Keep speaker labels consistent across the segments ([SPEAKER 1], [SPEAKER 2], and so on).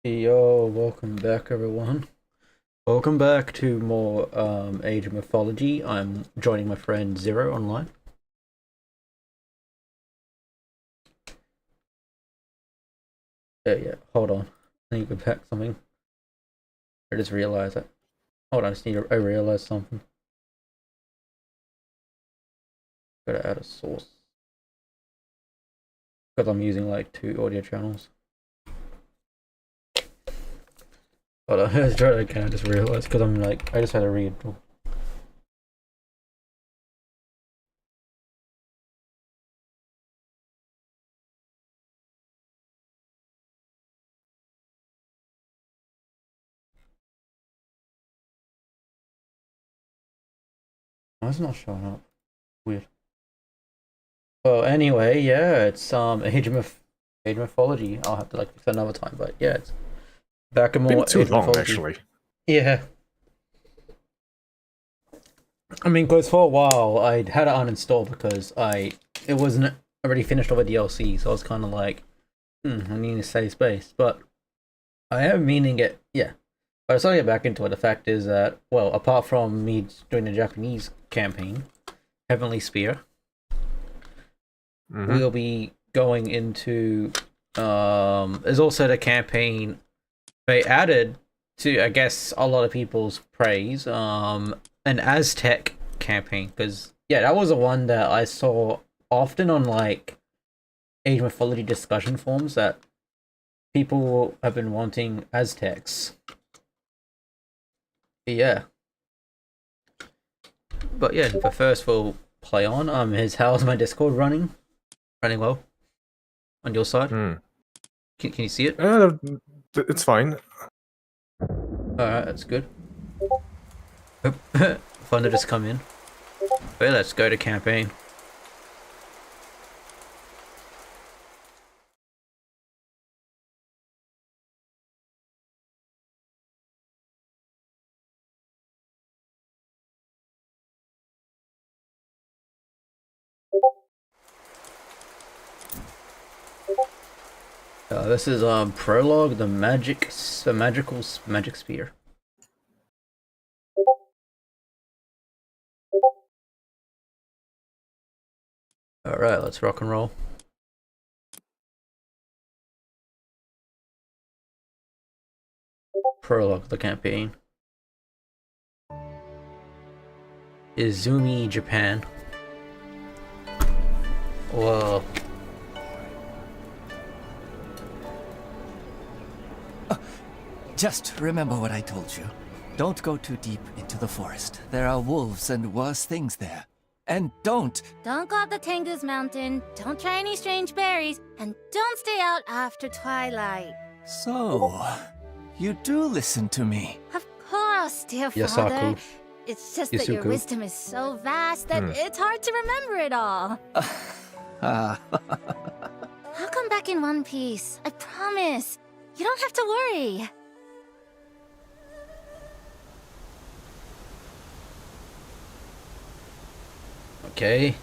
[SPEAKER 1] Yo, welcome back everyone. Welcome back to more Age of Mythology. I'm joining my friend Zero online. Yeah, hold on. I need to go back something. I just realized that. Hold on, I realized something. Gotta add a source. Because I'm using like two audio channels. Hold on, let's try it again. I just realized because I just had to read. Why is it not showing up? Weird. Well, anyway, yeah, it's Age of Mythology. I'll have to like fix that another time, but yeah, it's back in
[SPEAKER 2] Been
[SPEAKER 1] more
[SPEAKER 2] too
[SPEAKER 1] Age of
[SPEAKER 2] long,
[SPEAKER 1] Mythology.
[SPEAKER 2] actually.
[SPEAKER 1] Yeah. I mean, because for a while I had it uninstalled because it wasn't already finished over DLC, so I was kind of like, I need to save space. But I am meaning it, yeah. But I started to get back into it. The fact is that, well, apart from me doing the Japanese campaign, Heavenly Spear, we'll be going into. There's also the campaign they added to, I guess, a lot of people's praise. An Aztec campaign, because yeah, that was the one that I saw often on like Age Mythology discussion forums that people have been wanting Aztecs. Yeah, but yeah, but first we'll play on. How's my Discord running? Running well on your side? Can you see it?
[SPEAKER 2] It's fine.
[SPEAKER 1] Alright, that's good. Fun to just come in. Okay, let's go to campaign. This is prologue, the magic spear. All right, let's rock and roll. Prologue, the campaign. Izumi, Japan. Whoa.
[SPEAKER 3] Just remember what I told you. Don't go too deep into the forest. There are wolves and worse things there. And don't
[SPEAKER 4] go up the Tengu's mountain, don't try any strange berries, and don't stay out after twilight.
[SPEAKER 3] So, you do listen to me.
[SPEAKER 4] Of course, dear
[SPEAKER 1] Yasaku.
[SPEAKER 4] father. It's just that your
[SPEAKER 1] Yasuku.
[SPEAKER 4] wisdom is so vast that it's hard to remember it all. I'll come back in one piece, I promise. You don't have to worry.
[SPEAKER 1] Okay,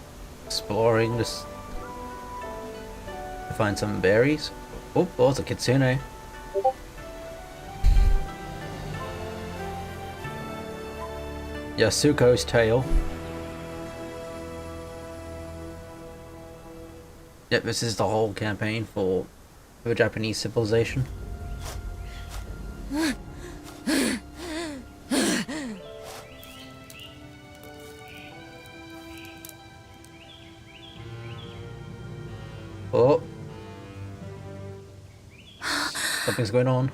[SPEAKER 1] exploring this to find some berries. Oh, it's a kitsune. Yasuko's tail. Yep, this is the whole campaign for Japanese civilization. Oh. Something's going on.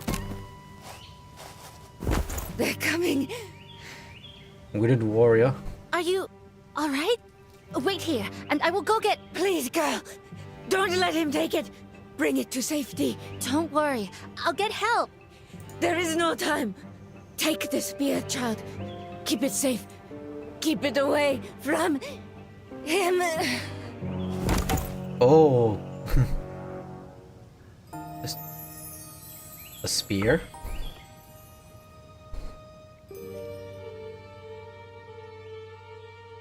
[SPEAKER 4] They're coming.
[SPEAKER 1] Wooded warrior.
[SPEAKER 4] Are you alright? Wait here, and I will go get...
[SPEAKER 5] Please, girl, don't let him take it. Bring it to safety.
[SPEAKER 4] Don't worry, I'll get help.
[SPEAKER 5] There is no time. Take the spear, child. Keep it safe. Keep it away from him.
[SPEAKER 1] Oh. A spear?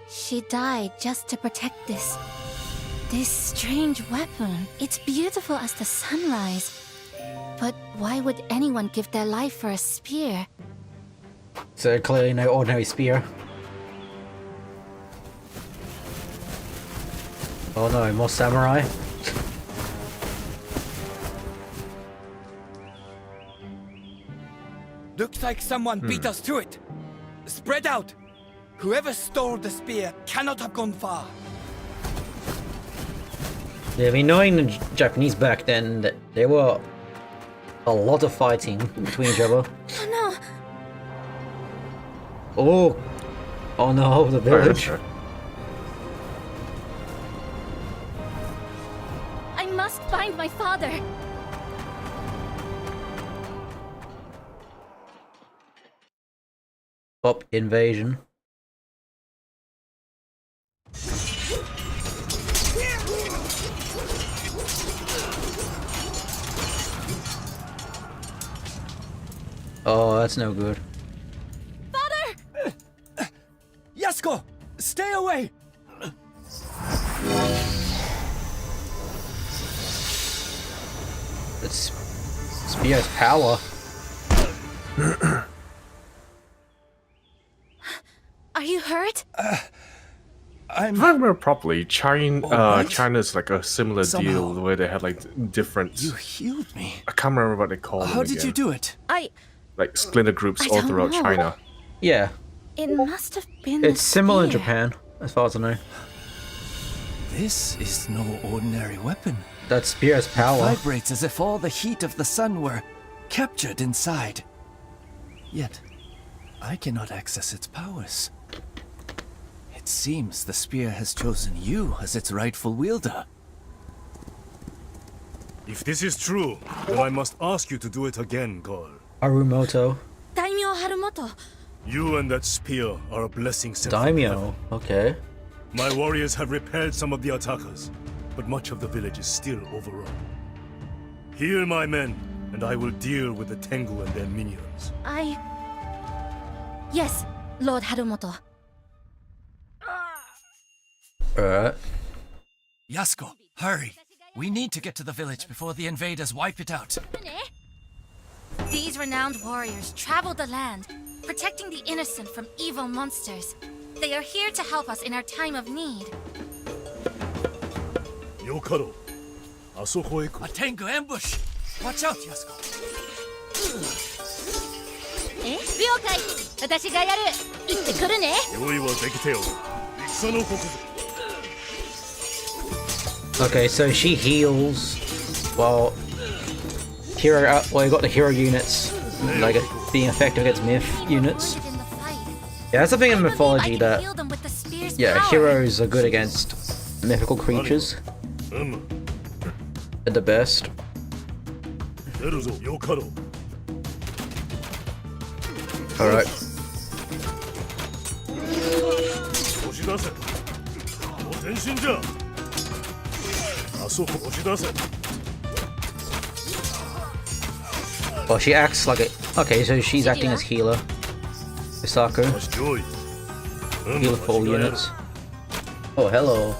[SPEAKER 4] She died just to protect this strange weapon. It's beautiful as the sunrise. But why would anyone give their life for a spear?
[SPEAKER 1] So clearly no ordinary spear. Oh no, more samurai.
[SPEAKER 6] Looks like someone beat us to it. Spread out. Whoever stole the spear cannot have gone far.
[SPEAKER 1] Yeah, I mean, knowing the Japanese back then, that there were a lot of fighting between each other.
[SPEAKER 4] Oh no!
[SPEAKER 1] Oh! Oh no, the village.
[SPEAKER 4] I must find my father!
[SPEAKER 1] Up invasion. Oh, that's no good.
[SPEAKER 4] Father!
[SPEAKER 6] Yasuko, stay away.
[SPEAKER 1] It's Spear's power.
[SPEAKER 4] Are you hurt?
[SPEAKER 2] If I remember properly, China's like a similar
[SPEAKER 3] Somehow.
[SPEAKER 2] deal where they had like different.
[SPEAKER 3] You healed me.
[SPEAKER 2] I can't remember what they call them.
[SPEAKER 3] How did you
[SPEAKER 2] again.
[SPEAKER 3] do it?
[SPEAKER 2] Like splinter groups
[SPEAKER 4] I
[SPEAKER 2] all
[SPEAKER 4] don't
[SPEAKER 2] throughout
[SPEAKER 4] know.
[SPEAKER 2] China.
[SPEAKER 1] Yeah,
[SPEAKER 4] It must have been
[SPEAKER 1] it's
[SPEAKER 4] the
[SPEAKER 1] similar in
[SPEAKER 4] spear.
[SPEAKER 1] Japan, as far as I know.
[SPEAKER 3] This is no ordinary weapon.
[SPEAKER 1] That's Spear's
[SPEAKER 3] It
[SPEAKER 1] power.
[SPEAKER 3] vibrates as if all the heat of the sun were captured inside. Yet, I cannot access its powers. It seems the spear has chosen you as its rightful wielder.
[SPEAKER 7] If this is true, then I must ask you to do it again, girl.
[SPEAKER 1] Arumoto.
[SPEAKER 4] Daimyo Harumoto.
[SPEAKER 7] You and that spear are a blessing sent from heaven.
[SPEAKER 1] Daimyo. Okay.
[SPEAKER 7] My warriors have repelled some of the attackers, but much of the village is still overrun. Heal my men, and I will deal with the Tengu and their minions.
[SPEAKER 4] Yes, Lord Harumoto.
[SPEAKER 1] Alright.
[SPEAKER 3] Yasuko, hurry. We need to get to the village before the invaders wipe it out.
[SPEAKER 4] These renowned warriors travel the land, protecting the innocent from evil monsters. They are here to help us in our time of need.
[SPEAKER 7] Yokaro, あそこへ来
[SPEAKER 3] A Tengu ambush! Watch out, Yasuko.
[SPEAKER 4] 了解。私がやる。行ってくるね。
[SPEAKER 7] 用意はできておる。戦の刻ぞ。
[SPEAKER 1] Okay, so she heals while hero. Well, you got the hero units like being effective against myth units.
[SPEAKER 4] In the fight.
[SPEAKER 1] Yeah, that's the thing in
[SPEAKER 4] I believe I
[SPEAKER 1] mythology
[SPEAKER 4] can
[SPEAKER 1] that
[SPEAKER 4] heal them with the spear's
[SPEAKER 1] yeah,
[SPEAKER 4] power.
[SPEAKER 1] heroes are good against mythical creatures. At the best.
[SPEAKER 7] 出るぞ、よかろう。
[SPEAKER 1] Alright.
[SPEAKER 7] 押し出せ。もう前進じゃ。あそこ押し出せ。
[SPEAKER 1] Well, she acts like a. Okay, so she's acting as healer. Misako.
[SPEAKER 7] よし、用意。
[SPEAKER 1] Healer for all units. Oh, hello.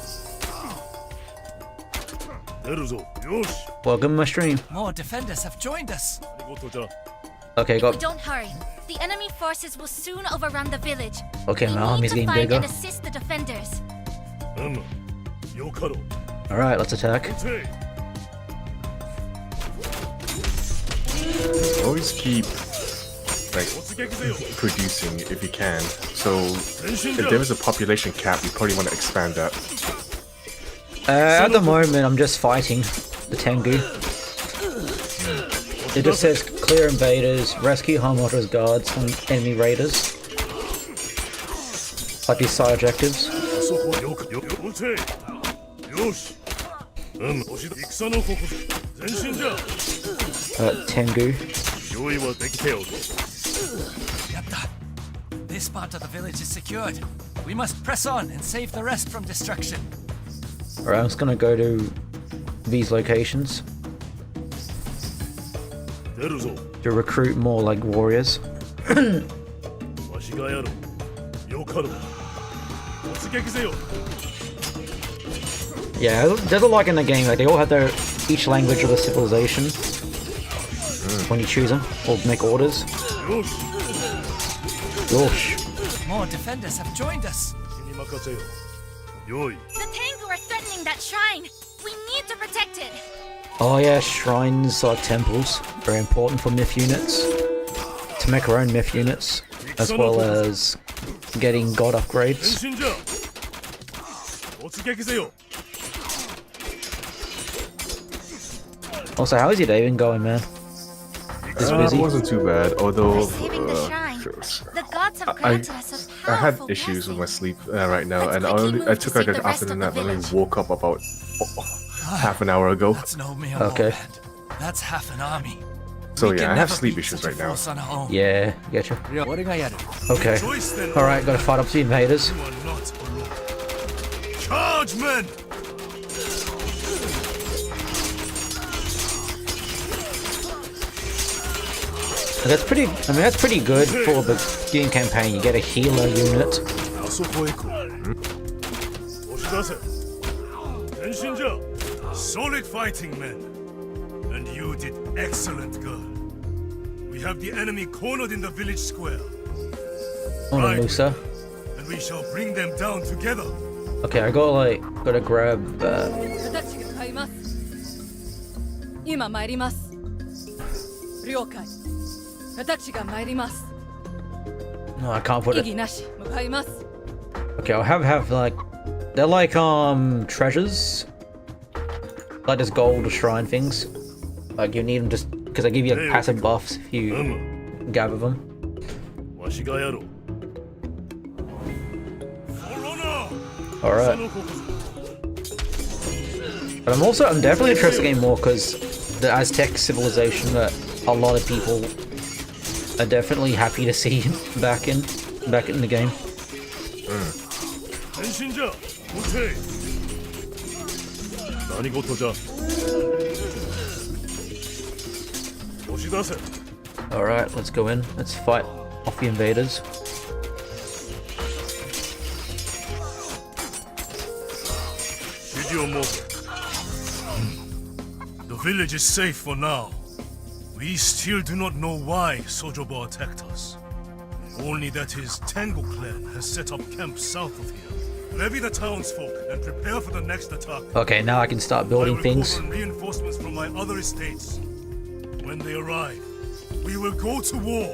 [SPEAKER 7] 出るぞ。よし。
[SPEAKER 1] Welcome to my stream.
[SPEAKER 3] More defenders have joined us.
[SPEAKER 7] 何事じゃ。
[SPEAKER 1] Okay,
[SPEAKER 4] If we
[SPEAKER 1] got.
[SPEAKER 4] don't hurry, the enemy forces will soon overrun the village.
[SPEAKER 1] Okay,
[SPEAKER 4] We
[SPEAKER 1] my
[SPEAKER 4] need
[SPEAKER 1] army's
[SPEAKER 4] to
[SPEAKER 1] getting
[SPEAKER 4] find
[SPEAKER 1] bigger.
[SPEAKER 4] and assist the defenders.
[SPEAKER 7] よかろう。
[SPEAKER 1] Alright, let's attack.
[SPEAKER 7] 撃て。
[SPEAKER 2] Always keep like
[SPEAKER 7] 突撃ぜよ。
[SPEAKER 2] producing if you can. So
[SPEAKER 7] 前進じ
[SPEAKER 2] if
[SPEAKER 7] ゃ。
[SPEAKER 2] there is a population cap, you probably want to expand that.
[SPEAKER 1] At the moment, I'm just fighting the Tengu. It just says clear invaders, rescue Harumoto's guards from enemy raiders. Like these side objectives.
[SPEAKER 7] あそこよくよ撃て。よし。押し戦の刻ぞ。前進じゃ。
[SPEAKER 1] Tengu.
[SPEAKER 7] 用意はできておる。
[SPEAKER 3] Yatta. This part of the village is secured. We must press on and save the rest from destruction.
[SPEAKER 1] Alright, I'm just gonna go to these locations
[SPEAKER 7] 出るぞ。
[SPEAKER 1] to recruit more like warriors.
[SPEAKER 7] わしがやろう。よかろう。突撃ぜよ。
[SPEAKER 1] Yeah, there's a lot in the game. Like they all have their each language of the civilization. when you choose them or make orders. Yosh.
[SPEAKER 3] More defenders have joined us.
[SPEAKER 4] The Tengu are threatening that shrine. We need to protect it.
[SPEAKER 1] Oh yeah, shrines are temples. Very important for myth units. To make our own myth units, as well as getting god upgrades. Also, how's your day been going, man? Just busy?
[SPEAKER 2] It wasn't too bad, although
[SPEAKER 4] Saving the shrine. The gods have granted us a
[SPEAKER 2] I had
[SPEAKER 4] powerful
[SPEAKER 2] issues with my
[SPEAKER 4] blessing.
[SPEAKER 2] sleep right now,
[SPEAKER 4] Let's
[SPEAKER 2] and
[SPEAKER 4] quickly move
[SPEAKER 2] I
[SPEAKER 4] to
[SPEAKER 2] took like
[SPEAKER 4] save
[SPEAKER 2] an
[SPEAKER 4] the rest
[SPEAKER 2] afternoon
[SPEAKER 4] of the
[SPEAKER 2] nap and I
[SPEAKER 4] village.
[SPEAKER 2] woke up about half an hour ago.
[SPEAKER 3] That's no mere
[SPEAKER 1] Okay.
[SPEAKER 3] warband. That's half an army.
[SPEAKER 2] So
[SPEAKER 3] We
[SPEAKER 2] yeah,
[SPEAKER 3] can
[SPEAKER 2] I have
[SPEAKER 3] never
[SPEAKER 2] sleep
[SPEAKER 3] beat
[SPEAKER 2] issues
[SPEAKER 3] such a
[SPEAKER 2] right now.
[SPEAKER 3] force on our own.
[SPEAKER 1] Yeah, getcha. Okay.
[SPEAKER 7] Choice then.
[SPEAKER 1] Alright, gotta fight up to the invaders.
[SPEAKER 7] You are not alone. Charge, men!
[SPEAKER 1] That's pretty, I mean, that's pretty good for the beginning campaign. You get a healer unit.
[SPEAKER 7] あそこへ来い。押し出せ。変身じゃ。Solid fighting men. And you did excellent, girl. We have the enemy cornered in the village square.
[SPEAKER 1] On a
[SPEAKER 7] Right.
[SPEAKER 1] Musa.
[SPEAKER 7] And we shall bring them down together.
[SPEAKER 1] Okay, I gotta grab,
[SPEAKER 5] 私が買います。今参ります。了解。私が参ります。
[SPEAKER 1] no, I can't put
[SPEAKER 5] 異
[SPEAKER 1] it.
[SPEAKER 5] 議なし、向かいます。
[SPEAKER 1] Okay, I'll have like, they're like, treasures. Like just gold shrine things. Like you need them just, because they give you like, passive buffs if you gather them.
[SPEAKER 7] わしがやろう。Forerunner!
[SPEAKER 1] Alright. But I'm definitely interested in getting more because the Aztec civilization that a lot of people are definitely happy to see back in the game.
[SPEAKER 7] 変身じゃ。撃て。何事じゃ。押し出せ。
[SPEAKER 1] Alright, let's go in. Let's fight off the invaders.
[SPEAKER 7] The village is safe for now. We still do not know why Sojobo attacked us. Only that his Tengu clan has set up camp south of here. Levy the townsfolk and prepare for the next attack.
[SPEAKER 1] Okay, now I can start
[SPEAKER 7] I
[SPEAKER 1] building
[SPEAKER 7] will
[SPEAKER 1] things.
[SPEAKER 7] call on reinforcements from my other estates. When they arrive, we will go to war.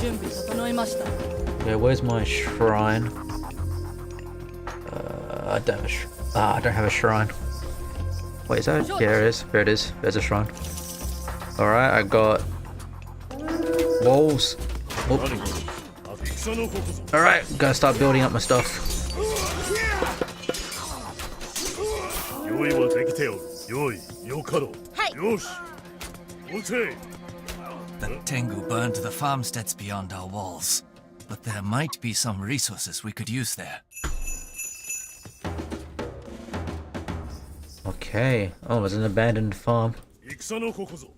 [SPEAKER 5] 準備整いました。
[SPEAKER 1] Yeah, where's my shrine? I don't have I don't have a shrine. Wait, is that? Yeah, there it is. There it is. There's a shrine. Alright, I got walls. Alright, gotta start building up my stuff.
[SPEAKER 7] 用意はできておる。用意、よかろう。
[SPEAKER 4] はい
[SPEAKER 7] よし。撃て。
[SPEAKER 3] The Tengu burned the farmsteads beyond our walls, but there might be some resources we could use there.
[SPEAKER 1] Okay. Oh, there's an abandoned farm.
[SPEAKER 7] 戦のここぞ。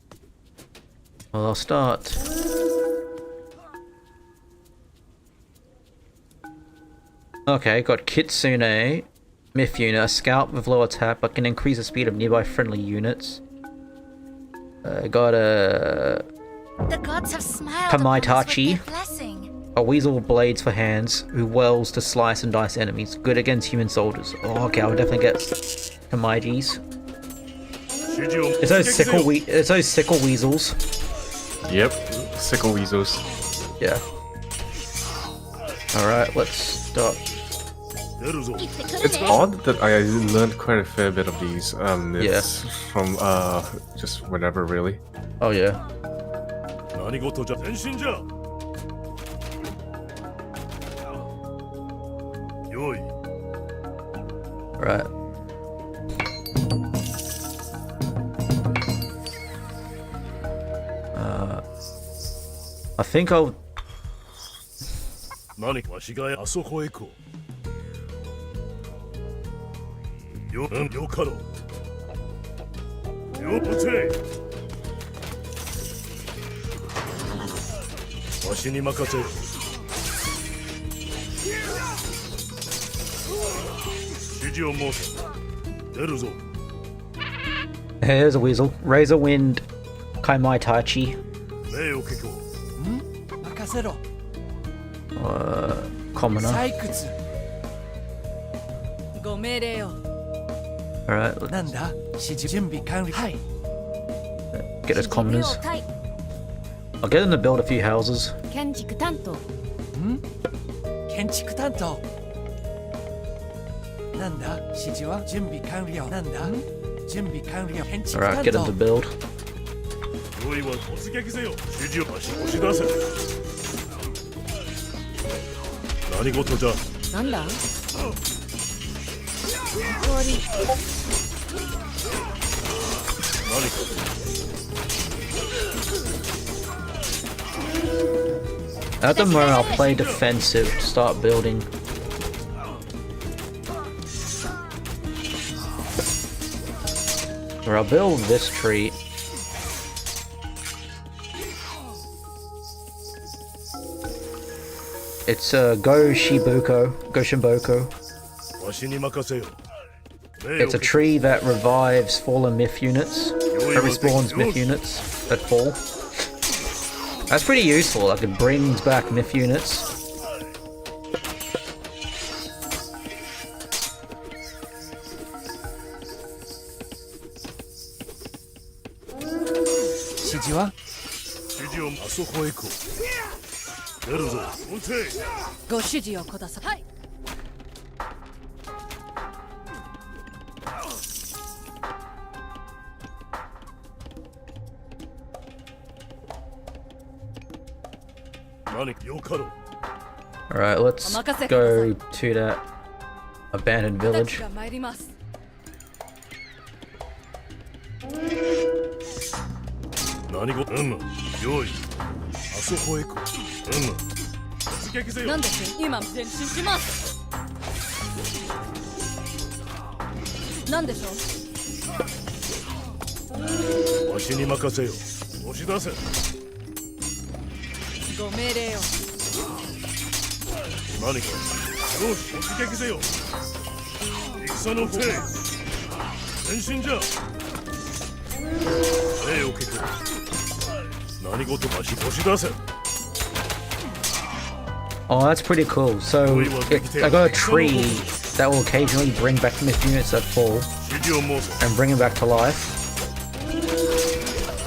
[SPEAKER 1] Well, I'll start. Okay, got Kitsune, Myth unit, a scout with low attack but can increase the speed of nearby friendly units. Got a
[SPEAKER 4] The gods have smiled upon us with
[SPEAKER 1] Kamaitachi.
[SPEAKER 4] their blessing.
[SPEAKER 1] A weasel with blades for hands, who whirls to slice and dice enemies. Good against human soldiers. Oh, okay, I'll definitely get Kamaijis.
[SPEAKER 7] 指示を
[SPEAKER 1] It's those sickle weasels.
[SPEAKER 2] Yep, sickle weasels.
[SPEAKER 1] Yeah. Alright, let's start.
[SPEAKER 7] 出るぞ。
[SPEAKER 2] It's odd that I learned quite a fair bit of these myths from just whenever really.
[SPEAKER 1] Oh yeah.
[SPEAKER 7] 何事じゃ。変身じゃ。用意。
[SPEAKER 1] Right. I think I'll
[SPEAKER 7] 何かわしがあそこへ行こう。よかろう。よ撃て。わしに任せよ。指示を申せ。出るぞ。
[SPEAKER 1] Here's a weasel. Razor wind Yokai Mai Taichi.
[SPEAKER 7] 命を結構。
[SPEAKER 3] 任せろ。
[SPEAKER 1] Commoner.
[SPEAKER 3] 採掘。
[SPEAKER 5] ご命令を。
[SPEAKER 1] Alright,
[SPEAKER 3] なんだ指示準備完了。はい。
[SPEAKER 1] get us commoners.
[SPEAKER 4] はい
[SPEAKER 1] I'll get them to build a few houses.
[SPEAKER 5] 建築担当。
[SPEAKER 3] 建築担当。なんだ指示は準備完了。なんだ準備完了。建築
[SPEAKER 1] Alright,
[SPEAKER 3] 担
[SPEAKER 1] get them
[SPEAKER 3] 当
[SPEAKER 1] to。build.
[SPEAKER 7] 用意は突撃せよ。指示を押し出せ。何事じゃ。
[SPEAKER 5] なんだ終わり。
[SPEAKER 7] 何か。
[SPEAKER 1] At the moment, I'll play defensive to start building. Or I'll build this tree. It's Go Shimboko.
[SPEAKER 7] わしに任せよ。
[SPEAKER 1] It's a tree that revives fallen myth units. It respawns myth units that fall. That's pretty useful, like it brings back myth units.
[SPEAKER 3] 指示は
[SPEAKER 7] 指示をあそこへ行こう。出るぞ。音程。
[SPEAKER 5] ご指示をください。はい。
[SPEAKER 7] 何かよかろう。
[SPEAKER 1] Alright, let's go to that abandoned
[SPEAKER 5] 私
[SPEAKER 1] village.
[SPEAKER 5] が参ります。
[SPEAKER 7] 何事。用意。あそこへ行こう。突撃せよ。
[SPEAKER 5] なんでしょう今前進します。なんでしょ
[SPEAKER 7] わしに任せよ。押し出せ。
[SPEAKER 5] うご命令を。
[SPEAKER 7] 何か。よし、突撃せよ。戦のせい。前進じゃ。命を受け取る。何事かし押し出せ。
[SPEAKER 1] Oh, that's pretty cool. So, I got a tree that will occasionally bring back myth units that fall
[SPEAKER 7] 指示を申せ。
[SPEAKER 1] and bring them back to life.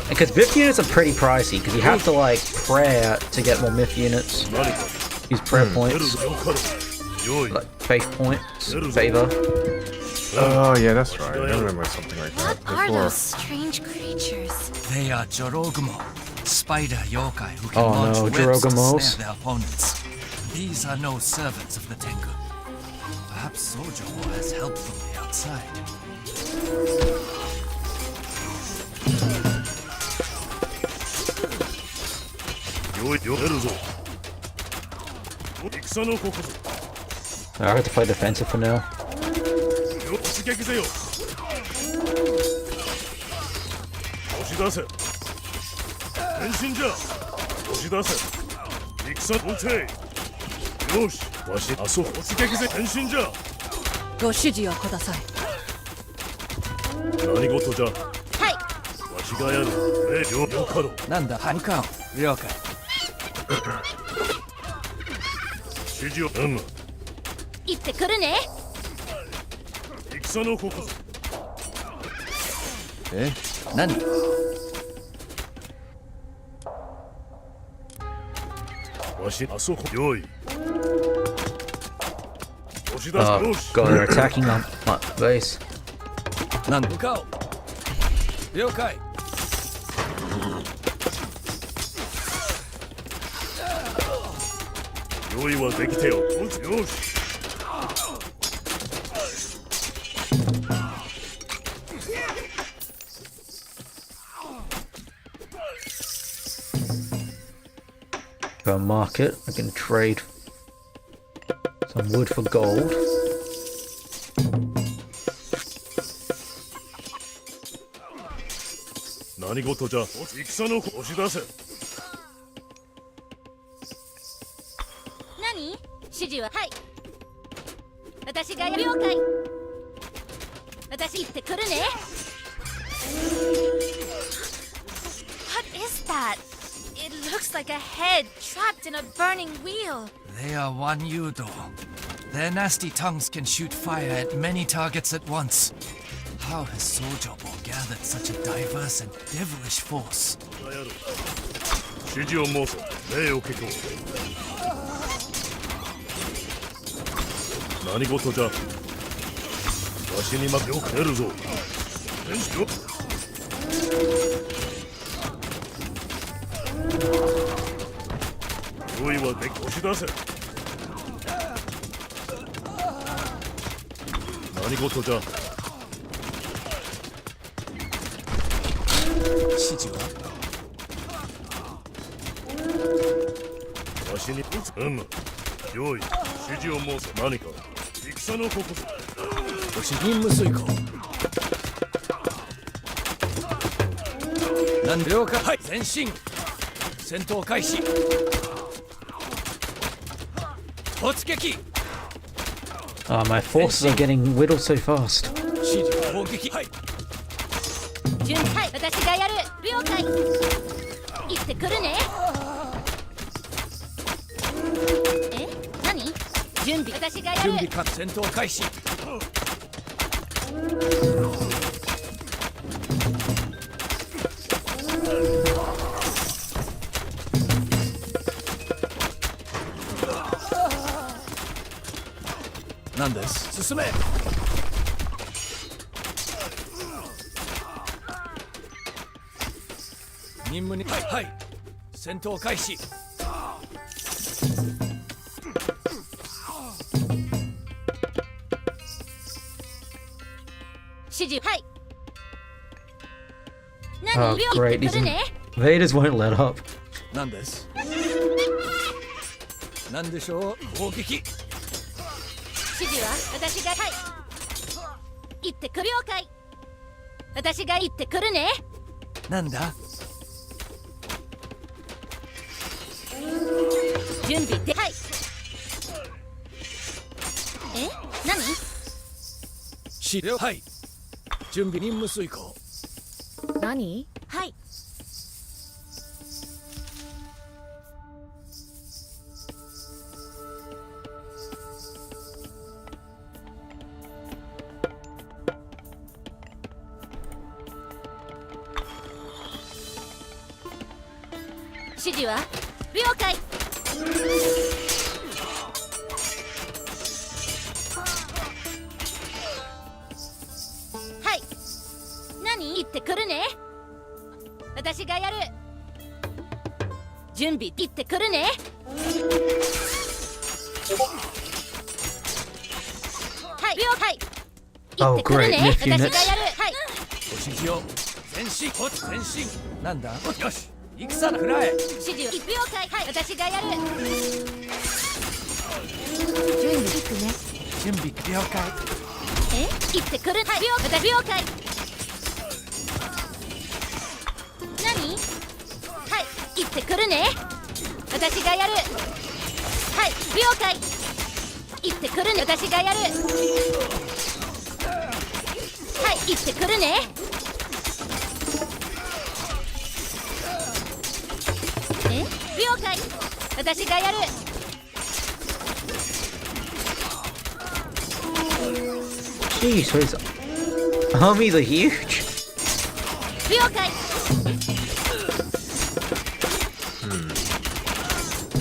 [SPEAKER 1] Because myth units are pretty pricey, because you have to, like, prayer to get more myth units.
[SPEAKER 7] 何か。
[SPEAKER 1] Use prayer
[SPEAKER 7] 出る
[SPEAKER 1] points,
[SPEAKER 7] ぞ。よかろう。用意。
[SPEAKER 1] like faith points, favor.
[SPEAKER 2] Oh yeah, that's right. I remember something like that
[SPEAKER 4] What are
[SPEAKER 2] before.
[SPEAKER 4] those strange creatures?
[SPEAKER 3] They are Jorogumo, spider yokai who can
[SPEAKER 1] Oh
[SPEAKER 3] launch
[SPEAKER 1] no,
[SPEAKER 3] webs to
[SPEAKER 1] Jorogumos.
[SPEAKER 3] snare their opponents. These are no servants of the Tengu. Perhaps Sojo has help from the outside.
[SPEAKER 7] 用意。出るぞ。戦のここぞ。
[SPEAKER 1] I have to play defensive for now.
[SPEAKER 7] 突撃せよ。押し出せ。前進じゃ。押し出せ。戦音程。よし。わしあそこ突撃せ。前進じゃ。
[SPEAKER 5] ご指示をください。
[SPEAKER 7] 何事じゃ。
[SPEAKER 4] はい
[SPEAKER 7] わしがやる。よかろう。
[SPEAKER 3] なんだ、向かう。了解。
[SPEAKER 7] 指示を。
[SPEAKER 4] 行ってくるね
[SPEAKER 7] 戦のここぞ。
[SPEAKER 3] え、何？
[SPEAKER 7] わしあそこ用意。押し出す。
[SPEAKER 1] Oh
[SPEAKER 7] よし。
[SPEAKER 1] god, they're attacking on my base.
[SPEAKER 3] なんだ？向かう。了解。
[SPEAKER 7] 用意はできてよ。よし。
[SPEAKER 1] Go to market. I can trade some wood for gold.
[SPEAKER 7] 何事じゃ。戦の押し出せ。
[SPEAKER 4] 何指示ははい私が了解私行ってくるね like a head trapped in a burning wheel.
[SPEAKER 3] They are Wanyudo. Their nasty tongues can shoot fire at many targets at once. How has Sojobo gathered such a diverse and devilish force?
[SPEAKER 7] 指示を申せ命を聞こう何事じゃわしに負けをくれるぞ天使よ用意はでき押し出せ何事じゃ
[SPEAKER 3] 指示は
[SPEAKER 7] わしに用意指示を申せ何か戦のここ
[SPEAKER 3] ご指任務遂行何了解はい前進戦闘開始突撃
[SPEAKER 1] My forces are getting whittled so fast.
[SPEAKER 3] 指示攻撃はい
[SPEAKER 4] 準備はい私がやる了解行ってくるねえ何準備私がやる
[SPEAKER 3] 準備完戦闘開始何です進め任務にはいはい戦闘開始
[SPEAKER 4] 指示はい
[SPEAKER 1] Oh,
[SPEAKER 4] 何
[SPEAKER 1] great.
[SPEAKER 4] 行ってくるね
[SPEAKER 1] Invaders won't let up.
[SPEAKER 3] 何です何でしょう攻撃
[SPEAKER 4] 指示は私がはい行ってくる了解私が行ってくるね
[SPEAKER 3] なんだ
[SPEAKER 4] 準備ではいえ何
[SPEAKER 3] 資料はい準備任務遂行
[SPEAKER 5] 何
[SPEAKER 4] はい指示は了解はい何行ってくるね私がやる準備行ってくるねはい了解行ってくるね
[SPEAKER 1] Oh, great. Myth
[SPEAKER 4] 私がやる
[SPEAKER 1] units.
[SPEAKER 4] はい
[SPEAKER 3] ご指示を前進前進なんだよし戦だくらえ
[SPEAKER 4] 指示を了解はい私がやる
[SPEAKER 5] 準備行くね
[SPEAKER 3] 準備了解
[SPEAKER 4] え行ってくるはい了解何はい行ってくるね私がやるはい了解行ってくるね私がやるはい行ってくるねえ了解私がやる
[SPEAKER 1] Jeez, so his armies are huge.
[SPEAKER 4] 了解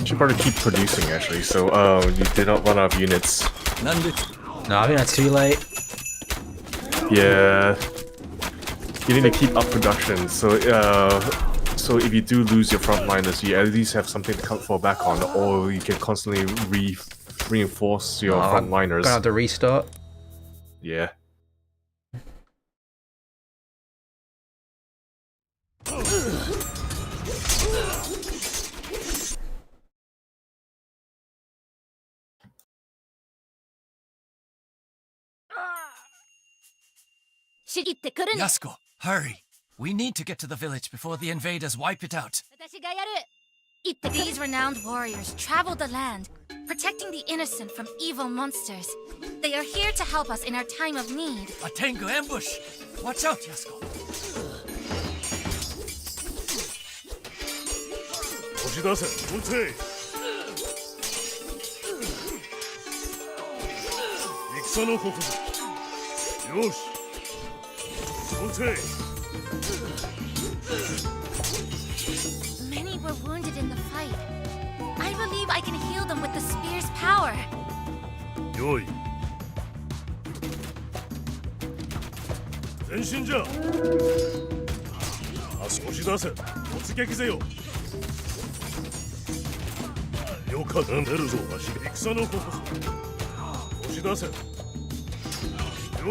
[SPEAKER 2] Should probably keep producing actually. So you did not run out of units.
[SPEAKER 3] なんで
[SPEAKER 1] No, I think that's too late.
[SPEAKER 2] Yeah. You need to keep up production. So if you do lose your frontliners, you at least have something to fall back on, or you can constantly reinforce your frontliners.
[SPEAKER 1] Gonna have to restart.
[SPEAKER 2] Yeah.
[SPEAKER 3] Yasuko, hurry. We need to get to the village before the invaders wipe it out.
[SPEAKER 4] These renowned warriors traveled the land, protecting the innocent from evil monsters. They are here to help us in our time of need.
[SPEAKER 3] A Tengu ambush! Watch out, Yasuko.
[SPEAKER 7] 押し出せ撃て戦のここぞよし撃て
[SPEAKER 4] Many were wounded in the fight. I believe I can heal them with the spear's power.
[SPEAKER 7] よい前進じゃ足押し出せ突撃ぜよよか出るぞわし戦のここぞ押し出せよ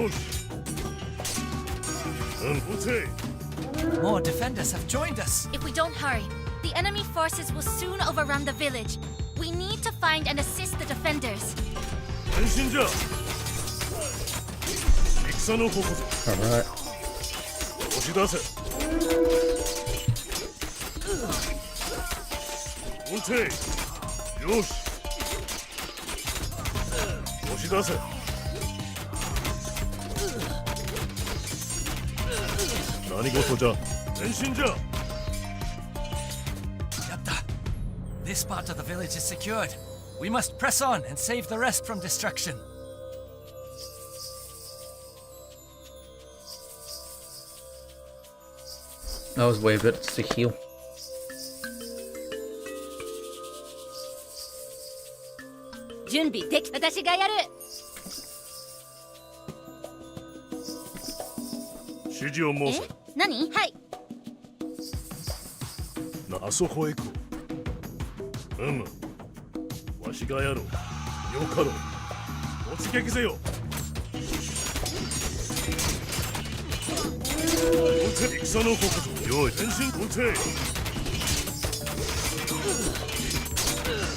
[SPEAKER 7] し撃て
[SPEAKER 3] More defenders have joined us.
[SPEAKER 4] If we don't hurry, the enemy forces will soon overrun the village. We need to find and assist the defenders.
[SPEAKER 7] 前進じゃ戦のここぞ
[SPEAKER 1] Alright.
[SPEAKER 7] 押し出せ撃てよし押し出せ何事じゃ前進じゃ
[SPEAKER 3] Yapta, this part of the village is secured. We must press on and save the rest from destruction.
[SPEAKER 1] That was way better to heal.
[SPEAKER 5] Junbi, 私がやる。
[SPEAKER 7] 指示を申せ
[SPEAKER 4] 何？はい。
[SPEAKER 7] あそこへ行こうわしがやろうよかろう突撃ぜよ撃て戦のここぞよい前進撃て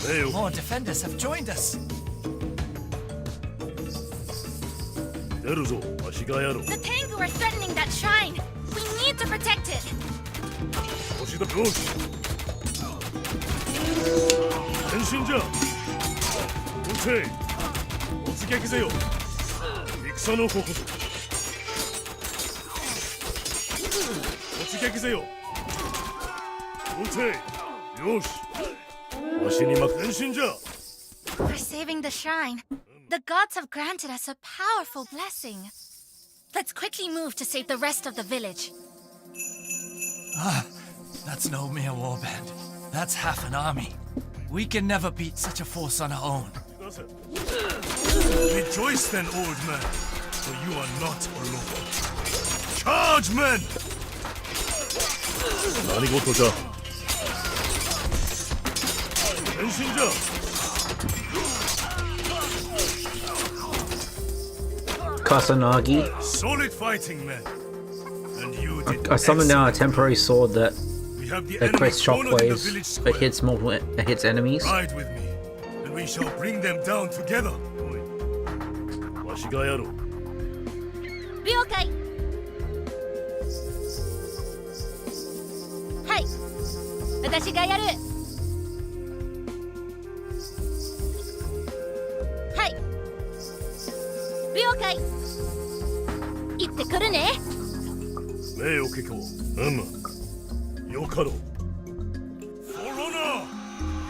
[SPEAKER 7] 名誉
[SPEAKER 3] More defenders have joined us.
[SPEAKER 7] 出るぞわしがやろう
[SPEAKER 4] The Tengu are threatening that shrine. We need to protect it.
[SPEAKER 7] 押し出よし前進じゃ撃て突撃ぜよ戦のここぞ突撃ぜよ撃てよしわしに前進じゃ
[SPEAKER 4] For saving the shrine, the gods have granted us a powerful blessing. Let's quickly move to save the rest of the village.
[SPEAKER 3] That's no mere warband. That's half an army. We can never beat such a force on our own.
[SPEAKER 7] Rejoice then, old man, for you are not alone. Charge, men! 何事じゃ前進じゃ
[SPEAKER 1] Kusanagi.
[SPEAKER 7] Solid fighting, men. And you did
[SPEAKER 1] I summoned now a temporary sword that
[SPEAKER 7] We have the
[SPEAKER 1] that
[SPEAKER 7] enemy
[SPEAKER 1] creates
[SPEAKER 7] cornered in the village
[SPEAKER 1] shockwaves
[SPEAKER 7] square.
[SPEAKER 1] but hits enemies.
[SPEAKER 7] Ride with me, and we shall bring them down together. わしがやろう
[SPEAKER 4] 了解。はい。私がやる。はい。了解。行ってくるね。
[SPEAKER 7] 名誉家公よかろうフォロナー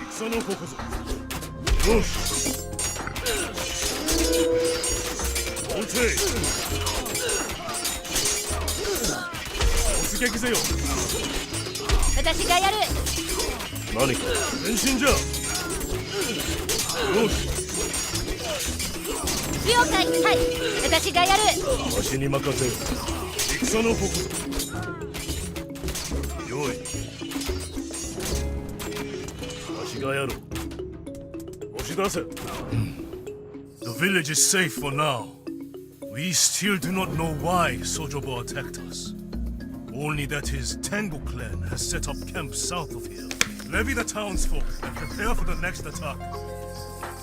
[SPEAKER 7] 戦のここぞよし撃て突撃ぜよ
[SPEAKER 4] 私がやる。
[SPEAKER 7] 何か前進じゃよし
[SPEAKER 4] 了解。はい。私がやる。
[SPEAKER 7] わしに任せよ戦のここぞよいわしがやろう押し出せ The village is safe for now. We still do not know why Sojobo attacked us. Only that his Tengu clan has set up camp south of here. Levy the townsfolk and prepare for the next attack.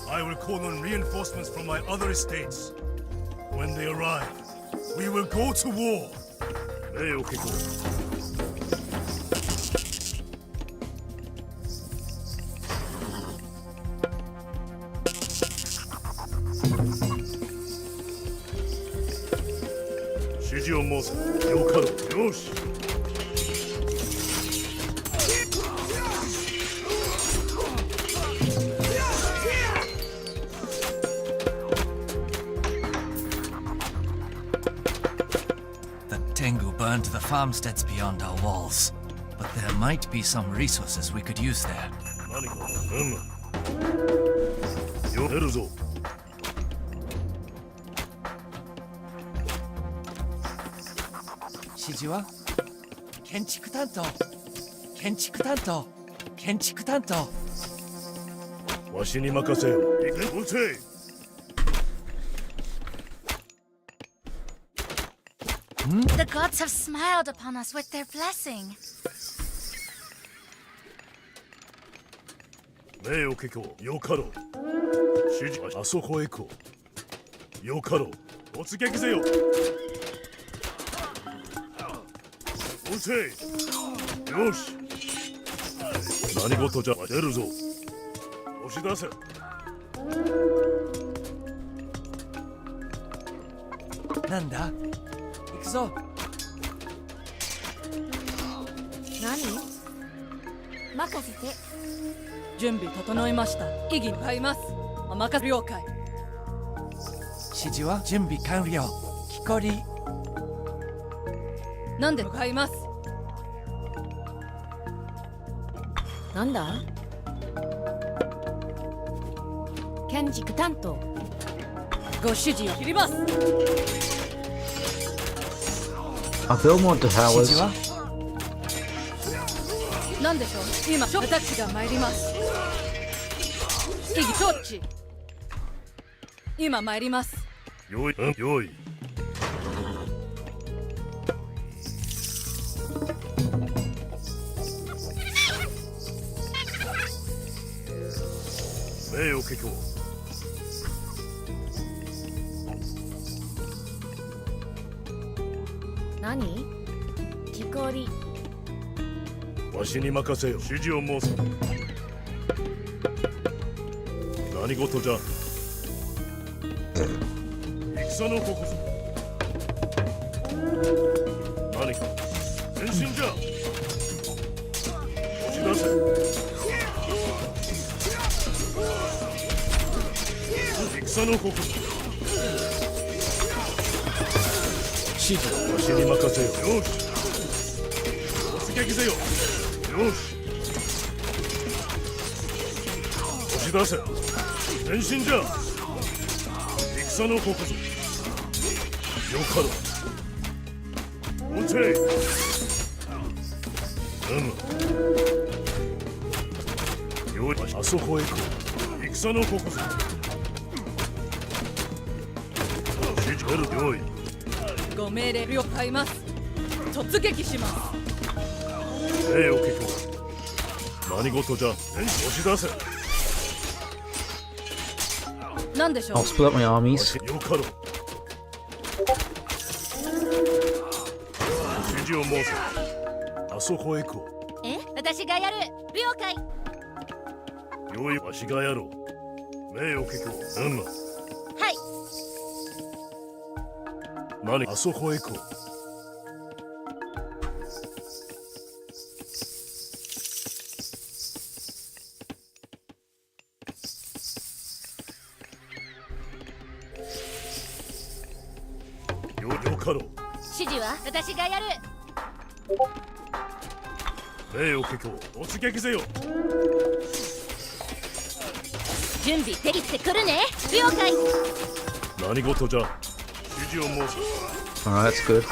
[SPEAKER 7] I will call on reinforcements from my other estates. When they arrive, we will go to war. 名誉家公指示を申せよかろうよし
[SPEAKER 3] farmsteads beyond our walls, but there might be some resources we could use there.
[SPEAKER 7] 何かよ出るぞ。
[SPEAKER 3] 指示は建築担当建築担当建築担当
[SPEAKER 7] わしに任せよ。行け、うせ。
[SPEAKER 4] The gods have smiled upon us with their blessing.
[SPEAKER 7] 名誉家教よかろう。指示はあそこへ行こう。よかろう。突撃せよ。うせ。よし。何事じゃ出るぞ。押し出せ。
[SPEAKER 3] なんだ行くぞ
[SPEAKER 5] 何？任せて。
[SPEAKER 8] 準備整いました。意義買います。お任せ了解。
[SPEAKER 3] 指示は準備完了木こり
[SPEAKER 8] なんで買います。
[SPEAKER 5] なんだ？建築担当。
[SPEAKER 8] ご指示を切ります。
[SPEAKER 1] I build more
[SPEAKER 3] 指
[SPEAKER 1] towers.
[SPEAKER 3] 示は
[SPEAKER 8] なんでしょう。今私が参ります。意義承知。今参ります。
[SPEAKER 7] よい、よい。名誉家教。
[SPEAKER 5] 何？木こり。
[SPEAKER 7] わしに任せよ。指示を申す。何事じゃ。戦のここぞ。何か前進じゃ。押し出せ。戦のここぞ。指示わしに任せよ。よし。突撃せよ。よし。押し出せ。前進じゃ。戦のここぞ。よかろう。おせい。よい、あそこへ行こう。戦のここぞ。指示出るよい。
[SPEAKER 8] ご命令了解ます。突撃します。
[SPEAKER 7] 名誉家教。何事じゃ。押し出せ。
[SPEAKER 8] なんでしょう。
[SPEAKER 1] I'll split up my armies.
[SPEAKER 7] よかろう。指示を申せ。あそこへ行こ
[SPEAKER 4] 私がやる。了解。
[SPEAKER 7] う。よい、わしがやろう。名誉家教。
[SPEAKER 4] はい。
[SPEAKER 7] 何、あそこへ行こう。よかろう。
[SPEAKER 4] 指示は私がやる。
[SPEAKER 7] 名誉家教。突撃せよ。
[SPEAKER 4] 準備できてくるね。了解。
[SPEAKER 7] 何事じゃ。指示を申す。
[SPEAKER 1] Alright, that's good.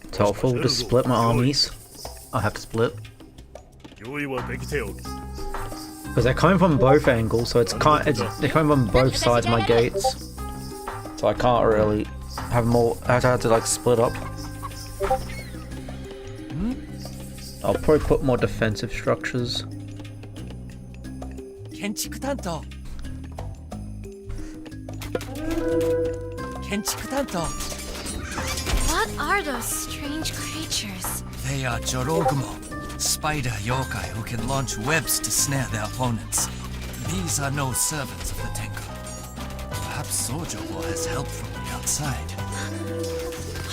[SPEAKER 1] It's helpful to split my armies. I have to split.
[SPEAKER 7] 用意はできておる。
[SPEAKER 1] Because they're coming from both angles, so they're coming from both sides of my gates. So I can't really have more. I have to like split up. I'll probably put more defensive structures.
[SPEAKER 3] 建築担当建築担当
[SPEAKER 4] What are those strange creatures?
[SPEAKER 3] They are Jorogumo, spider yokai who can launch webs to snare their opponents. These are no servants of the Tengu. Perhaps Sojobo has help from the outside.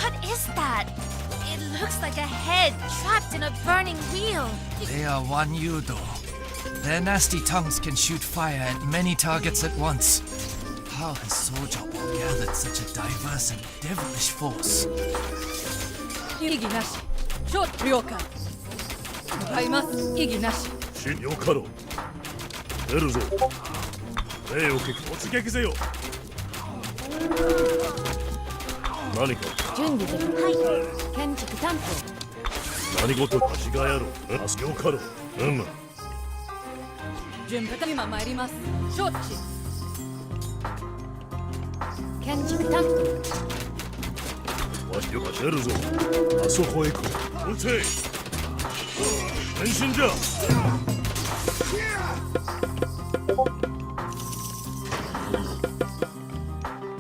[SPEAKER 4] What is that? It looks like a head trapped in a burning wheel.
[SPEAKER 3] They are Wanyudo. Their nasty tongues can shoot fire at many targets at once. How has Sojobo gathered such a diverse and devilish force?
[SPEAKER 8] 異議なし承知了解向かいます異議なし
[SPEAKER 7] よかろう。出るぞ。礼を聞く。突撃せよ。何か
[SPEAKER 5] 準備できはい建築担
[SPEAKER 7] 何事か違いやろう。よかろう。
[SPEAKER 8] 準備今参ります承知
[SPEAKER 5] 当建築担
[SPEAKER 7] わしよか出るぞ。あそこへ行こう。撃て。変身じゃ。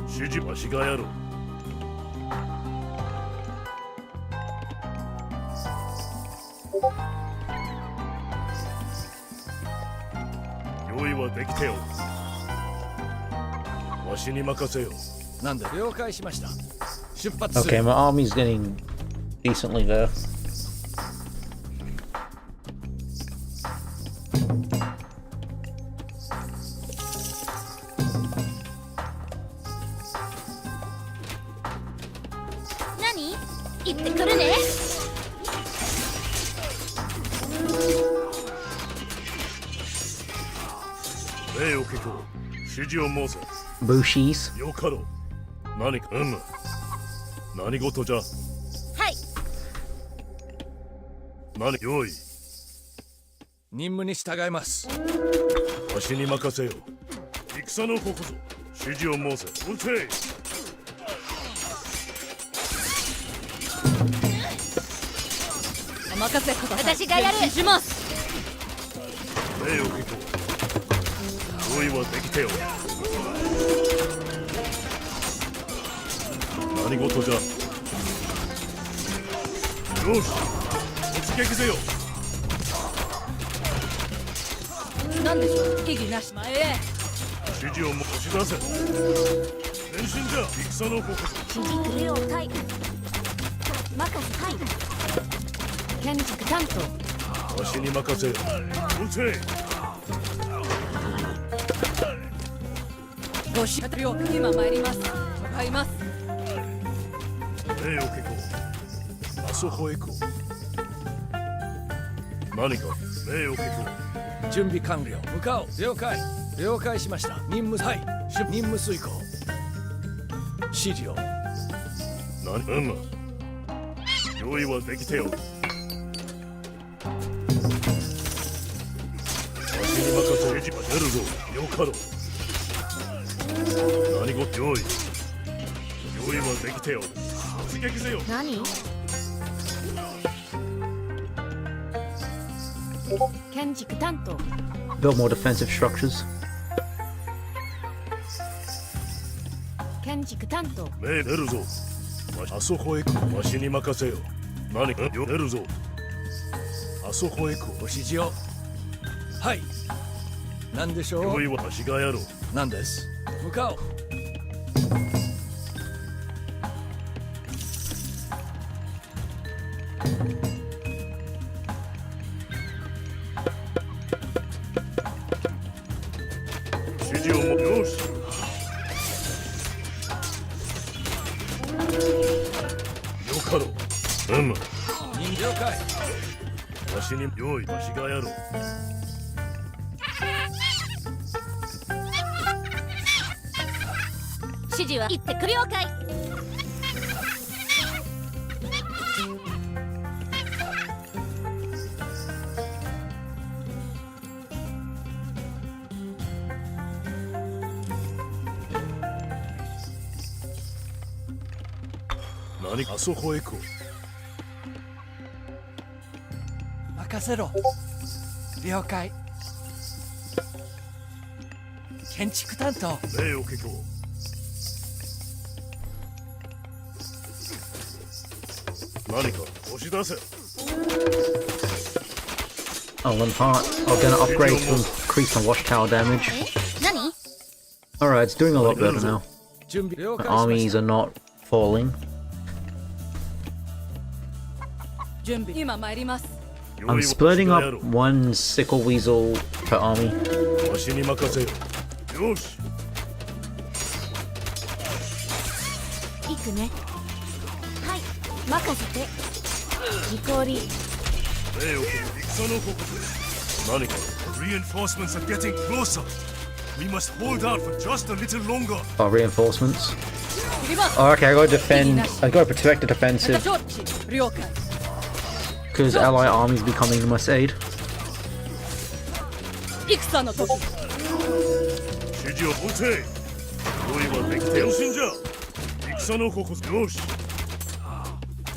[SPEAKER 7] 指示わしがやろう。用意はできてよ。わしに任せよ。
[SPEAKER 3] なんで了解しました。出発す
[SPEAKER 1] Okay,
[SPEAKER 3] る。
[SPEAKER 1] my army's getting decently there.
[SPEAKER 4] Nani? 行ってくるね。
[SPEAKER 7] 礼を聞こう。指示を申せ。
[SPEAKER 1] Bushies.
[SPEAKER 7] よかろう。何か何事じゃ。
[SPEAKER 4] はい。
[SPEAKER 7] 何用意。
[SPEAKER 3] 任務に従います。
[SPEAKER 7] わしに任せよ。戦のここぞ。指示を申せ。撃て。
[SPEAKER 8] お任せください
[SPEAKER 4] 私がやる
[SPEAKER 8] 前進します
[SPEAKER 7] 礼を聞こう。用意はできてよ。何事じゃ。よし、突撃せよ。
[SPEAKER 8] 何でしょう異議なし前へ
[SPEAKER 7] 指示をも押し出せ。前進じゃ。戦のここぞ。
[SPEAKER 5] 指示了解任せはい建築担
[SPEAKER 7] わしに任せよ。撃て。
[SPEAKER 8] ご指示了解今参ります向かいます
[SPEAKER 7] 礼を聞こう。あそこへ行こう。何か礼を聞こ
[SPEAKER 3] 準備完了。向かおう。了解。了解しました。任務はい任務遂行。指示を。
[SPEAKER 7] う。何用意はできてよ。わしに任せ。指示は出るぞ。よかろう。何事用意。用意はできてよ。突撃せよ。
[SPEAKER 5] 何建築担当
[SPEAKER 1] Build more defensive structures.
[SPEAKER 5] 建築担当
[SPEAKER 7] 命出るぞ。あそこへ行こう。わしに任せよ。何か出るぞ。あそこへ行こ
[SPEAKER 3] ご指示を。はい。何でしょ
[SPEAKER 7] う。用
[SPEAKER 3] う。
[SPEAKER 7] 意はわしがやろう。
[SPEAKER 3] 何です。向かおう。
[SPEAKER 7] 指示をも。よし。よかろう。
[SPEAKER 3] 任了解。
[SPEAKER 7] わしに用意。わしがやろう。
[SPEAKER 4] 指示は行ってくる了解。
[SPEAKER 7] 何あそこへ行こ
[SPEAKER 3] 任せろ。了解。建築担当。
[SPEAKER 7] う。礼を聞こう。何か押し出せ。
[SPEAKER 1] Oh, one part. I'm gonna upgrade to increase my watchtower damage.
[SPEAKER 4] 何
[SPEAKER 1] Alright, it's doing a lot better now.
[SPEAKER 3] 準備了
[SPEAKER 1] My
[SPEAKER 3] 解しま
[SPEAKER 1] armies
[SPEAKER 3] した
[SPEAKER 1] are not falling.
[SPEAKER 8] 準備今参ります
[SPEAKER 1] I'm splitting up one sickle weasel per army.
[SPEAKER 7] わしに任せよ。よし。
[SPEAKER 5] 行くねはい任せて Hikori.
[SPEAKER 7] 命を受ける戦の矛何か Reinforcements are getting closer. We must hold out for just a little longer.
[SPEAKER 1] Oh, reinforcements.
[SPEAKER 8] 切ります
[SPEAKER 1] Oh, okay, I gotta defend. I gotta protect the defensive
[SPEAKER 8] 承知了解
[SPEAKER 1] because ally armies be coming to my aid.
[SPEAKER 8] 戦の時
[SPEAKER 7] 指示を持て。用意はできてよしんじゃ。戦の矛よし。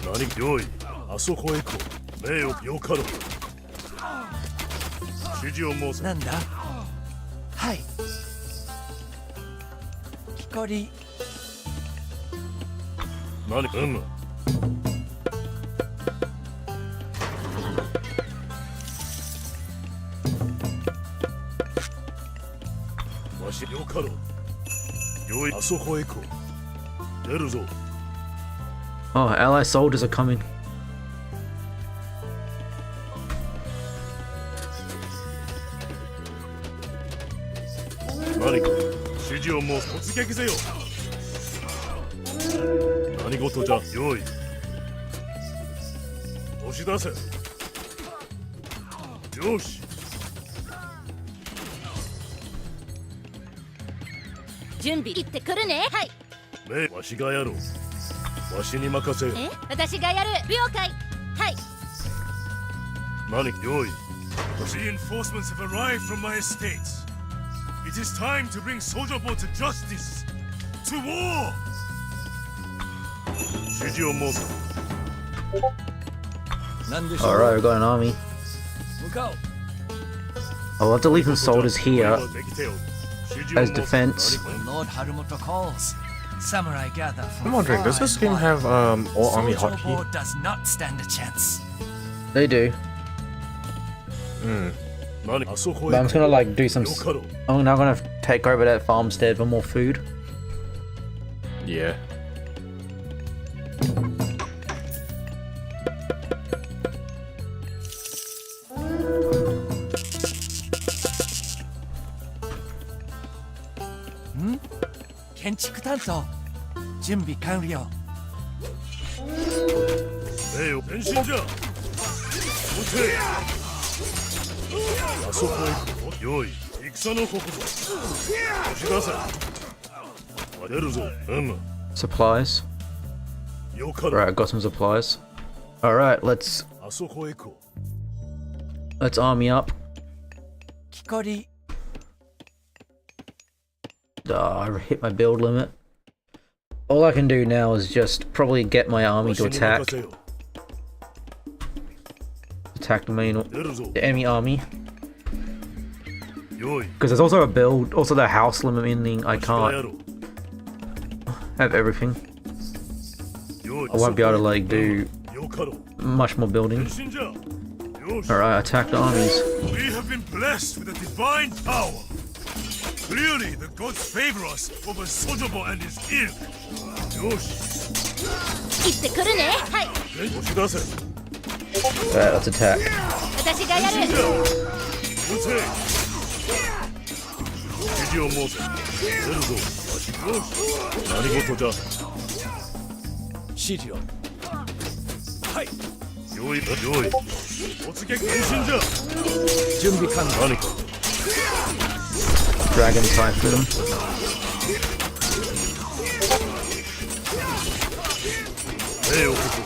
[SPEAKER 7] 何用意。あそこへ行こう。命をよかろう。指示を申せ。
[SPEAKER 3] なんだはい。Hikori.
[SPEAKER 7] 何わしよかろう。用意あそこへ行こう。出るぞ。
[SPEAKER 1] Oh, ally soldiers are coming.
[SPEAKER 7] 何か指示を申す。突撃せよ。何事じゃ。用意。押し出せ。よし。
[SPEAKER 4] 準備行ってくるね。はい。
[SPEAKER 7] わしがやろう。わしに任せよ。
[SPEAKER 4] 私がやる。了解。はい。
[SPEAKER 7] 何用意。Reinforcements have arrived from my estates. It is time to bring Sojobo to justice. To war. 指示を申す。
[SPEAKER 3] なんでしょう
[SPEAKER 1] Alright, we've got an army.
[SPEAKER 3] 向かおう
[SPEAKER 1] I'll have to leave some soldiers here
[SPEAKER 7] できてよ。
[SPEAKER 1] as defense.
[SPEAKER 3] Lord Harumoto calls. Samurai gather for
[SPEAKER 2] I'm wondering, does this game have all army
[SPEAKER 3] Sojobo
[SPEAKER 2] hotkey?
[SPEAKER 3] does not stand a chance.
[SPEAKER 1] They do.
[SPEAKER 7] 何あそこ
[SPEAKER 1] But
[SPEAKER 7] へ
[SPEAKER 1] I'm
[SPEAKER 7] 行
[SPEAKER 1] just
[SPEAKER 7] こ
[SPEAKER 1] gonna
[SPEAKER 7] う。
[SPEAKER 1] like do some.
[SPEAKER 7] よかろう。
[SPEAKER 1] I'm now gonna take over that farmstead for more food.
[SPEAKER 2] Yeah.
[SPEAKER 3] Hmm? 建築担当準備完了
[SPEAKER 7] 命を前進じゃ。撃て。あそこへ行こう。用意。戦の矛ぞ。押し出せ。出るぞ。
[SPEAKER 1] Supplies.
[SPEAKER 7] よかろう。
[SPEAKER 1] Right, I got some supplies. Alright, let's
[SPEAKER 7] あそこへ行こ
[SPEAKER 1] let's army up.
[SPEAKER 3] Hikori.
[SPEAKER 1] I hit my build limit. All I can do now is just probably get my
[SPEAKER 7] う。
[SPEAKER 1] army
[SPEAKER 7] わ
[SPEAKER 1] to
[SPEAKER 7] しに
[SPEAKER 1] attack
[SPEAKER 7] 任せよ。
[SPEAKER 1] attack the main
[SPEAKER 7] 出るぞ。
[SPEAKER 1] the enemy army.
[SPEAKER 7] 用意。
[SPEAKER 1] Because there's also a build, also the house limit, meaning I
[SPEAKER 7] わしがや
[SPEAKER 1] can't
[SPEAKER 7] ろう。
[SPEAKER 1] have everything.
[SPEAKER 7] 用意。
[SPEAKER 1] I won't be able to like do
[SPEAKER 7] よかろう。
[SPEAKER 1] much more
[SPEAKER 7] 前
[SPEAKER 1] building.
[SPEAKER 7] 進じゃ。よし。
[SPEAKER 1] Alright, attack the armies.
[SPEAKER 7] We have been blessed with a divine power. Clearly, the gods favor us over Sojobo and his ilk. よし。
[SPEAKER 4] 行ってくるね。はい。
[SPEAKER 7] 押し出せ。
[SPEAKER 1] Alright, let's attack.
[SPEAKER 4] 私がやる。
[SPEAKER 7] 撃て。指示を申せ。出るぞ。わし。よし。何事じゃ。
[SPEAKER 3] 指示をはい
[SPEAKER 7] 用意だ。用意。突撃前進じゃ。
[SPEAKER 3] 準備完了
[SPEAKER 7] 何か。
[SPEAKER 1] Dragon Typhoon.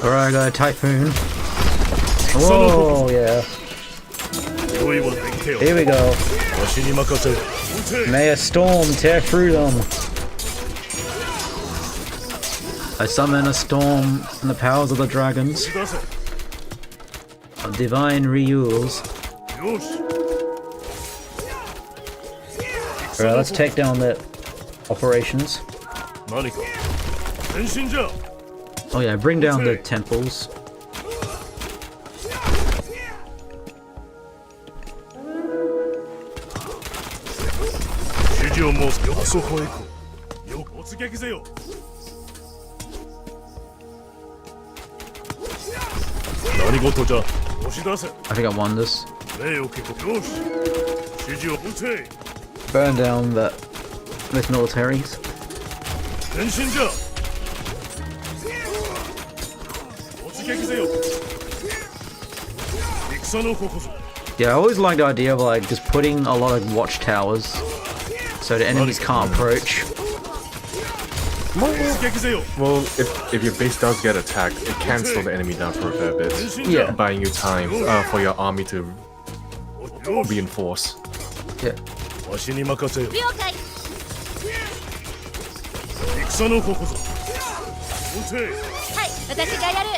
[SPEAKER 1] Alright, I got a Typhoon. Whoa, yeah.
[SPEAKER 7] 用意はできてよ。
[SPEAKER 1] Here we go.
[SPEAKER 7] わしに任せ。撃て。
[SPEAKER 1] May a storm tear through them. I summon a storm from the powers of the dragons.
[SPEAKER 7] 押し出せ。
[SPEAKER 1] Of divine reuse.
[SPEAKER 7] よし。
[SPEAKER 1] Alright, let's take down the operations.
[SPEAKER 7] 何か。前進じゃ。
[SPEAKER 1] Oh yeah, bring down the temples.
[SPEAKER 7] 指示を申す。よあそこへ行こう。よ突撃せよ。何事じゃ。押し出せ。
[SPEAKER 1] I think I won this.
[SPEAKER 7] 命を受けこ。よし。指示を撃て。
[SPEAKER 1] Burn down the with militaries.
[SPEAKER 7] 前進じゃ。突撃せよ。
[SPEAKER 1] Yeah, I always liked the idea of like just putting a lot of watchtowers so the enemies can't approach.
[SPEAKER 2] Well, if your base does get attacked, it can slow the enemy down for a fair bit.
[SPEAKER 1] Yeah.
[SPEAKER 2] Buying you time for your army to reinforce.
[SPEAKER 1] Yeah.
[SPEAKER 4] 了解 はい私がやる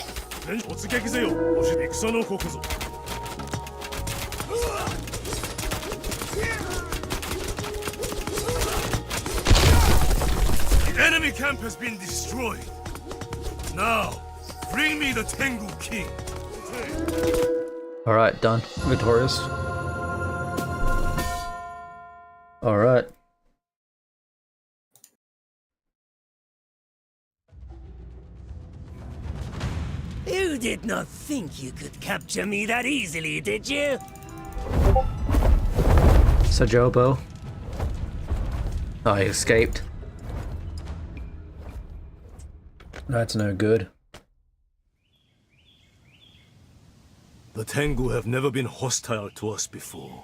[SPEAKER 7] The enemy camp has been destroyed. Now, bring me the Tengu King.
[SPEAKER 1] Alright, done. Victorious. Alright.
[SPEAKER 9] You did not think you could capture me that easily, did you?
[SPEAKER 1] Sajobo. Oh, he escaped. That's no good.
[SPEAKER 7] The Tengu have never been hostile to us before.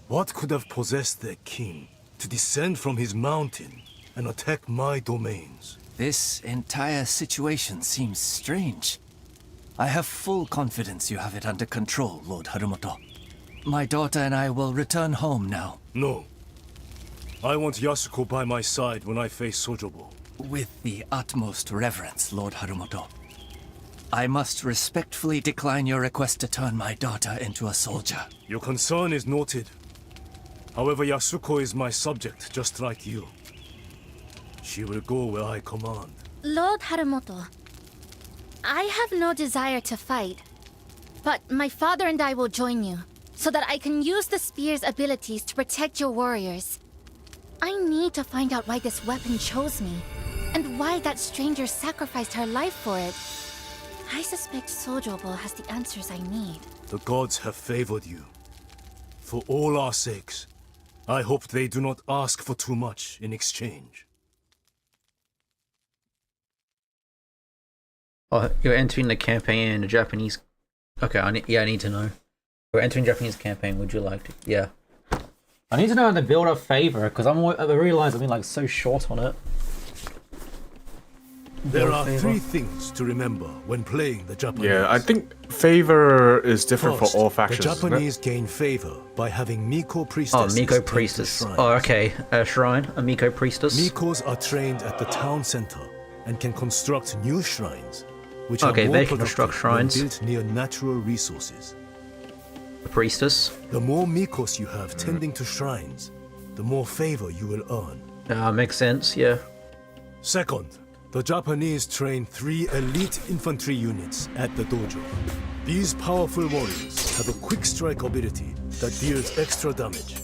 [SPEAKER 7] What could have possessed their king to descend from his mountain and attack my domains?
[SPEAKER 3] This entire situation seems strange. I have full confidence you have it under control, Lord Harumoto. My daughter and I will return home now.
[SPEAKER 7] No. I want Yasuko by my side when I face Sojobo.
[SPEAKER 3] With the utmost reverence, Lord Harumoto. I must respectfully decline your request to turn my daughter into a soldier.
[SPEAKER 7] Your concern is noted. However, Yasuko is my subject, just like you. She will go where I command.
[SPEAKER 4] Lord Harumoto, I have no desire to fight, but my father and I will join you, so that I can use the spear's abilities to protect your warriors. I need to find out why this weapon chose me, and why that stranger sacrificed her life for it. I suspect Sojobo has the answers I need.
[SPEAKER 7] The gods have favored you. For all our sakes, I hope they do not ask for too much in exchange.
[SPEAKER 1] Oh, you're entering the campaign in the Japanese... Okay, I need to know. You're entering Japanese campaign, would you like to... Yeah. I need to know how to build up favor, because I realize I've been like so short on it.
[SPEAKER 7] There are three things to remember when playing the Japanese.
[SPEAKER 2] Yeah, I think favor is different
[SPEAKER 7] First,
[SPEAKER 2] for all factions.
[SPEAKER 7] The
[SPEAKER 2] isn't it?
[SPEAKER 7] Japanese gain favor by having Miko priestesses.
[SPEAKER 1] Oh, Miko
[SPEAKER 7] tend to
[SPEAKER 1] priestess.
[SPEAKER 7] shrines.
[SPEAKER 1] Oh, okay. A shrine, a Miko priestess.
[SPEAKER 7] Mikos are trained at the town center and can construct new shrines, which
[SPEAKER 1] Okay,
[SPEAKER 7] are more
[SPEAKER 1] they can
[SPEAKER 7] productive
[SPEAKER 1] construct shrines.
[SPEAKER 7] when built near natural resources.
[SPEAKER 1] A priestess.
[SPEAKER 7] The more Mikos you have tending to shrines, the more favor you will earn.
[SPEAKER 1] Makes sense, yeah.
[SPEAKER 7] Second, the Japanese train 3 elite infantry units at the dojo. These powerful warriors have a quick strike ability that deals extra damage.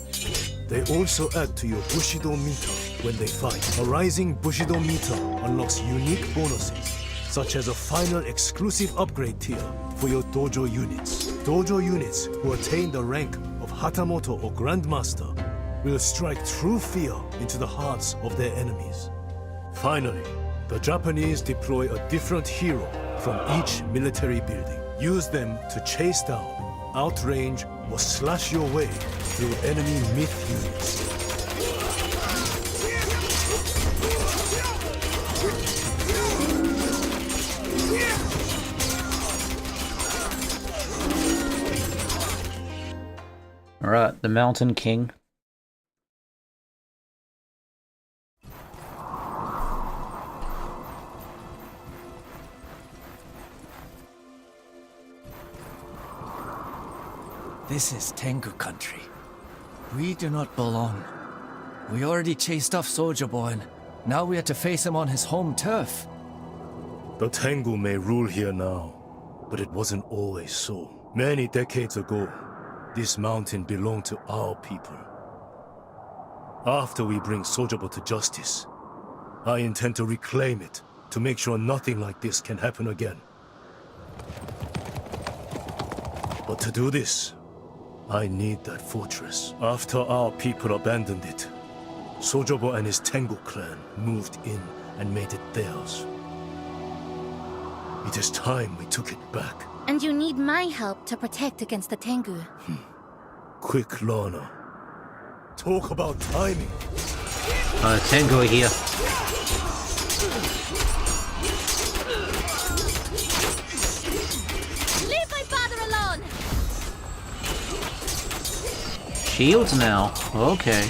[SPEAKER 7] They also add to your Bushido meter when they fight. A rising Bushido meter unlocks unique bonuses, such as a final exclusive upgrade tier for your dojo units. Dojo units who attain the rank of Hatamoto or Grandmaster will strike true fear into the hearts of their enemies. Finally, the Japanese deploy a different hero from each military building. Use them to chase down, outrange, or slash your way through enemy myth units.
[SPEAKER 1] Alright, the Mountain King.
[SPEAKER 3] This is Tengu country. We do not belong. We already chased off Sojobo, and now we are to face him on his home turf.
[SPEAKER 7] The Tengu may rule here now, but it wasn't always so. Many decades ago, this mountain belonged to our people. After we bring Sojobo to justice, I intend to reclaim it to make sure nothing like this can happen again. But to do this, I need that fortress. After our people abandoned it, Sojobo and his Tengu clan moved in and made it theirs. It is time we took it back.
[SPEAKER 4] And you need my help to protect against the Tengu.
[SPEAKER 7] Quick, Lana. Talk about timing.
[SPEAKER 1] Tengu are here.
[SPEAKER 4] Leave my father alone!
[SPEAKER 1] Shields now. Okay.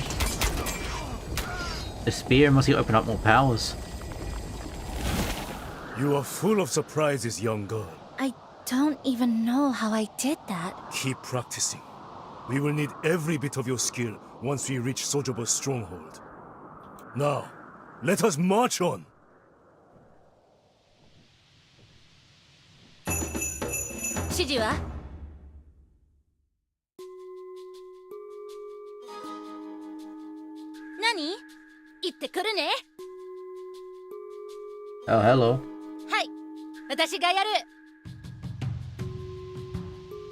[SPEAKER 1] The spear must open up more powers.
[SPEAKER 7] You are full of surprises, young girl.
[SPEAKER 4] I don't even know how I did that.
[SPEAKER 7] Keep practicing. We will need every bit of your skill once we reach Sojoba's stronghold. Now, let us march on!
[SPEAKER 4] 指示は何行ってくるね
[SPEAKER 1] Oh, hello.
[SPEAKER 4] はい私がやる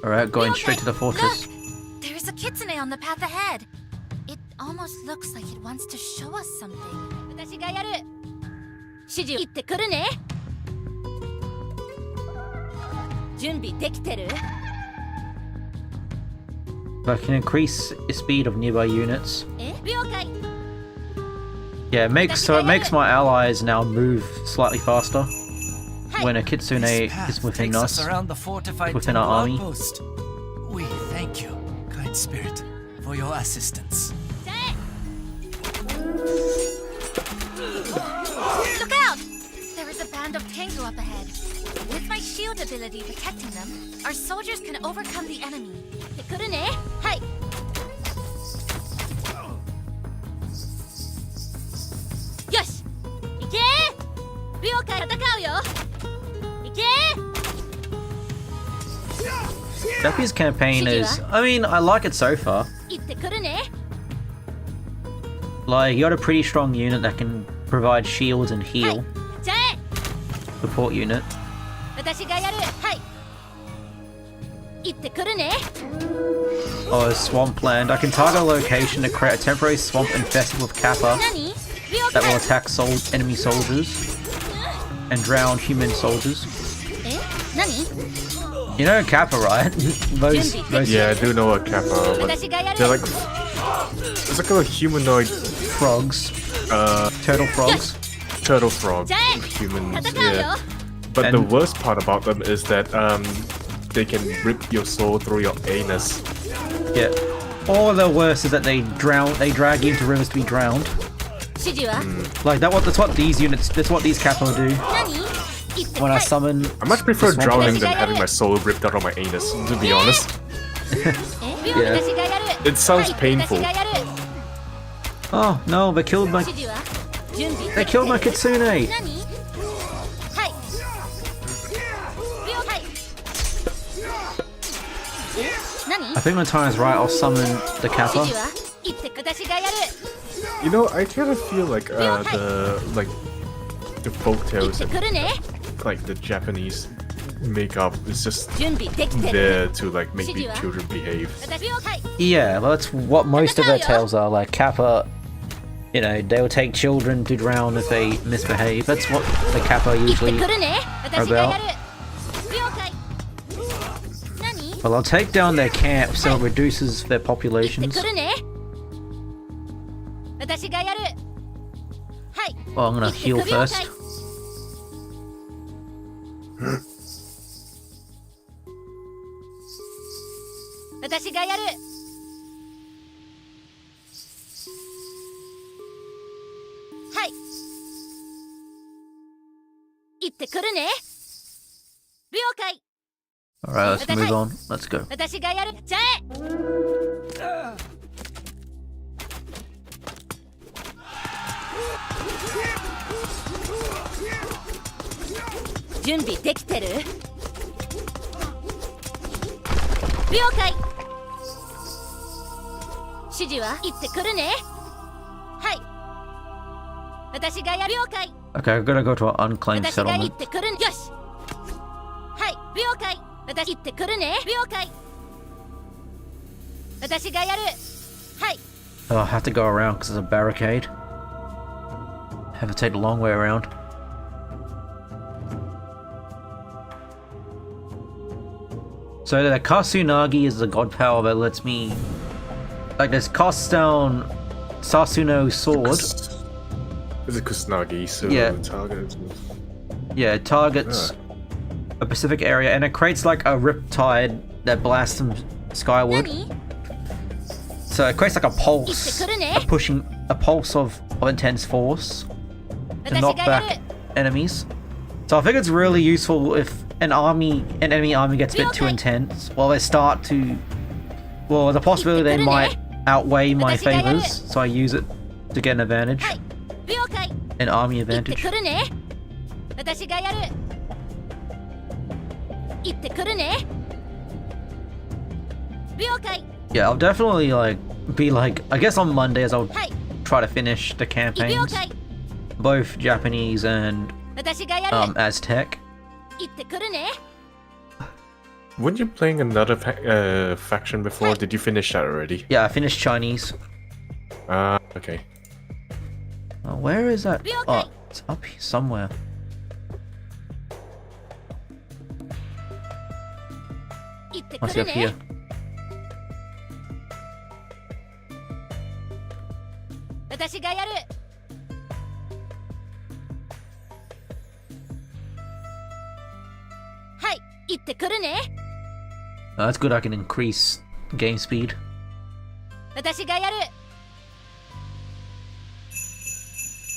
[SPEAKER 1] Alright, going straight to the fortress.
[SPEAKER 4] Look! There's a kitsune on the path ahead. It almost looks like it wants to show us something. 私がやる指示行ってくるね準備できてる
[SPEAKER 1] I can increase the speed of nearby units.
[SPEAKER 4] え了解
[SPEAKER 1] Yeah, it makes my allies now move slightly faster when a kitsune
[SPEAKER 3] This path
[SPEAKER 1] is within
[SPEAKER 3] takes
[SPEAKER 1] us.
[SPEAKER 3] around the fortified
[SPEAKER 1] within our
[SPEAKER 3] temple
[SPEAKER 1] army.
[SPEAKER 3] outpost. We thank you, kind spirit, for your assistance.
[SPEAKER 4] Look out! There is a band of Tengu up ahead. With my shield ability protecting them, our soldiers can overcome the enemy. 来るねはいよし行け了解戦うよ行け
[SPEAKER 1] Duffy's campaign is... I mean, I like it so far.
[SPEAKER 4] 行ってくるね
[SPEAKER 1] Like, you got a pretty strong unit that can provide shields and
[SPEAKER 4] はい
[SPEAKER 1] heal.
[SPEAKER 4] じゃあ
[SPEAKER 1] Support unit.
[SPEAKER 4] 私がやるはい行ってくるね
[SPEAKER 1] Oh, swampland. I can target a location to create a temporary swamp infested with kappa
[SPEAKER 4] 何了
[SPEAKER 1] that will
[SPEAKER 4] 解
[SPEAKER 1] attack enemy soldiers and drown human soldiers.
[SPEAKER 4] え何
[SPEAKER 1] You know kappa, right? those
[SPEAKER 2] Yeah, I do know a kappa, but
[SPEAKER 4] 私がやる
[SPEAKER 2] they're like it's like a humanoid
[SPEAKER 1] frogs. Turtle frogs.
[SPEAKER 2] turtle frog
[SPEAKER 4] じゃあ
[SPEAKER 2] humans.
[SPEAKER 4] 戦うよ
[SPEAKER 2] Yeah, but the
[SPEAKER 1] And-
[SPEAKER 2] worst part about them is that they can rip your soul through your anus.
[SPEAKER 1] Yeah. Or the worst is that they drag you into rivers to be drowned.
[SPEAKER 4] 指示は
[SPEAKER 1] Like that's what these units, that's what these kappa do
[SPEAKER 4] 何行って
[SPEAKER 1] when
[SPEAKER 4] は
[SPEAKER 1] I
[SPEAKER 4] い
[SPEAKER 1] summon.
[SPEAKER 2] I much prefer
[SPEAKER 1] Swamp
[SPEAKER 2] drowning
[SPEAKER 4] Land.
[SPEAKER 2] than having my soul ripped out of my anus, to be honest.
[SPEAKER 4] え
[SPEAKER 1] Yeah.
[SPEAKER 4] 私がやる
[SPEAKER 2] It sounds
[SPEAKER 4] はい
[SPEAKER 2] painful.
[SPEAKER 4] 私がやる
[SPEAKER 1] Oh no, they killed my
[SPEAKER 4] 指示は準備
[SPEAKER 1] they killed my kitsune.
[SPEAKER 4] 何はい了解え何
[SPEAKER 1] I think my time is right. I'll summon the
[SPEAKER 4] 指
[SPEAKER 1] kappa.
[SPEAKER 4] 示は行って私がやる
[SPEAKER 2] You know, I kind of feel like the folk
[SPEAKER 4] 行っ
[SPEAKER 2] tales
[SPEAKER 4] て
[SPEAKER 2] and
[SPEAKER 4] くるね
[SPEAKER 2] like the Japanese makeup is just
[SPEAKER 4] 準備できてる
[SPEAKER 2] there to like make the children behave.
[SPEAKER 4] 私了解
[SPEAKER 1] Yeah, well, that's what most of their tales are. Like kappa, you know, they will take children to drown if they misbehave. That's what the kappa
[SPEAKER 4] 行って
[SPEAKER 1] usually.
[SPEAKER 4] くるね私がやる了解何
[SPEAKER 1] Well, I'll take down their camp so it reduces their
[SPEAKER 4] 行って
[SPEAKER 1] populations.
[SPEAKER 4] くるね私がやるはい
[SPEAKER 1] Well, I'm gonna
[SPEAKER 4] 行ってく
[SPEAKER 1] heal
[SPEAKER 4] 了解
[SPEAKER 1] first.
[SPEAKER 4] 私がやるはい行ってくるね了解
[SPEAKER 1] Alright, let's move on. Let's go.
[SPEAKER 4] 私がやるじゃあ準備できてる了解指示は行ってくるねはい私がやる了解
[SPEAKER 1] Okay, I'm gonna go to an unclaimed
[SPEAKER 4] 私が行
[SPEAKER 1] settlement.
[SPEAKER 4] ってくるよしはい了解私行ってくるね了解私がやるはい
[SPEAKER 1] Oh, I have to go around because there's a barricade. Have to take the long way around. So the Kasunagi is the god power that lets me, like, this costs down Sasuno's sword.
[SPEAKER 2] Is it Kusanagi? So
[SPEAKER 1] Yeah.
[SPEAKER 2] target.
[SPEAKER 1] Yeah, it targets a specific area, and it creates like a riptide that blasts them skyward. So it creates like a pulse, a pulse of intense force to knock back enemies. So I think it's really useful if an enemy army gets a bit too intense. Well, they start to, well, the possibility they might outweigh my favors, so I use it to get an advantage, an army advantage. Yeah, I'll definitely be I guess on Mondays I'll try to finish the campaigns, both Japanese and Aztec.
[SPEAKER 2] Weren't you playing another faction before? Did you finish that already?
[SPEAKER 1] Yeah, I finished Chinese.
[SPEAKER 2] Okay.
[SPEAKER 1] Oh, where is that? Oh, it's up here somewhere. Must be up here. Oh, that's good, I can increase game speed.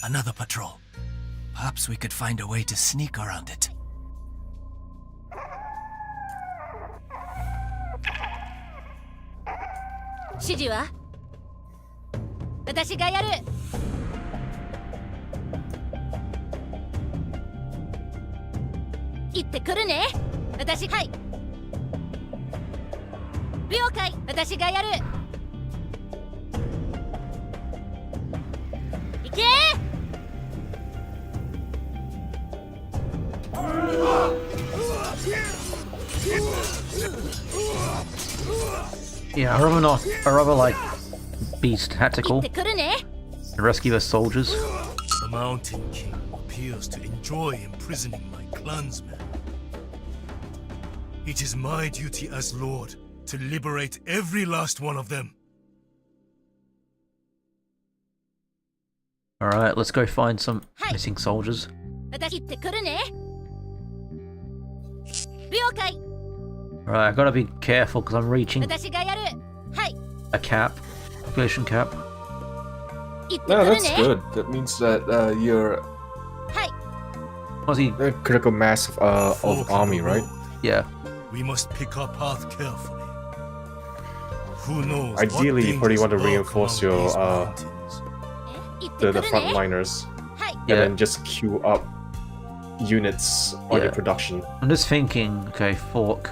[SPEAKER 3] Another patrol. Perhaps we could find a way to sneak around it.
[SPEAKER 1] Yeah, I rather like be tactical and rescue the soldiers.
[SPEAKER 7] The Mountain King appears to enjoy imprisoning my clansmen. It is my duty as Lord to liberate every last one of them.
[SPEAKER 1] Alright, let's go find some missing soldiers. Alright, I gotta be careful because I'm reaching a cap, population cap.
[SPEAKER 2] No, that's good. That means that you're
[SPEAKER 1] Was he?
[SPEAKER 2] a critical mass of army, right?
[SPEAKER 1] Yeah.
[SPEAKER 7] We must pick our path carefully. Who knows?
[SPEAKER 2] Ideally, you probably want to reinforce your the
[SPEAKER 4] the
[SPEAKER 2] frontliners,
[SPEAKER 1] Yeah.
[SPEAKER 2] and then just queue up units on
[SPEAKER 1] Yeah.
[SPEAKER 2] your production.
[SPEAKER 1] I'm just thinking, okay, fork.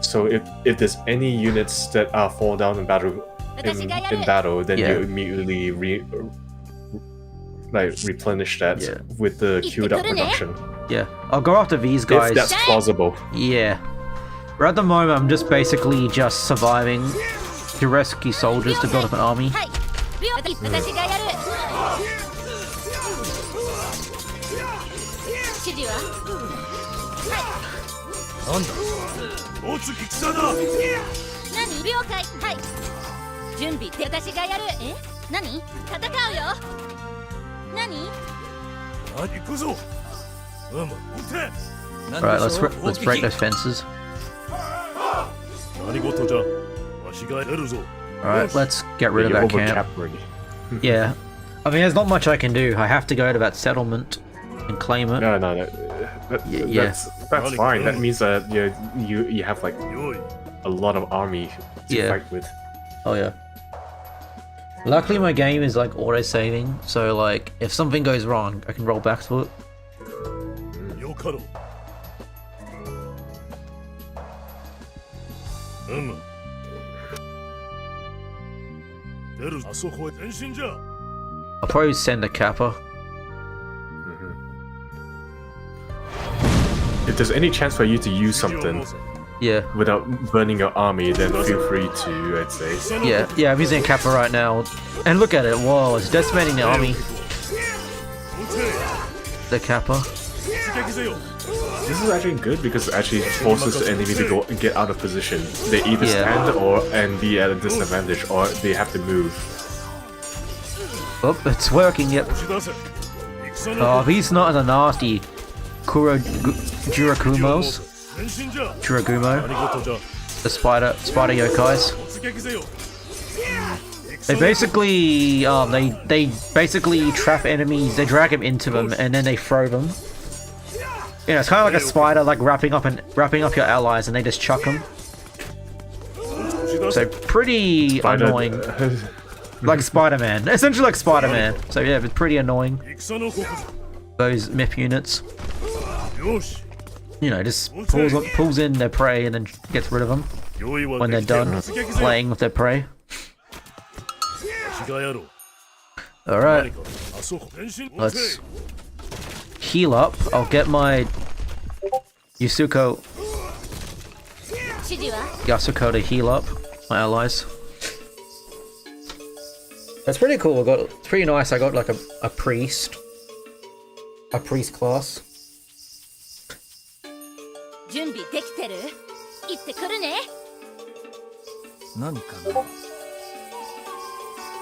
[SPEAKER 2] So if there's any units that fall down in battle, then
[SPEAKER 1] Yeah.
[SPEAKER 2] you immediately replenish that
[SPEAKER 1] Yeah.
[SPEAKER 2] with the queued up production.
[SPEAKER 1] Yeah, I'll go after these guys.
[SPEAKER 2] If that's plausible.
[SPEAKER 1] Yeah. But at the moment, I'm just basically just surviving to rescue soldiers to build up an army. Right, let's break those fences. Alright, let's get rid of
[SPEAKER 2] You're
[SPEAKER 1] that camp.
[SPEAKER 2] overcapped already.
[SPEAKER 1] Yeah. I mean, there's not much I can do. I have to go to that settlement and claim it.
[SPEAKER 2] No,
[SPEAKER 1] Yeah.
[SPEAKER 2] that's fine. That means that you have like a lot of army to
[SPEAKER 1] Yeah.
[SPEAKER 2] fight with.
[SPEAKER 1] Oh yeah. Luckily my game is like auto-saving, so like if something goes wrong, I can roll back to it. I'll probably send a kappa.
[SPEAKER 2] If there's any chance for you to use something
[SPEAKER 1] Yeah.
[SPEAKER 2] without burning your army, then feel free to, I'd say.
[SPEAKER 1] Yeah, I'm using a kappa right now. And look at it, whoa, it's decimating the army. The kappa.
[SPEAKER 2] This is actually good because it actually forces the enemy to get out of position. They either stand and be at a disadvantage, or they have to move.
[SPEAKER 1] Oh, it's working, yep. Oh, these not the nasty Jurakumos. Juragumo. The spider yokais. They basically they basically trap enemies, they drag them into them and then they throw them. You know, it's kind of like a spider like wrapping up your allies and they just chuck them. So pretty annoying. Like Spider-Man. Essentially like Spider-Man. So yeah, it's pretty annoying. Those myth units. You know, just pulls in their prey and then gets rid of them when they're done playing with their prey. Alright. Let's heal up. I'll get my Yasuko to heal up my allies. That's pretty cool. It's pretty nice. I got like a priest class.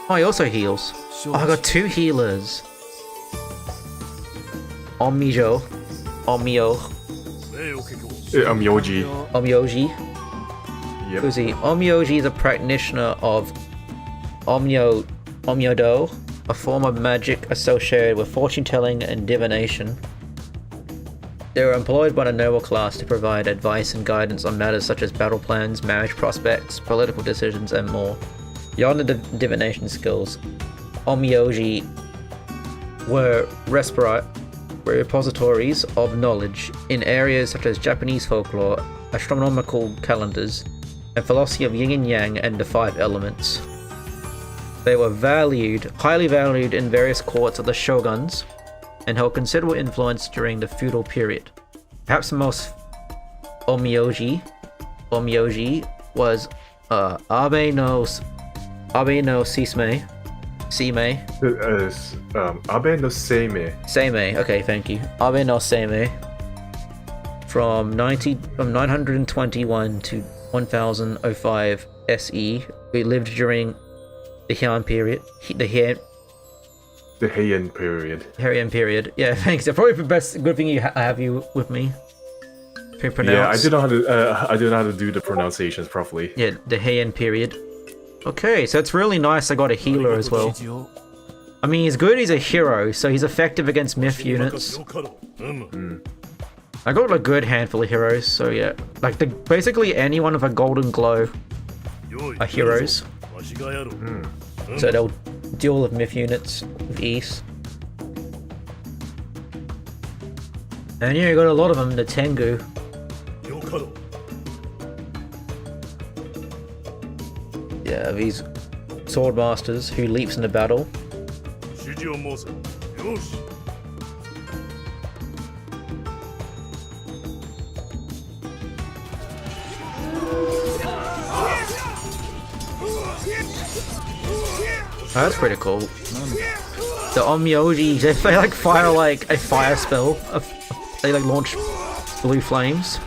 [SPEAKER 1] Oh, he also heals. Oh, I got 2 healers. Omyoji.
[SPEAKER 2] Yep.
[SPEAKER 1] Who's he? Omyoji is a practitioner of Omyodo, a form of magic associated with fortune-telling and divination. They were employed by the noble class to provide advice and guidance on matters such as battle plans, marriage prospects, political decisions, and more. Beyond the divination skills, Omyoji were repositories of knowledge in areas such as Japanese folklore, astronomical calendars, and philosophy of yin and yang and the 5 elements. They were highly valued in various courts of the shoguns, and held considerable influence during the feudal period. Perhaps the most Omyoji was Abe no Sime.
[SPEAKER 2] Abe no Seimei.
[SPEAKER 1] Seimei, okay, thank you. Abe no Seimei. From 921 to 1005 SE, who lived during the Heian period. The
[SPEAKER 2] Heian period.
[SPEAKER 1] Heian period. Yeah, thanks. Probably the best. Good thing I have you with me.
[SPEAKER 2] Yeah, I do know how to do the pronunciations properly.
[SPEAKER 1] Yeah, the Heian period. Okay, so it's really nice. I got a healer as well. I mean, he's good. He's a hero, so he's effective against myth units. I got a good handful of heroes, so yeah, like basically anyone with a golden glow are heroes. So they'll deal with myth units with ease. And yeah, you got a lot of them, the Tengu. Yeah, these sword masters who leaps into battle. Oh, that's pretty cool. The Omyoji, they like fire like a fire spell. They like launch blue flames.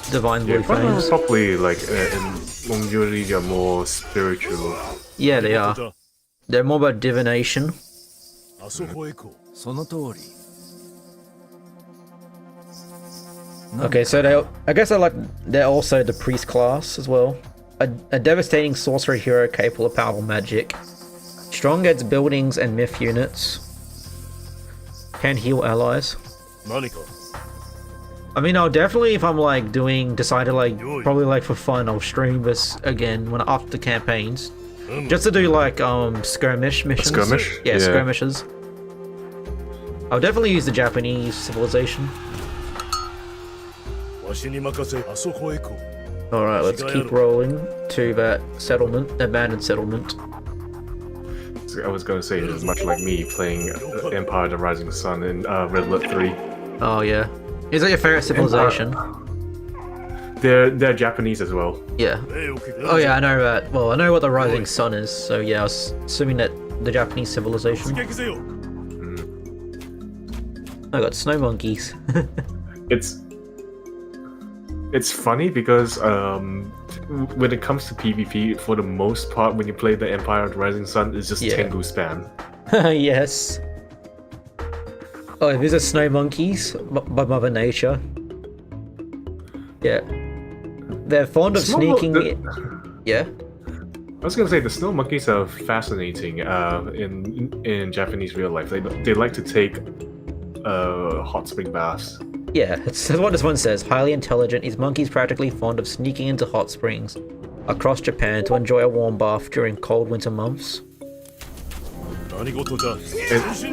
[SPEAKER 1] Divine blue flames.
[SPEAKER 2] Probably like Omyoji are more spiritual.
[SPEAKER 1] Yeah, they are. They're more about divination. Okay, so I guess they're also the priest class as well. A devastating sorcerer hero capable of powerful magic. Strong against buildings and myth units. Can heal allies. I mean, I'll definitely, if I'm like probably like for fun, I'll stream this again after the campaigns. Just to do like skirmish missions.
[SPEAKER 2] Skirmish?
[SPEAKER 1] Yeah, skirmishes. I'll definitely use the Japanese civilization. Alright, let's keep rolling to that settlement, abandoned settlement.
[SPEAKER 2] I was gonna say, it's much like me playing Empire the Rising Sun in Red Alert 3.
[SPEAKER 1] Oh yeah. Is that your favorite civilization?
[SPEAKER 2] They're Japanese as well.
[SPEAKER 1] Yeah. Oh yeah, I know that. Well, I know what the Rising Sun is, so yeah, I was assuming that the Japanese civilization. I got snow monkeys.
[SPEAKER 2] it's funny because when it comes to PvP, for the most part, when you play the Empire of the Rising Sun, it's just Tengu spam.
[SPEAKER 1] Yes. Oh, these are snow monkeys by Mother Nature. Yeah. They're fond of sneaking in. Yeah?
[SPEAKER 2] I was gonna say the snow monkeys are fascinating in Japanese real life. They like to take hot spring baths.
[SPEAKER 1] Yeah, that's what this one says. Highly intelligent, these monkeys practically fond of sneaking into hot springs across Japan to enjoy a warm bath during cold winter months.
[SPEAKER 2] And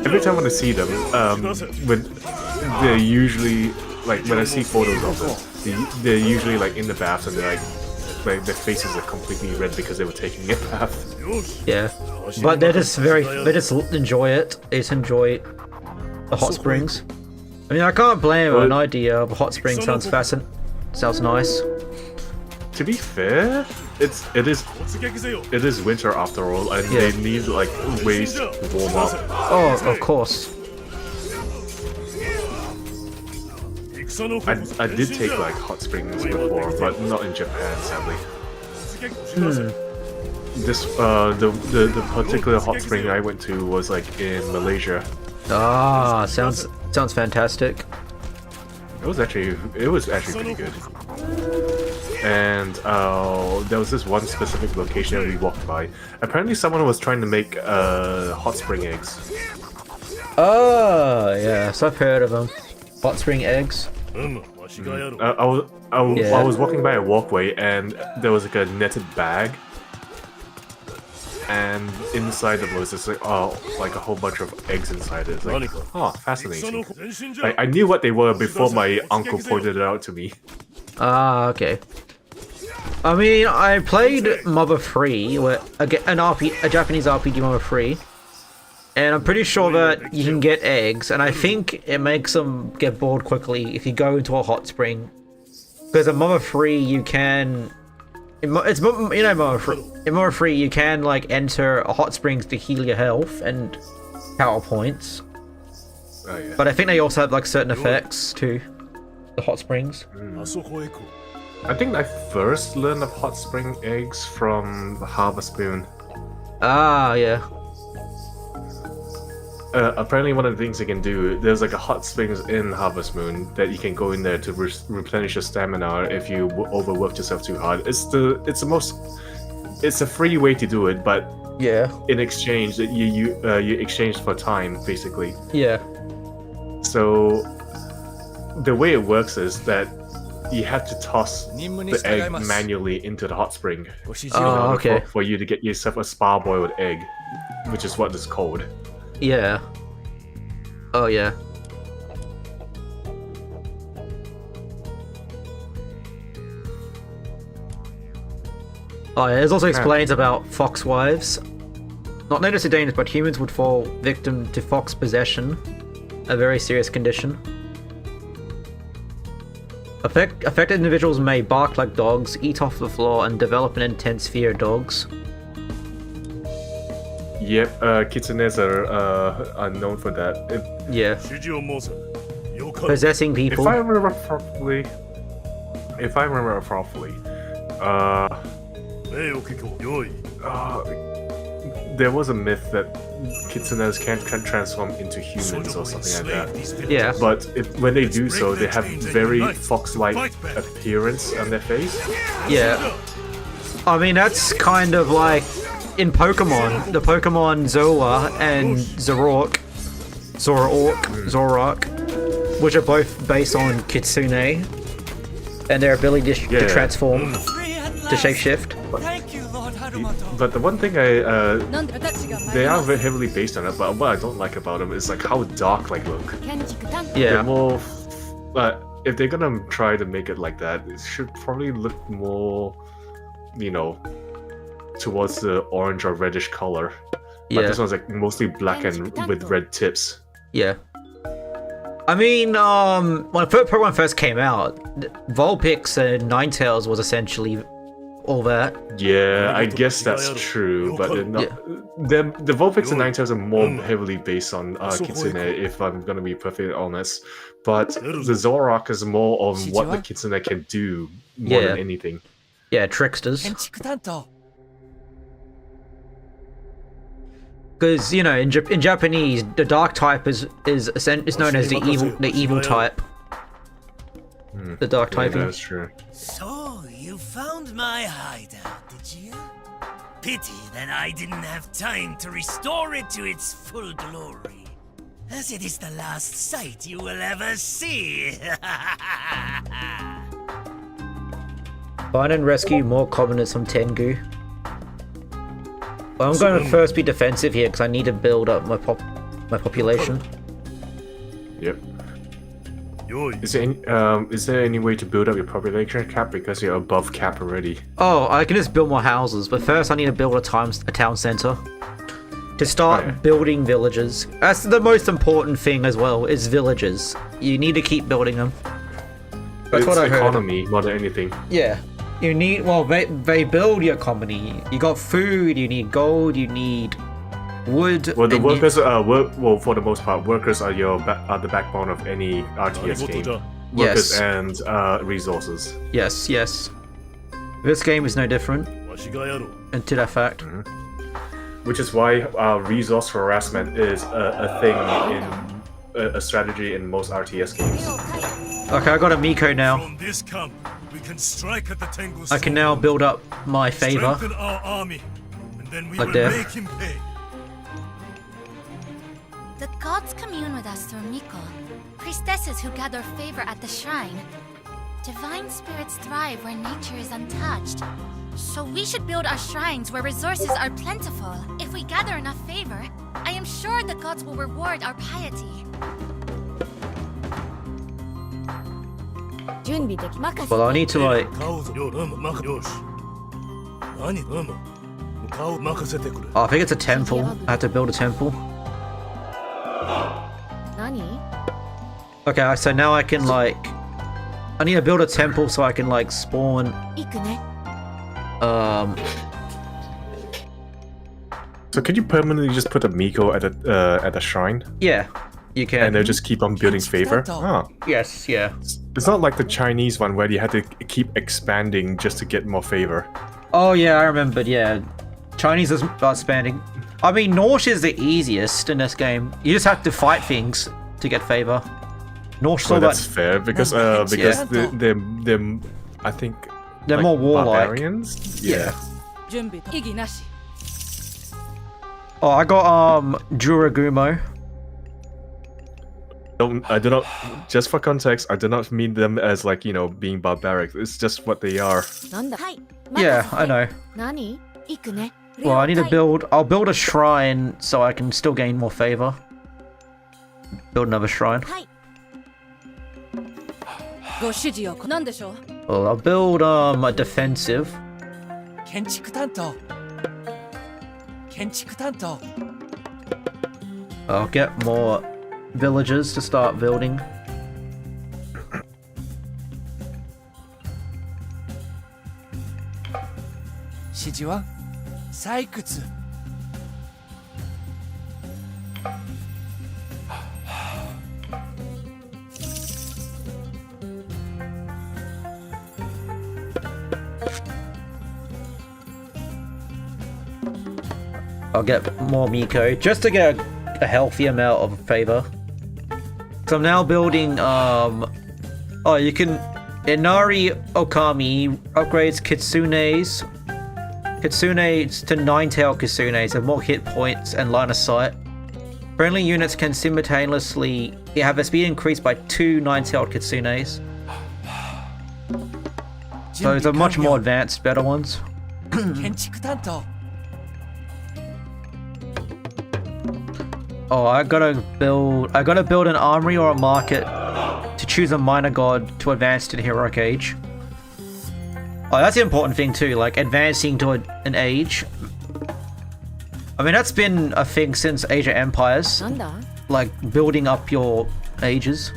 [SPEAKER 2] every time when I see them, when they're usually like when I see photos of them, they're usually like in the baths and they're like their faces are completely red because they were taking a bath.
[SPEAKER 1] Yeah, but they just enjoy it. They just enjoy the hot springs. I mean, I can't blame them. An idea of a hot spring sounds fascinating. Sounds nice.
[SPEAKER 2] To be fair, it is winter after all, and they need like ways to warm up.
[SPEAKER 1] Oh, of course.
[SPEAKER 2] I did take like hot springs before, but not in Japan, sadly. This the particular hot spring I went to was like in Malaysia.
[SPEAKER 1] Ah, sounds fantastic.
[SPEAKER 2] It was actually pretty good. And there was this one specific location that we walked by. Apparently, someone was trying to make hot spring eggs.
[SPEAKER 1] Oh, yes, I've heard of them. Hot spring eggs.
[SPEAKER 2] I was walking by a walkway, and there was like a netted bag, and inside them was just like a whole bunch of eggs inside it. It's like, oh, fascinating. I knew what they were before my uncle pointed it out to me.
[SPEAKER 1] Ah, okay. I mean, I played Mother 3, where a Japanese RPG Mother 3, and I'm pretty sure that you can get eggs, and I think it makes them get bored quickly if you go into a hot spring. Because in Mother 3, you can... In Mother 3, you can, like, enter a hot springs to heal your health and power points.
[SPEAKER 2] Oh, yeah.
[SPEAKER 1] But I think they also have, like, certain effects, too. The hot springs.
[SPEAKER 2] I think I first learned of hot spring eggs from Harvest Moon.
[SPEAKER 1] Ah, yeah.
[SPEAKER 2] Apparently one of the things you can do, there's like a hot springs in Harvest Moon that you can go in there to replenish your stamina if you overworked yourself too hard. It's a free way to do it, but
[SPEAKER 1] yeah,
[SPEAKER 2] in exchange that you exchange for time basically.
[SPEAKER 1] Yeah.
[SPEAKER 2] So the way it works is that you have to toss the egg manually into the hot spring in order for you to get yourself a spa-boiled egg, which is what it's called.
[SPEAKER 1] Yeah. Oh, yeah. Oh, yeah, there's also explains about fox wives. Not noticeably dangerous, but humans would fall victim to fox possession, a very serious condition. Affected individuals may bark like dogs, eat off the floor, and develop an intense fear of dogs.
[SPEAKER 2] Yep, kitsunes are known for that.
[SPEAKER 1] Yeah. Possessing people.
[SPEAKER 2] If I remember properly, there was a myth that kitsunes can't transform into humans or something like that.
[SPEAKER 1] Yeah.
[SPEAKER 2] But when they do so, they have very fox-like appearance on their face.
[SPEAKER 1] Yeah. I mean, that's kind of like in Pokemon, the Pokemon Zoa and Zoroark, which are both based on Kitsune and their ability to transform, to shapeshift.
[SPEAKER 2] But the one thing they are very heavily based on it, but what I don't like about them is like how dark they look.
[SPEAKER 1] Yeah.
[SPEAKER 2] They're more, if they're gonna try to make it like that, it should probably look more, towards the orange or reddish color. But this one's like mostly black and with red tips.
[SPEAKER 1] Yeah. I mean, when Pokemon first came out, Vulpix and Ninetales was essentially all that.
[SPEAKER 2] Yeah, I guess that's true, but they're not. The Vulpix and Ninetales are more heavily based on Kitsune, if I'm gonna be perfectly honest. But the Zorak is more on what the Kitsune can do more than anything.
[SPEAKER 1] Yeah, tricksters.
[SPEAKER 3] 建築担当
[SPEAKER 1] Because you know, in Japanese, the dark type is known as the evil type. The dark typing.
[SPEAKER 2] That's true.
[SPEAKER 9] So, you found my hideout, did you? Pity that I didn't have time to restore it to its full glory, as it is the last sight you will ever see.
[SPEAKER 1] Find and rescue more commoners from Tengu. Well, I'm going to first be defensive here because I need to build up my population.
[SPEAKER 2] Yep. Is there any way to build up your population cap because you're above cap already?
[SPEAKER 1] Oh, I can just build more houses, but first I need to build a town center to start building villages. That's the most important thing as well, is villages. You need to keep building them. That's
[SPEAKER 2] it's
[SPEAKER 1] what I heard.
[SPEAKER 2] Economy more than anything.
[SPEAKER 1] Yeah. You need, well, they build your economy. You got food, you need gold, you need wood.
[SPEAKER 2] Well, the workers well, for the most part, workers are the backbone of any RTS game. Workers and resources.
[SPEAKER 1] Yes, yes. This game is no different. And to that fact.
[SPEAKER 2] Which is why resource harassment is a thing in a strategy in most RTS games.
[SPEAKER 1] Okay, I got a Miko now.
[SPEAKER 7] From this camp, we can strike at the Tengu's
[SPEAKER 1] I can now build up my favor.
[SPEAKER 7] strengthen our army, and then we
[SPEAKER 1] Like
[SPEAKER 7] will
[SPEAKER 1] that.
[SPEAKER 7] make him pay.
[SPEAKER 4] The gods commune with us through Miko, priestesses who gather favor at the shrine. Divine spirits thrive where nature is untouched. So we should build our shrines where resources are plentiful. If we gather enough favor, I am sure the gods will reward our piety.
[SPEAKER 1] Well, I need to like...
[SPEAKER 7] Oh,
[SPEAKER 1] I think it's a temple. I have to build a temple. Okay, so now I can like... I need to build a temple so I can like spawn...
[SPEAKER 2] So can you permanently just put a Miko at a shrine?
[SPEAKER 1] Yeah, you can.
[SPEAKER 2] And they'll just keep on building favor? Oh.
[SPEAKER 1] Yes, yeah.
[SPEAKER 2] It's not like the Chinese one where you had to keep expanding just to get more favor.
[SPEAKER 1] Oh yeah, I remembered, yeah. Chinese is expanding. I mean, Norse is the easiest in this game. You just have to fight things to get favor. Norse
[SPEAKER 2] Well,
[SPEAKER 1] all
[SPEAKER 2] that's
[SPEAKER 1] that...
[SPEAKER 2] fair, because they're I think...
[SPEAKER 1] They're
[SPEAKER 2] like
[SPEAKER 1] more warlike.
[SPEAKER 2] Barbarians?
[SPEAKER 1] Yeah.
[SPEAKER 8] 準備異議なし
[SPEAKER 1] Oh, I got Juragumo.
[SPEAKER 2] I do not, just for context, I do not mean them as like, you know, being barbaric. It's just what they are.
[SPEAKER 1] Yeah, I know. Well, I need to build... I'll build a shrine so I can still gain more favor. Build another shrine.
[SPEAKER 8] ご指示を何でしょう
[SPEAKER 1] Well, I'll build a defensive.
[SPEAKER 3] 建築担当建築担当
[SPEAKER 1] I'll get more villagers to start building.
[SPEAKER 3] Shijiwa? 採掘
[SPEAKER 1] I'll get more Miko just to get a healthy amount of favor. So I'm now building oh, you can... Inari Okami upgrades Kitsunes to 9-tailed Kitsunes with more hit points and line of sight. Friendly units can simultaneously have a speed increased by 2 9-tailed Kitsunes. So those are much more advanced, better ones.
[SPEAKER 3] 建築担当
[SPEAKER 1] Oh, I gotta build an armory or a market to choose a minor god to advance to the heroic age. Oh, that's the important thing too, like advancing to an age. I mean, that's been a thing since Age of Empires. Like building up your ages.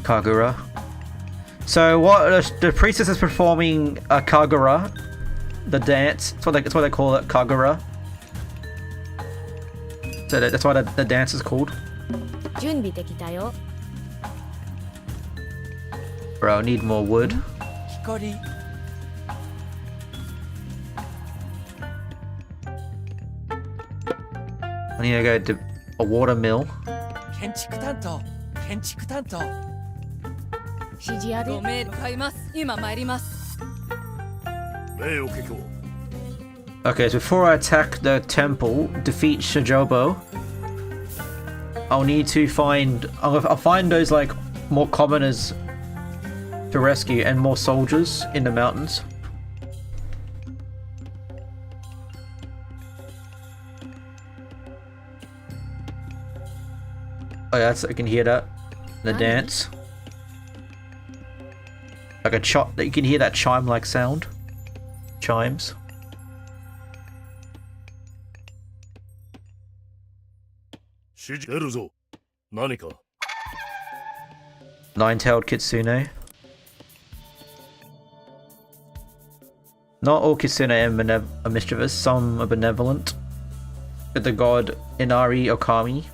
[SPEAKER 1] Kagura. So what the priestess is performing a kagura, the dance. That's what they call it, kagura. So that's why the dance is called.
[SPEAKER 5] 準備できたよ。
[SPEAKER 1] Bro, I need more wood.
[SPEAKER 3] Hikori.
[SPEAKER 1] I need to go to a water mill.
[SPEAKER 3] 建築担当。建築担当。
[SPEAKER 5] 指示ある。
[SPEAKER 8] ご命令向かいます。今参ります。
[SPEAKER 7] 名誉結構
[SPEAKER 1] Okay, so before I attack the temple, defeat Shijobo, I'll need to find... I'll find those, like, more commoners to rescue and more soldiers in the mountains. Oh yeah, I can hear that. The dance. Like a chime, you can hear that chime-like sound. Chimes. Nine-tailed kitsune. Not all kitsune are mischievous, some are benevolent. With the god Inari Okami.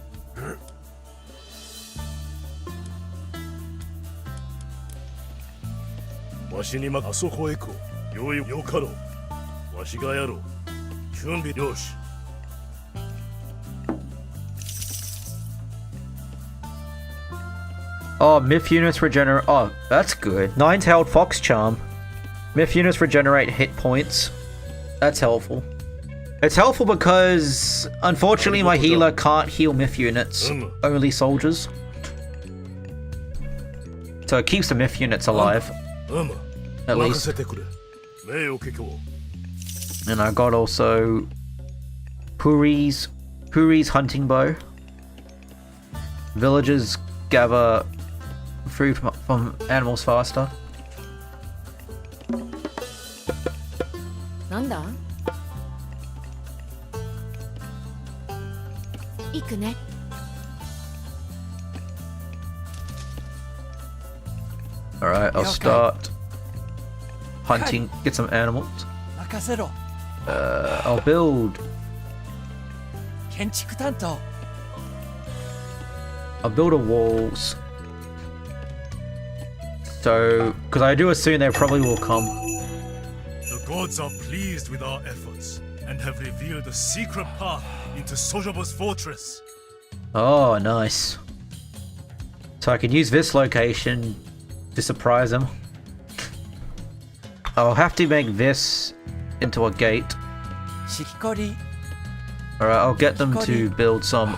[SPEAKER 1] Oh, myth units regenerate. Oh, that's good. Nine-tailed fox charm. Myth units regenerate hit points. That's helpful. It's helpful because, unfortunately, my healer can't heal myth units. Only soldiers. So it keeps the myth units alive. At least. And I got also Puri's hunting bow. Villagers gather food from animals faster.
[SPEAKER 5] なんだ？行くね。
[SPEAKER 1] Alright, I'll start hunting, get some animals.
[SPEAKER 3] 任せろ。
[SPEAKER 1] I'll build
[SPEAKER 3] 建築担当。
[SPEAKER 1] a walls. So, because I do assume they probably will come.
[SPEAKER 7] The gods are pleased with our efforts and have revealed a secret path into Sojobo's fortress.
[SPEAKER 1] Oh, nice. So I can use this location to surprise them. I'll have to make this into a gate.
[SPEAKER 3] Hikori.
[SPEAKER 1] Alright, I'll get them to build some.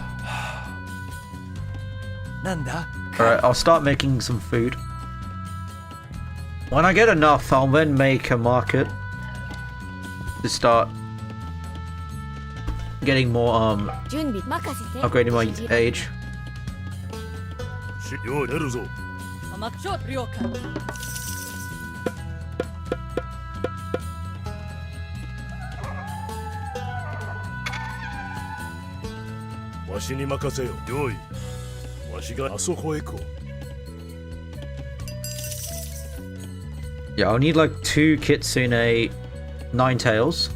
[SPEAKER 3] なんだ？
[SPEAKER 1] Alright, I'll start making some food. When I get enough, I'll then make a market to start getting more,
[SPEAKER 5] 準備任せて。
[SPEAKER 1] upgrading my age.
[SPEAKER 7] よう出るぞ。
[SPEAKER 8] マッチョ了解。
[SPEAKER 7] わしに任せよ。よい。わしがあそこへ行こう。
[SPEAKER 1] Yeah, I'll need like 2 kitsune nine-tails.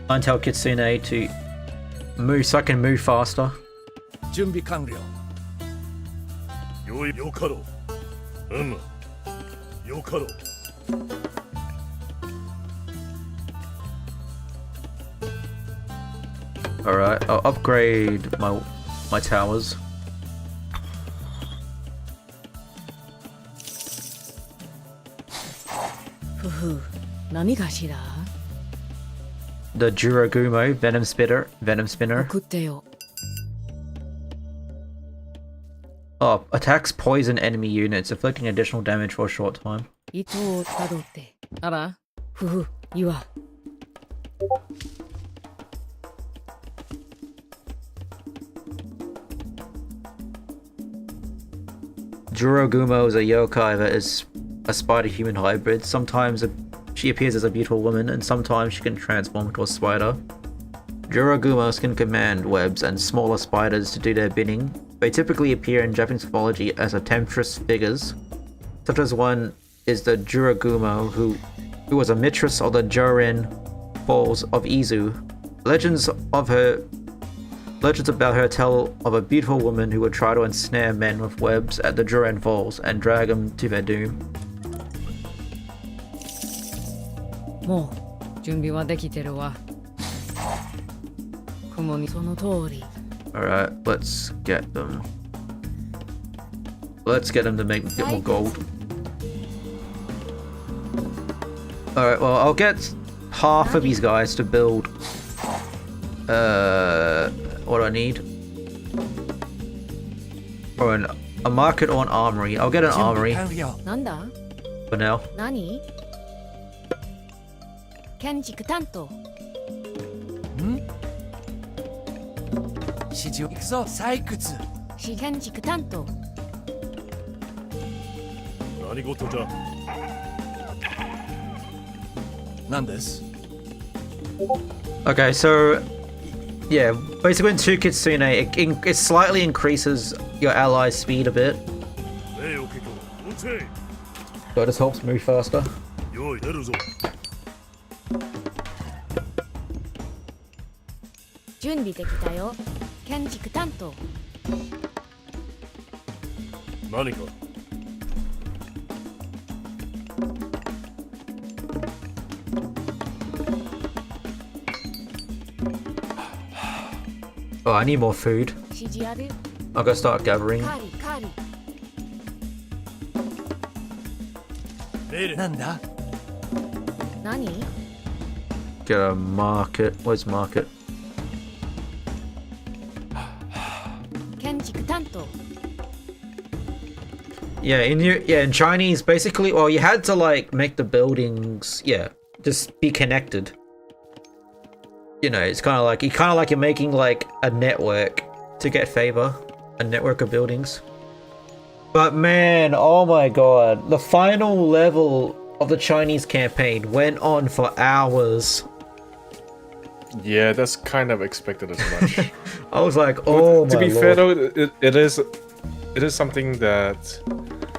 [SPEAKER 1] Nine-tailed kitsune to move so I can move faster.
[SPEAKER 3] 準備完了。
[SPEAKER 7] よいよかろう。よかろう。
[SPEAKER 1] Alright, I'll upgrade my towers. The Juragumo Venom Spinner.
[SPEAKER 8] 送ってよ。
[SPEAKER 1] Oh, attacks poison enemy units, inflicting additional damage for a short time.
[SPEAKER 8] 糸をたどって。あら、ふふ、岩。
[SPEAKER 1] Juragumo is a yokai that is a spider-human hybrid. Sometimes she appears as a beautiful woman, and sometimes she can transform into a spider. Juragumos can command webs and smaller spiders to do their bidding. They typically appear in Japanese mythology as temptress figures. such as one is the Juragumo, who was a mistress of the Jorin Falls of Izu. Legends about her tell of a beautiful woman who would try to ensnare men with webs at the Jorin Falls and drag them to their doom.
[SPEAKER 8] もう準備はできてるわ。雲にその通り。
[SPEAKER 1] Alright, let's get them. Let's get them to make a bit more gold. Alright, well, I'll get half of these guys to build. What do I need? Or a market or an armory. I'll get an armory
[SPEAKER 8] なんだ
[SPEAKER 1] for now.
[SPEAKER 8] 何建築担当。
[SPEAKER 3] 指示を行くぞ採掘。
[SPEAKER 8] 建築担当。
[SPEAKER 7] 何事じゃ。
[SPEAKER 3] なんです
[SPEAKER 1] Okay, so yeah, basically in 2 Kitsune, it slightly increases your allies' speed a bit.
[SPEAKER 7] 礼を聞く。音声。
[SPEAKER 1] So it just helps move faster.
[SPEAKER 7] 用意出るぞ。
[SPEAKER 8] 準備できたよ。建築担当。
[SPEAKER 7] 何か。
[SPEAKER 1] Oh, I need more food.
[SPEAKER 8] 指示ある。
[SPEAKER 1] I'll go start gathering.
[SPEAKER 8] カリカリ。
[SPEAKER 7] 命令。
[SPEAKER 3] なんだ
[SPEAKER 8] 何
[SPEAKER 1] Get a market. Where's market?
[SPEAKER 8] 建築担当。
[SPEAKER 1] Yeah, in Chinese, basically, well, you had to like make the buildings, yeah, just be connected. You know, it's kind of like you're making like a network to get favor, a network of buildings. But man, oh my god, the final level of the Chinese campaign went on for hours.
[SPEAKER 2] Yeah, that's kind of expected as much.
[SPEAKER 1] I was like, oh my
[SPEAKER 2] To be
[SPEAKER 1] lord.
[SPEAKER 2] fair though, it is something that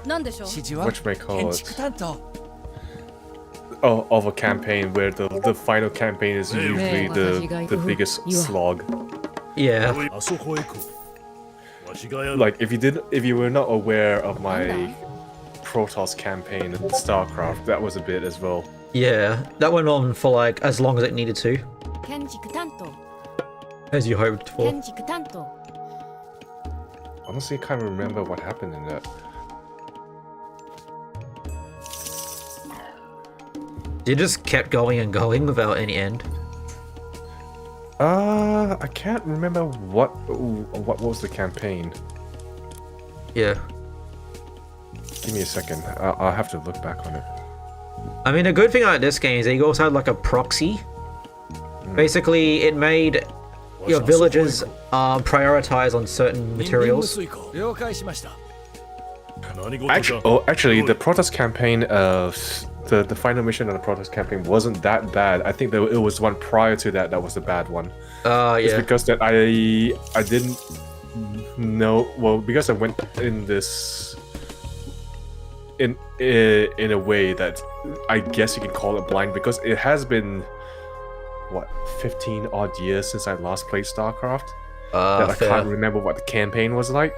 [SPEAKER 8] なんでしょう
[SPEAKER 3] 指示は
[SPEAKER 2] What you may call
[SPEAKER 3] 建
[SPEAKER 2] it.
[SPEAKER 3] 築担当
[SPEAKER 2] Of a campaign where the final campaign is usually the biggest slog.
[SPEAKER 1] Yeah.
[SPEAKER 7] あそこへ行こう。わしがやる。
[SPEAKER 2] Like if you were not aware of my Protoss campaign in StarCraft, that was a bit as well.
[SPEAKER 1] Yeah, that went on for like as long as it needed to,
[SPEAKER 8] 建築担当。
[SPEAKER 1] as you hoped for.
[SPEAKER 8] 建築担当。
[SPEAKER 2] Honestly, can't remember what happened in that.
[SPEAKER 1] You just kept going and going without any end.
[SPEAKER 2] I can't remember what was the campaign.
[SPEAKER 1] Yeah.
[SPEAKER 2] Give me a second. I'll have to look back on it.
[SPEAKER 1] I mean, a good thing about this game is that you also had like a proxy. Basically, it made your villages prioritize on certain materials.
[SPEAKER 3] 了解しました
[SPEAKER 7] 何事じゃ。
[SPEAKER 2] Actually, the Protoss campaign the final mission on the Protoss campaign wasn't that bad. I think it was one prior to that was the bad one. It's
[SPEAKER 1] Yeah.
[SPEAKER 2] because that I didn't know, well, because I went in this in a way that I guess you can call it blind, because it has been what 15 odd years since I last played StarCraft. That I
[SPEAKER 1] Fair.
[SPEAKER 2] can't remember what the campaign was like.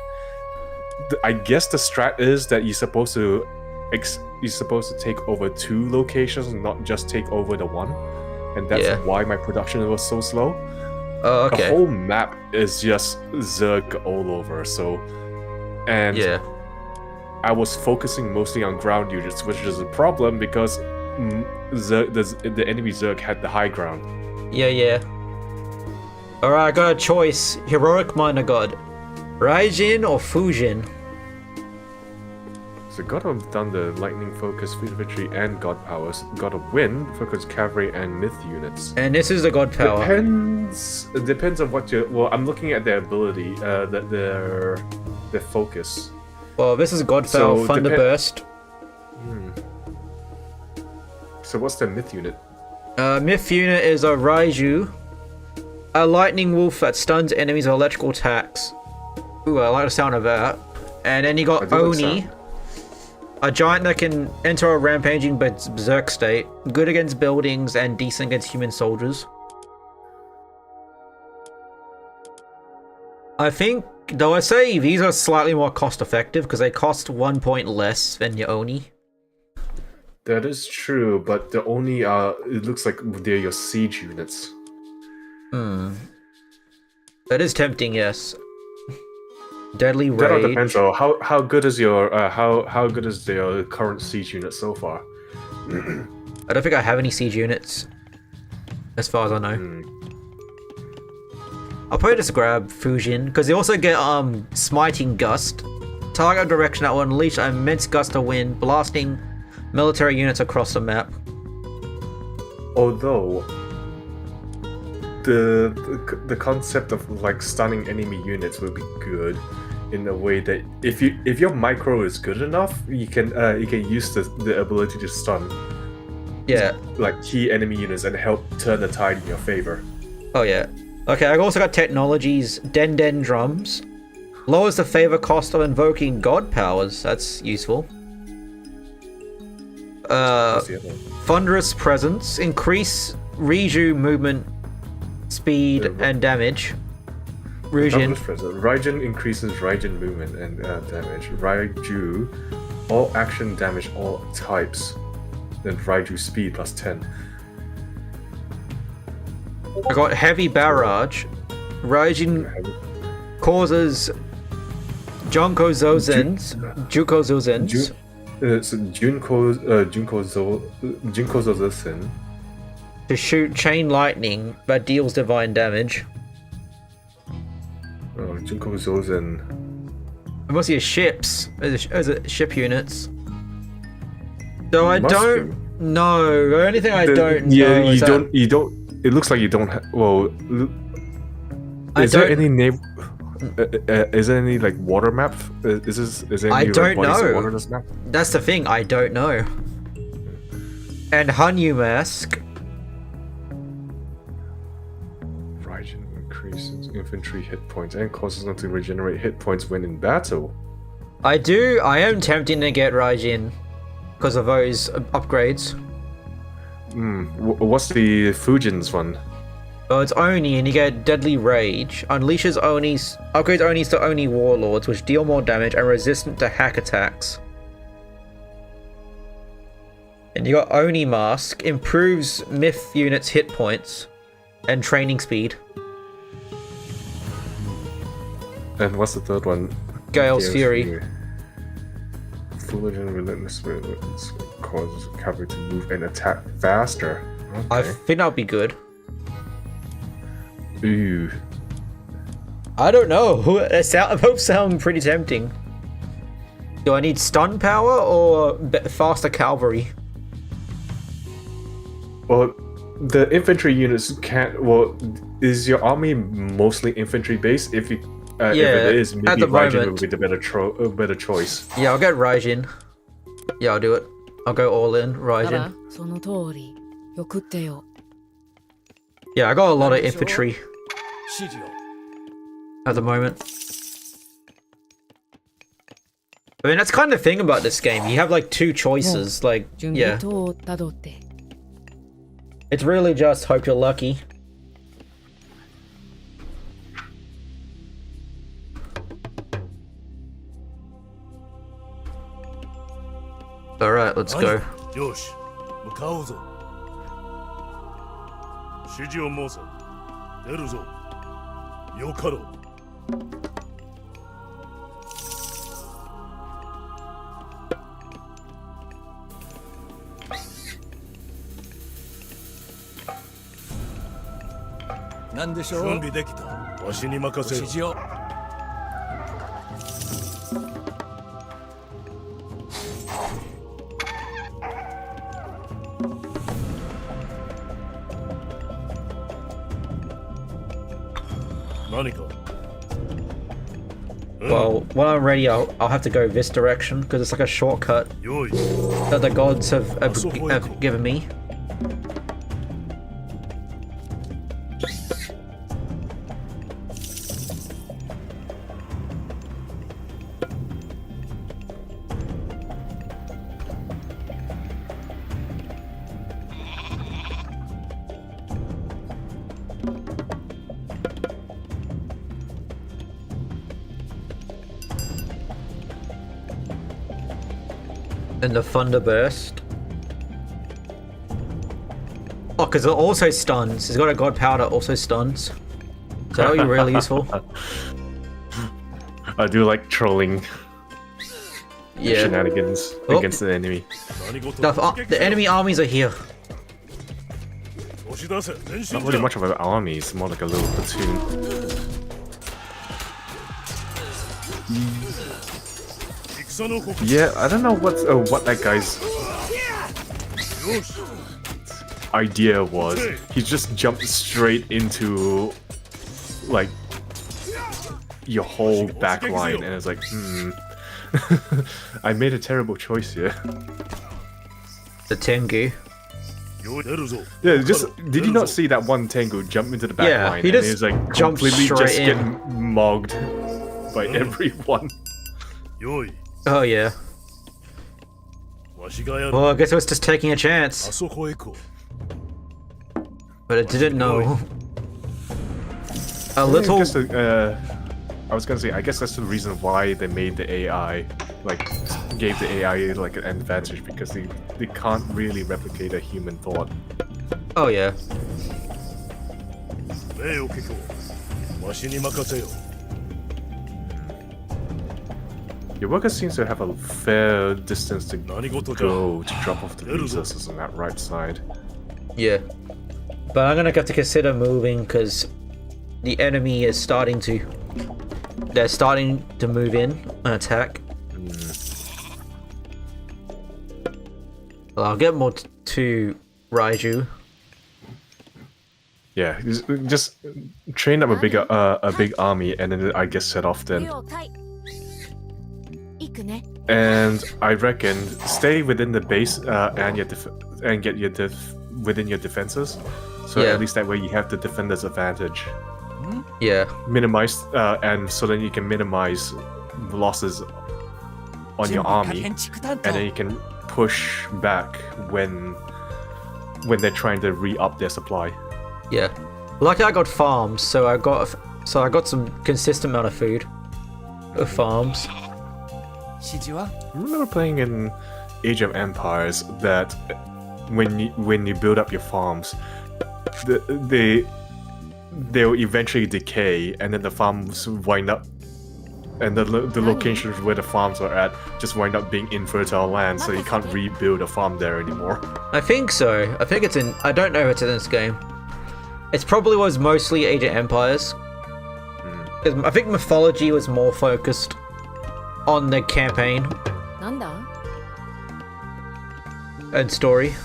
[SPEAKER 2] I guess the strat is that you're supposed to take over 2 locations, not just take over the one, and that's
[SPEAKER 1] Yeah.
[SPEAKER 2] why my production was so slow.
[SPEAKER 1] Oh,
[SPEAKER 2] The
[SPEAKER 1] okay.
[SPEAKER 2] whole map is just Zerg all over, so and
[SPEAKER 1] Yeah.
[SPEAKER 2] I was focusing mostly on ground units, which is a problem because the enemy Zerg had the high ground.
[SPEAKER 1] Yeah. Alright, I got a choice. Heroic Minor God. Raijin or Fujin?
[SPEAKER 2] So God of Thunder, Lightning Focus, Infantry, and God Powers. God of Wind, Focus Cavalry, and Myth units.
[SPEAKER 1] And this is the God Power.
[SPEAKER 2] It depends on what you. Well, I'm looking at their ability, their focus.
[SPEAKER 1] Well, this is God
[SPEAKER 2] So,
[SPEAKER 1] Power, Thunder Burst.
[SPEAKER 2] So what's their Myth unit?
[SPEAKER 1] Myth unit is a Raiju. A Lightning Wolf that stuns enemies with electrical attacks. Ooh, I like the sound of that. And then you got
[SPEAKER 2] I do like the
[SPEAKER 1] Oni. A giant that can enter a rampaging berserk state, good against buildings and decent against human soldiers. I think, though I say these are slightly more cost effective because they cost 1 point less than your Oni.
[SPEAKER 2] That is true, but the Oni are, it looks like they're your siege units.
[SPEAKER 1] That is tempting, yes. Deadly
[SPEAKER 2] That all
[SPEAKER 1] Rage.
[SPEAKER 2] depends though. How good is your how good is their current siege unit so far?
[SPEAKER 1] I don't think I have any siege units, as far as I know. I'll probably just grab Fujin, because they also get Smiting Gust. Target a direction that will unleash an immense gust of wind, blasting military units across the map.
[SPEAKER 2] Although the concept of like stunning enemy units would be good in a way that if your micro is good enough, you can use the ability to stun.
[SPEAKER 1] Yeah.
[SPEAKER 2] Like key enemy units and help turn the tide in your favor.
[SPEAKER 1] Oh yeah. Okay, I've also got technologies. Den Drums. Lowers the favor cost of invoking god powers. That's useful.
[SPEAKER 2] What's the other one?
[SPEAKER 1] Thunderous Presence. Increase Riju movement speed and damage. Rujin.
[SPEAKER 2] Raijin increases Raijin movement and damage. Raiju, all action damage, all types. Then Raiju speed plus 10.
[SPEAKER 1] I got Heavy Barrage. Raijin causes Junko Zozens.
[SPEAKER 2] So Junko Zozen
[SPEAKER 1] To shoot chain lightning that deals divine damage.
[SPEAKER 2] Junko Zozen.
[SPEAKER 1] It must be ships. Is it ship units? So I
[SPEAKER 2] Must
[SPEAKER 1] don't
[SPEAKER 2] be.
[SPEAKER 1] know. The only thing I don't know
[SPEAKER 2] Yeah,
[SPEAKER 1] is
[SPEAKER 2] you don't. It looks like you don't. Well,
[SPEAKER 1] I
[SPEAKER 2] is there
[SPEAKER 1] don't-
[SPEAKER 2] any name? Is there any like water map? Is there any
[SPEAKER 1] don't
[SPEAKER 2] like, bodies of
[SPEAKER 1] know.
[SPEAKER 2] water in this map?
[SPEAKER 1] that's the thing. I don't know. And Hanyu Mask.
[SPEAKER 2] Raijin increases infantry hit points and causes them to regenerate hit points when in battle.
[SPEAKER 1] I am tempting to get Raijin because of those upgrades.
[SPEAKER 2] What's the Fujin's one?
[SPEAKER 1] So it's Oni, and you get Deadly Rage. Unleashes Onis, upgrades Onis to Oni Warlords, which deal more damage and resistant to hack attacks. And you got Oni Mask, improves Myth units' hit points and training speed.
[SPEAKER 2] And what's the third one?
[SPEAKER 1] Gale's Fury.
[SPEAKER 2] Foolish and relentless weapons causes cavalry to move and attack faster.
[SPEAKER 1] I
[SPEAKER 2] Okay.
[SPEAKER 1] think that'll be good.
[SPEAKER 2] Ooh.
[SPEAKER 1] I don't know. Both sound pretty tempting. Do I need stun power or faster cavalry?
[SPEAKER 2] Well, the infantry units can't. Well, is your army mostly infantry based? If it is,
[SPEAKER 1] at
[SPEAKER 2] maybe
[SPEAKER 1] the
[SPEAKER 2] Raijin
[SPEAKER 1] moment.
[SPEAKER 2] would be the better choice.
[SPEAKER 1] Yeah, I'll get Raijin. Yeah, I'll do it. I'll go all in,
[SPEAKER 8] た
[SPEAKER 1] Raijin.
[SPEAKER 8] だその通りよくってよ
[SPEAKER 1] Yeah, I got a lot of infantry
[SPEAKER 6] 指示を
[SPEAKER 1] at the moment. I mean, that's kind of the thing about this game. You have like two choices. Like,
[SPEAKER 8] 準備
[SPEAKER 1] yeah,
[SPEAKER 8] 等をたどって
[SPEAKER 1] it's really just hope you're lucky. All right, let's go.
[SPEAKER 7] よし、向かおうぞ。指示を申せ。出るぞ。よかろう。
[SPEAKER 6] 何でしょう
[SPEAKER 7] 準備できた。わしに任せろ
[SPEAKER 6] 指。示を
[SPEAKER 7] 何か。
[SPEAKER 1] Well, when I'm ready, I'll have to go this direction because it's like a shortcut
[SPEAKER 7] 用意。
[SPEAKER 1] that the gods have given me. And the Thunder Burst. Oh, because it also stuns. He's got a God Powder, also stuns. So that would be really useful.
[SPEAKER 2] I do like trolling
[SPEAKER 1] Yeah.
[SPEAKER 2] shenanigans against the enemy.
[SPEAKER 1] The enemy armies are here.
[SPEAKER 2] Not really much of an army, it's more like a little platoon. Yeah, I don't know what that guy's idea was. He just jumped straight into like your whole back line, and it's like, I made a terrible choice here.
[SPEAKER 1] The Tengu.
[SPEAKER 2] Yeah, just did you not see that one Tengu jump into the back
[SPEAKER 1] Yeah,
[SPEAKER 2] line?
[SPEAKER 1] he
[SPEAKER 2] and
[SPEAKER 1] just
[SPEAKER 2] he's like
[SPEAKER 1] jumped
[SPEAKER 2] completely
[SPEAKER 1] straight
[SPEAKER 2] just
[SPEAKER 1] in.
[SPEAKER 2] getting mogged by everyone.
[SPEAKER 1] Oh yeah. Well, I guess it was just taking a chance. But it didn't know. A little.
[SPEAKER 2] I was gonna say, I guess that's the reason why they made the AI, like, gave the AI like an advantage, because they can't really replicate a human thought.
[SPEAKER 1] Oh yeah.
[SPEAKER 2] Your worker seems to have a fair distance to go to drop off the resources on that right side.
[SPEAKER 1] Yeah. But I'm gonna have to consider moving because the enemy is starting to. They're starting to move in and attack. Well, I'll get more to Raiju.
[SPEAKER 2] Yeah, just train up a big army, and then I guess set off then. And I reckon stay within the base and get your within your defenses. So
[SPEAKER 1] Yeah.
[SPEAKER 2] at least that way you have the defender's advantage.
[SPEAKER 1] Yeah.
[SPEAKER 2] Minimize and so then you can minimize losses on your army, and then you can push back when they're trying to re-up their supply.
[SPEAKER 1] Yeah. Luckily I got farms, so I got some consistent amount of food. Of farms.
[SPEAKER 3] Shijiwa?
[SPEAKER 2] I remember playing in Age of Empires that when you build up your farms, they'll eventually decay, and then the farms wind up, and the locations where the farms are at just wind up being infertile land, so you can't rebuild a farm there anymore.
[SPEAKER 1] I think so. I think it's in. I don't know if it's in this game. It probably was mostly Age of Empires. 'Cause I think Mythology was more focused on the campaign
[SPEAKER 5] なんだ
[SPEAKER 1] and story.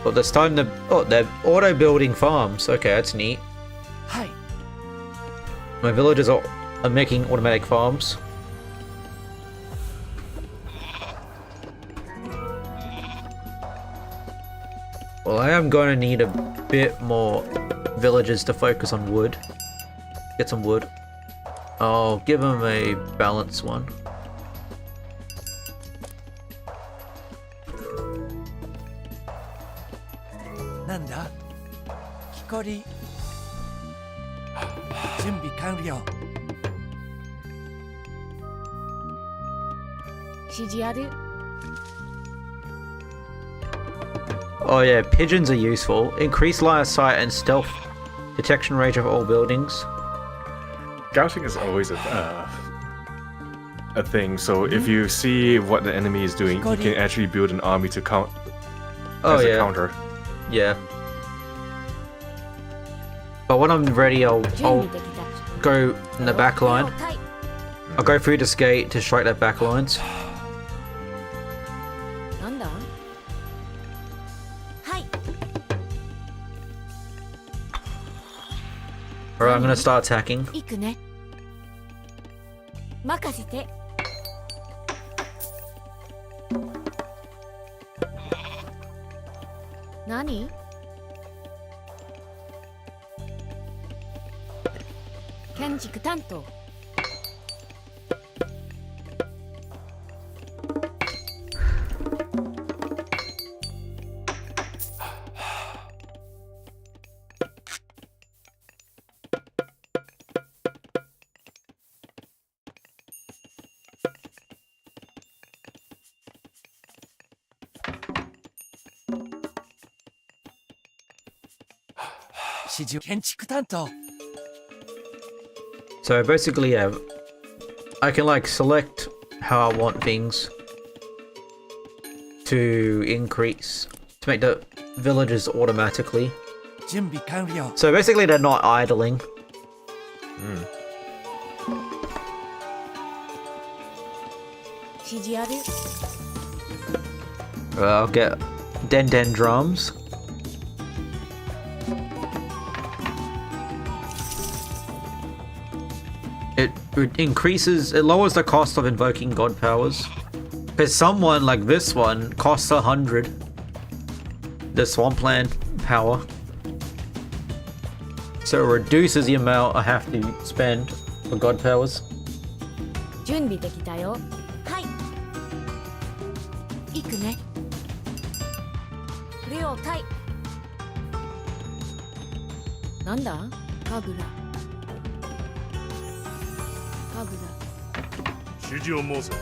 [SPEAKER 1] Well, this time they're auto building farms. Okay, that's neat.
[SPEAKER 3] Hi.
[SPEAKER 1] My villagers are making automatic farms. Well, I am going to need a bit more villagers to focus on wood. Get some wood. I'll give them a balanced one.
[SPEAKER 3] Nanda? Kikori. Junbi kanryo.
[SPEAKER 5] 指示ある
[SPEAKER 1] Oh yeah, pigeons are useful. Increase line of sight and stealth detection range of all buildings.
[SPEAKER 2] Scouting is always a thing, so if you see what the enemy is doing, you can actually build an army to count
[SPEAKER 1] Oh
[SPEAKER 2] as a
[SPEAKER 1] yeah,
[SPEAKER 2] counter.
[SPEAKER 1] yeah. But when I'm ready, I'll
[SPEAKER 5] 準備できた
[SPEAKER 1] go in the back line.
[SPEAKER 5] 了解
[SPEAKER 1] I'll go through this gate to strike their back lines.
[SPEAKER 5] なんだはい
[SPEAKER 1] Alright, I'm gonna start attacking.
[SPEAKER 5] 行くね任せて何建築担当
[SPEAKER 1] Alright,
[SPEAKER 3] 指示建築担当
[SPEAKER 1] So basically, yeah, I can like select how I want things to increase to make the villages automatically.
[SPEAKER 3] 準備完了
[SPEAKER 1] So basically, they're not idling. I'll get Den drums. It increases, it lowers the cost of invoking god powers. Because someone like this one costs 100. The swampland power. So it reduces the amount I have to spend for god powers.
[SPEAKER 5] 準備できたよ。はい。行くね。了解。なんだ？カブラ。カブラ。
[SPEAKER 7] 指示を申せ。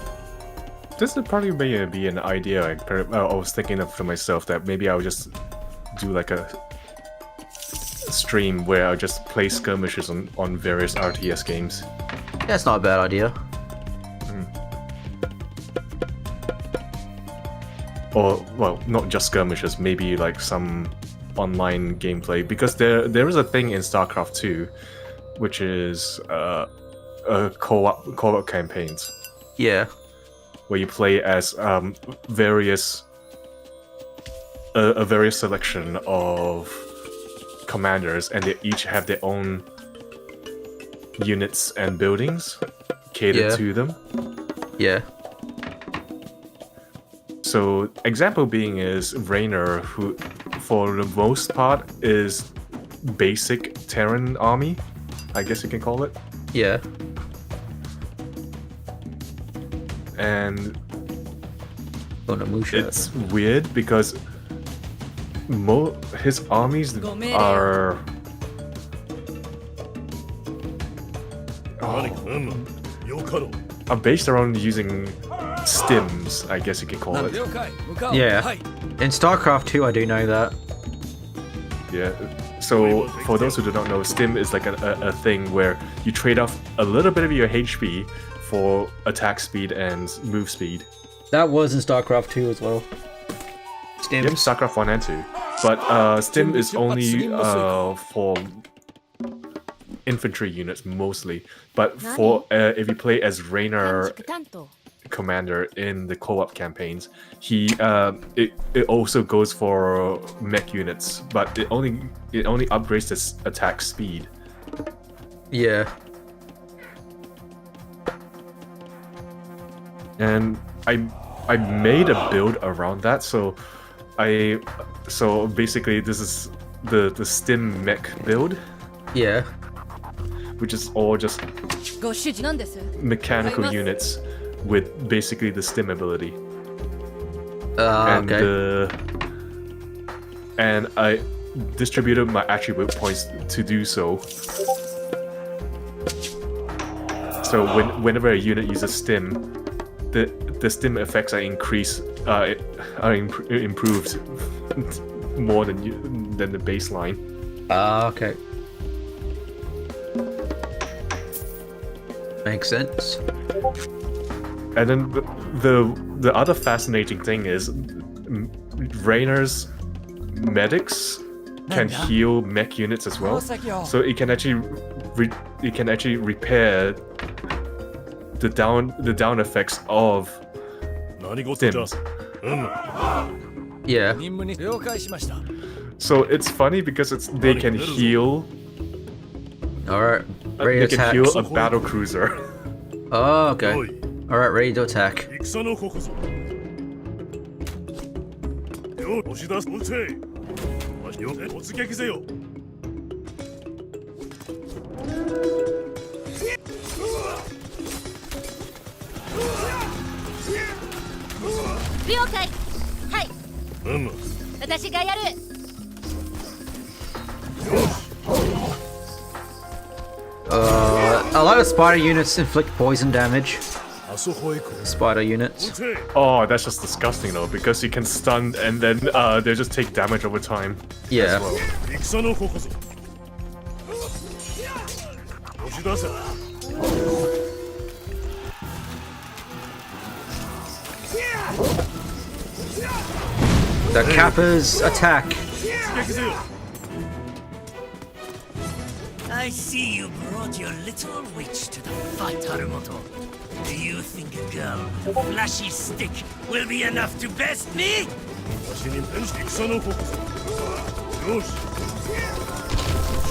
[SPEAKER 2] This would probably be an idea. I was thinking of to myself that maybe I would just do like a stream where I just play skirmishes on various RTS games.
[SPEAKER 1] That's not a bad idea.
[SPEAKER 2] Or, well, not just skirmishes, maybe like some online gameplay. Because there is a thing in StarCraft 2, which is co-op campaigns.
[SPEAKER 1] Yeah.
[SPEAKER 2] Where you play as various selection of commanders, and they each have their own units and buildings catered to them.
[SPEAKER 1] Yeah.
[SPEAKER 2] So, example being is Raynor, who, for the most part, is basic Terran army, I guess you can call it.
[SPEAKER 1] Yeah.
[SPEAKER 2] And
[SPEAKER 1] Onimusha.
[SPEAKER 2] it's weird because his armies are... are based around using stims, I guess you could call it.
[SPEAKER 1] Yeah. In StarCraft 2, I do know that.
[SPEAKER 2] Yeah. So, for those who do not know, stim is like a thing where you trade off a little bit of your HP for attack speed and move speed.
[SPEAKER 1] That was in StarCraft 2 as well. Stim.
[SPEAKER 2] Yep, StarCraft 1 and 2. But stim is only for infantry units mostly. But for if you play as Raynor commander in the co-op campaigns, it also goes for mech units, but it only upgrades its attack speed.
[SPEAKER 1] Yeah.
[SPEAKER 2] And I made a build around that, so basically this is the stim mech build.
[SPEAKER 1] Yeah.
[SPEAKER 2] Which is all just
[SPEAKER 8] ご指示なんです。
[SPEAKER 2] mechanical units with basically the stim ability.
[SPEAKER 1] Okay.
[SPEAKER 2] And I distributed my attribute points to do so. So whenever a unit uses stim, the stim effects are improved more than the baseline.
[SPEAKER 1] Okay. Makes sense.
[SPEAKER 2] And then the other fascinating thing is Raynor's medics can heal mech units as well, so it can actually repair the down effects of stims.
[SPEAKER 1] Yeah.
[SPEAKER 3] 了解しました
[SPEAKER 2] So it's funny because they can heal.
[SPEAKER 1] Alright.
[SPEAKER 2] They
[SPEAKER 1] Ready to
[SPEAKER 2] can
[SPEAKER 1] attack.
[SPEAKER 2] heal a battle cruiser.
[SPEAKER 1] Oh, okay. Alright, ready to attack.
[SPEAKER 7] 戦のここぞ。よ、押し出す。撃て。よ、突撃ぜよ。
[SPEAKER 4] 了解。はい。
[SPEAKER 7] うん。
[SPEAKER 4] 私がやる。
[SPEAKER 1] A lot of spider units inflict poison damage.
[SPEAKER 7] あそこへ来る。
[SPEAKER 1] Spider units.
[SPEAKER 7] 撃て。
[SPEAKER 2] Oh, that's just disgusting though, because you can stun and then they just take damage over time.
[SPEAKER 1] Yeah.
[SPEAKER 7] 戦のここぞ。押し出せ。
[SPEAKER 1] The Kappa's attack.
[SPEAKER 7] 撃せよ。
[SPEAKER 9] I see you brought your little witch to the fight, Harumoto. Do you think a girl with a flashy stick will be enough to best me?
[SPEAKER 7] わしに戦の矛ぞ。よし。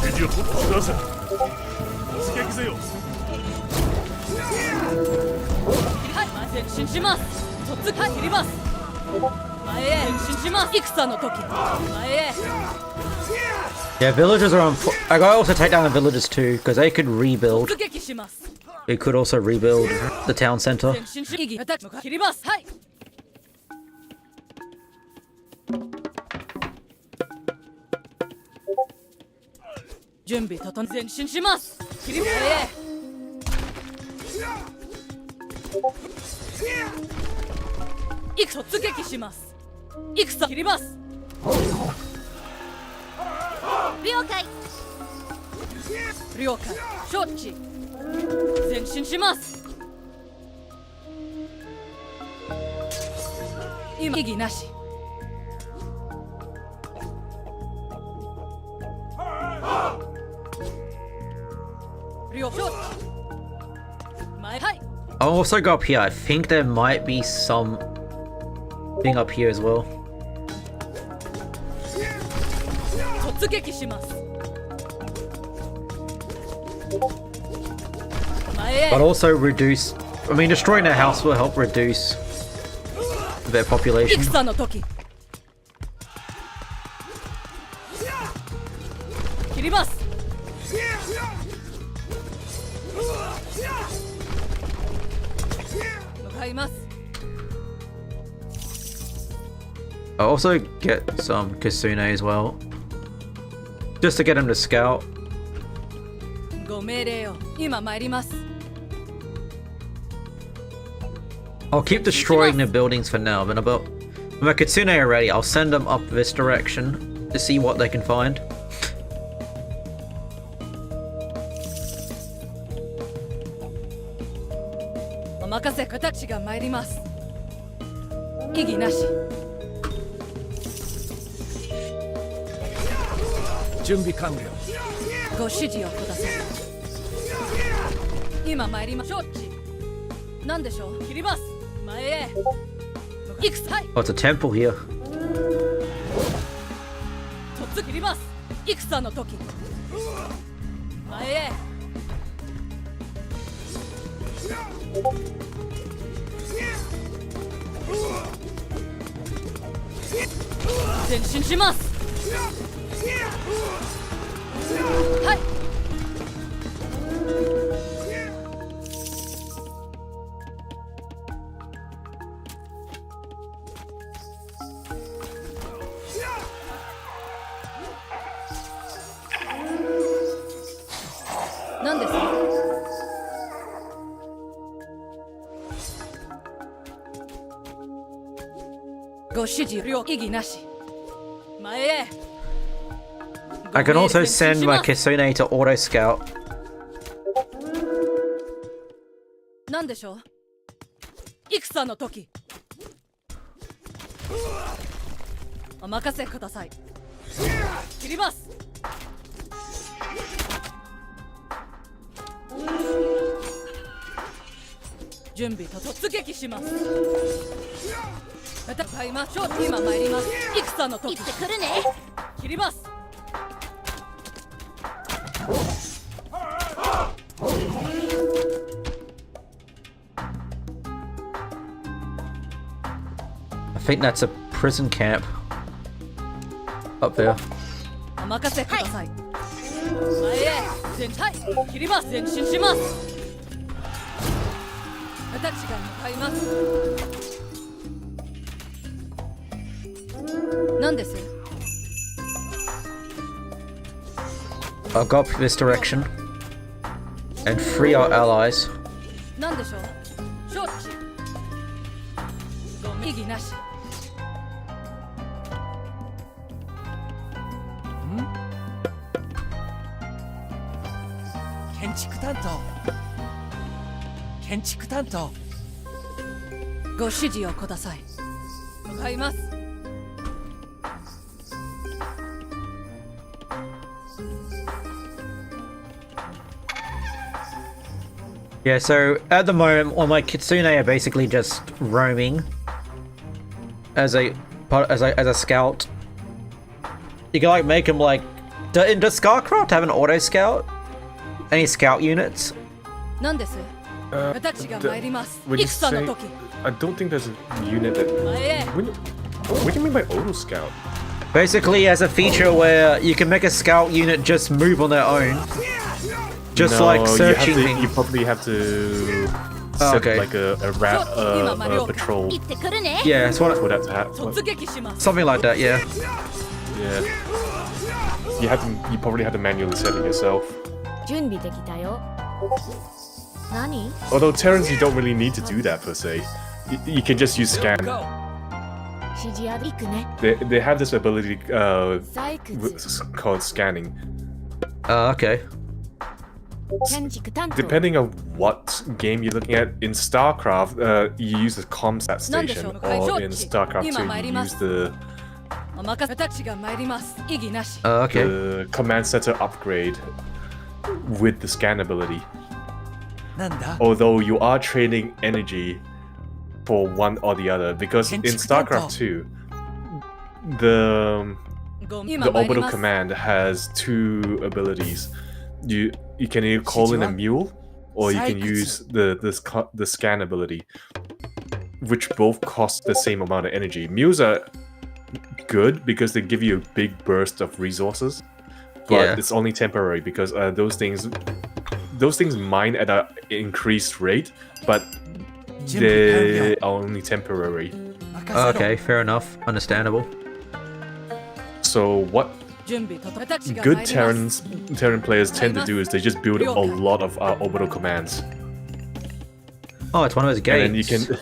[SPEAKER 7] 指示を押し出せ。突撃せよ。
[SPEAKER 8] はい前前進します突はい切ります前へ前進します戦の時前へ
[SPEAKER 1] Yeah, villagers are on. I gotta also take down the villagers too, because they could rebuild.
[SPEAKER 8] 突撃します
[SPEAKER 1] They could also rebuild the town center.
[SPEAKER 8] 前進し意義アタック切りますはい準備整前進します切り前へ突撃します戦切ります
[SPEAKER 4] 了解。
[SPEAKER 8] 了解承知前進します今異議なし了承知前はい
[SPEAKER 1] I'll also go up here. I think there might be some thing up here as well.
[SPEAKER 8] 突撃します前へ
[SPEAKER 1] But also reduce. I mean, destroying their house will help reduce their population.
[SPEAKER 8] 戦の時切ります向かいます
[SPEAKER 1] I'll also get some Kasune as well. Just to get him to scout.
[SPEAKER 8] ご命令を今参ります
[SPEAKER 1] I'll keep destroying the buildings for now, but about when my Kitsune are ready, I'll send them up this direction to see what they can find.
[SPEAKER 8] お任せ形が参ります異議なし
[SPEAKER 3] 準備完了。
[SPEAKER 8] ご指示をください今参りましょう何でしょう切ります前へ戦はい
[SPEAKER 1] Oh, it's a temple here.
[SPEAKER 8] 突切ります戦の時前へ前進しますはい何ですかご指示両異議なし前へ
[SPEAKER 1] I can also send my Kitsune to auto scout.
[SPEAKER 8] 何でしょう戦の時お任せください切ります準備と突撃します戦いましょう今参ります戦の時
[SPEAKER 4] 行ってくるね。
[SPEAKER 8] 切ります
[SPEAKER 1] I think that's a prison camp up there.
[SPEAKER 8] お任せください、前へ全体切ります前進します私が向かいます何です
[SPEAKER 1] I'll go up this direction and free our allies.
[SPEAKER 8] 何でしょう承知ご異議なし
[SPEAKER 9] Can
[SPEAKER 3] 建築担当。建築担当。
[SPEAKER 8] ご指示をください。向かいます。
[SPEAKER 1] Yeah, so at the moment, all my kitsune are basically just roaming as a scout. You can like make them like. Does StarCraft have an auto scout? Any scout units?
[SPEAKER 8] 何です？私が参ります。
[SPEAKER 2] When you
[SPEAKER 8] 戦の
[SPEAKER 2] say,
[SPEAKER 8] 時。
[SPEAKER 2] I don't think there's a unit that.
[SPEAKER 8] 前へ。
[SPEAKER 2] What do you mean by auto scout?
[SPEAKER 1] Basically, has a feature where you can make a scout unit just move on their own, just
[SPEAKER 2] No,
[SPEAKER 1] like searching.
[SPEAKER 2] you probably have to
[SPEAKER 1] Oh,
[SPEAKER 2] set
[SPEAKER 1] okay.
[SPEAKER 2] like a patrol
[SPEAKER 1] Yeah, it's one
[SPEAKER 2] for that to happen.
[SPEAKER 8] 突撃します。
[SPEAKER 1] something like that. Yeah.
[SPEAKER 2] Yeah. You probably have to manually set it yourself.
[SPEAKER 5] 準備できたよ。何？
[SPEAKER 2] Although Terrans, you don't really need to do that per se. You can just use scan.
[SPEAKER 5] 指示ある。行くね。
[SPEAKER 2] They have this ability
[SPEAKER 5] 採掘。
[SPEAKER 2] called scanning.
[SPEAKER 1] Okay.
[SPEAKER 5] 建築担当。
[SPEAKER 2] Depending on what game you're looking at, in StarCraft, you use the comsat station, or in StarCraft 2, you use the
[SPEAKER 8] お任せ。私が参ります。異議なし。
[SPEAKER 1] Okay.
[SPEAKER 2] the command center upgrade with the scan ability.
[SPEAKER 3] なんだ
[SPEAKER 2] Although you are trading energy for one or the other, because in StarCraft 2, the
[SPEAKER 8] 今
[SPEAKER 2] the
[SPEAKER 8] 参り
[SPEAKER 2] orbital
[SPEAKER 8] ます。
[SPEAKER 2] command has two abilities. You can either call in a mule, or you can use the scan ability, which both cost the same amount of energy. Mules are good because they give you a big burst of resources, but
[SPEAKER 1] Yeah.
[SPEAKER 2] it's only temporary because those things mine at an increased rate, but they are only temporary.
[SPEAKER 3] 任せろ
[SPEAKER 1] Okay. Fair enough. Understandable.
[SPEAKER 2] So what
[SPEAKER 8] 準備と私が
[SPEAKER 2] good
[SPEAKER 8] 参ります。
[SPEAKER 2] Terran players tend to do is they just build a lot of orbital commands,
[SPEAKER 1] Oh, it's one of those
[SPEAKER 2] and then you
[SPEAKER 1] gates.
[SPEAKER 2] can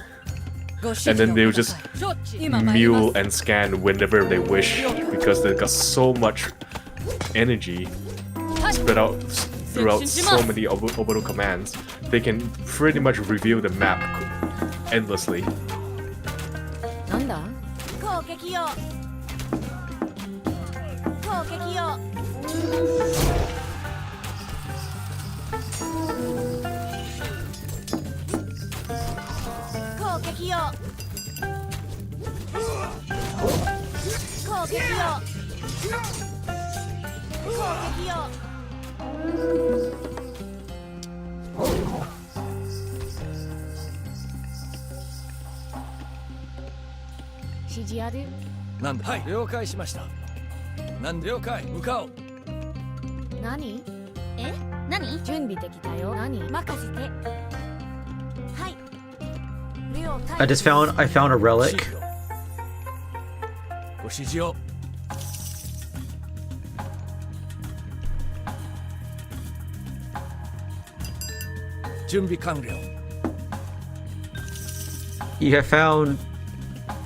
[SPEAKER 8] ご指示
[SPEAKER 2] and then
[SPEAKER 8] を
[SPEAKER 2] they'll
[SPEAKER 8] くだ
[SPEAKER 2] just
[SPEAKER 8] さい。承知。今参りま
[SPEAKER 2] mule
[SPEAKER 8] す。
[SPEAKER 2] and scan whenever they wish because they've got so much energy spread out throughout so many orbital commands. They can pretty much reveal the map endlessly.
[SPEAKER 5] なんだ？攻撃よ。攻撃よ。攻撃よ。攻撃よ。攻撃よ。指示ある？
[SPEAKER 3] なんだはい了解しましたなん了解向かおう
[SPEAKER 5] 何？
[SPEAKER 4] え？何？
[SPEAKER 5] 準備できたよ。何？任せて。はい。了解。
[SPEAKER 1] I found a relic.
[SPEAKER 3] ご指示を準備完了
[SPEAKER 1] You have found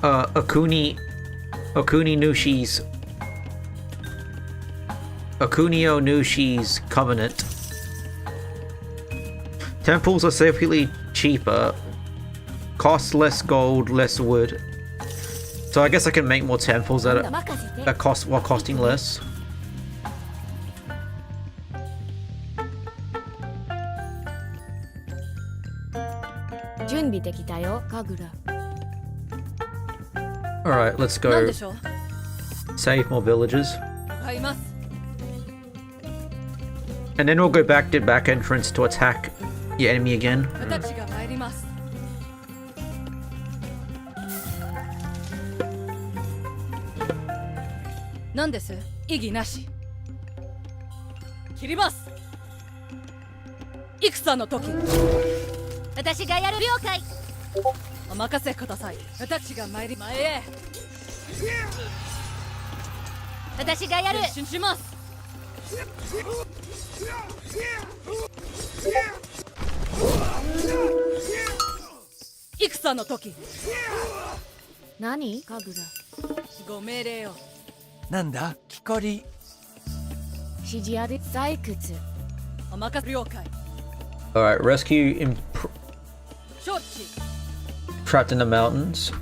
[SPEAKER 1] Okunio Nushi's covenant. Temples are significantly cheaper, cost less gold, less wood. So I guess I can make more temples that cost while costing less.
[SPEAKER 5] 準備できたよ。カグラ。
[SPEAKER 1] Alright, let's
[SPEAKER 8] 何
[SPEAKER 1] go
[SPEAKER 8] でしょう。
[SPEAKER 1] save more villages.
[SPEAKER 8] 向かいます。
[SPEAKER 1] And then we'll go back to back entrance to attack the enemy again.
[SPEAKER 8] 私が参ります。何です？異議なし。切ります。戦の時。
[SPEAKER 4] 私がやる。了解。
[SPEAKER 8] お任せください。私が参り前へ。
[SPEAKER 4] 私がやる。
[SPEAKER 8] 前進します。戦の時。
[SPEAKER 5] 何？カグラ。
[SPEAKER 8] ご命令を。
[SPEAKER 3] なんだ木こり
[SPEAKER 5] 指示ある？採掘。
[SPEAKER 8] お任せ了解
[SPEAKER 1] Alright, rescue
[SPEAKER 8] 承知
[SPEAKER 1] trapped in the mountains.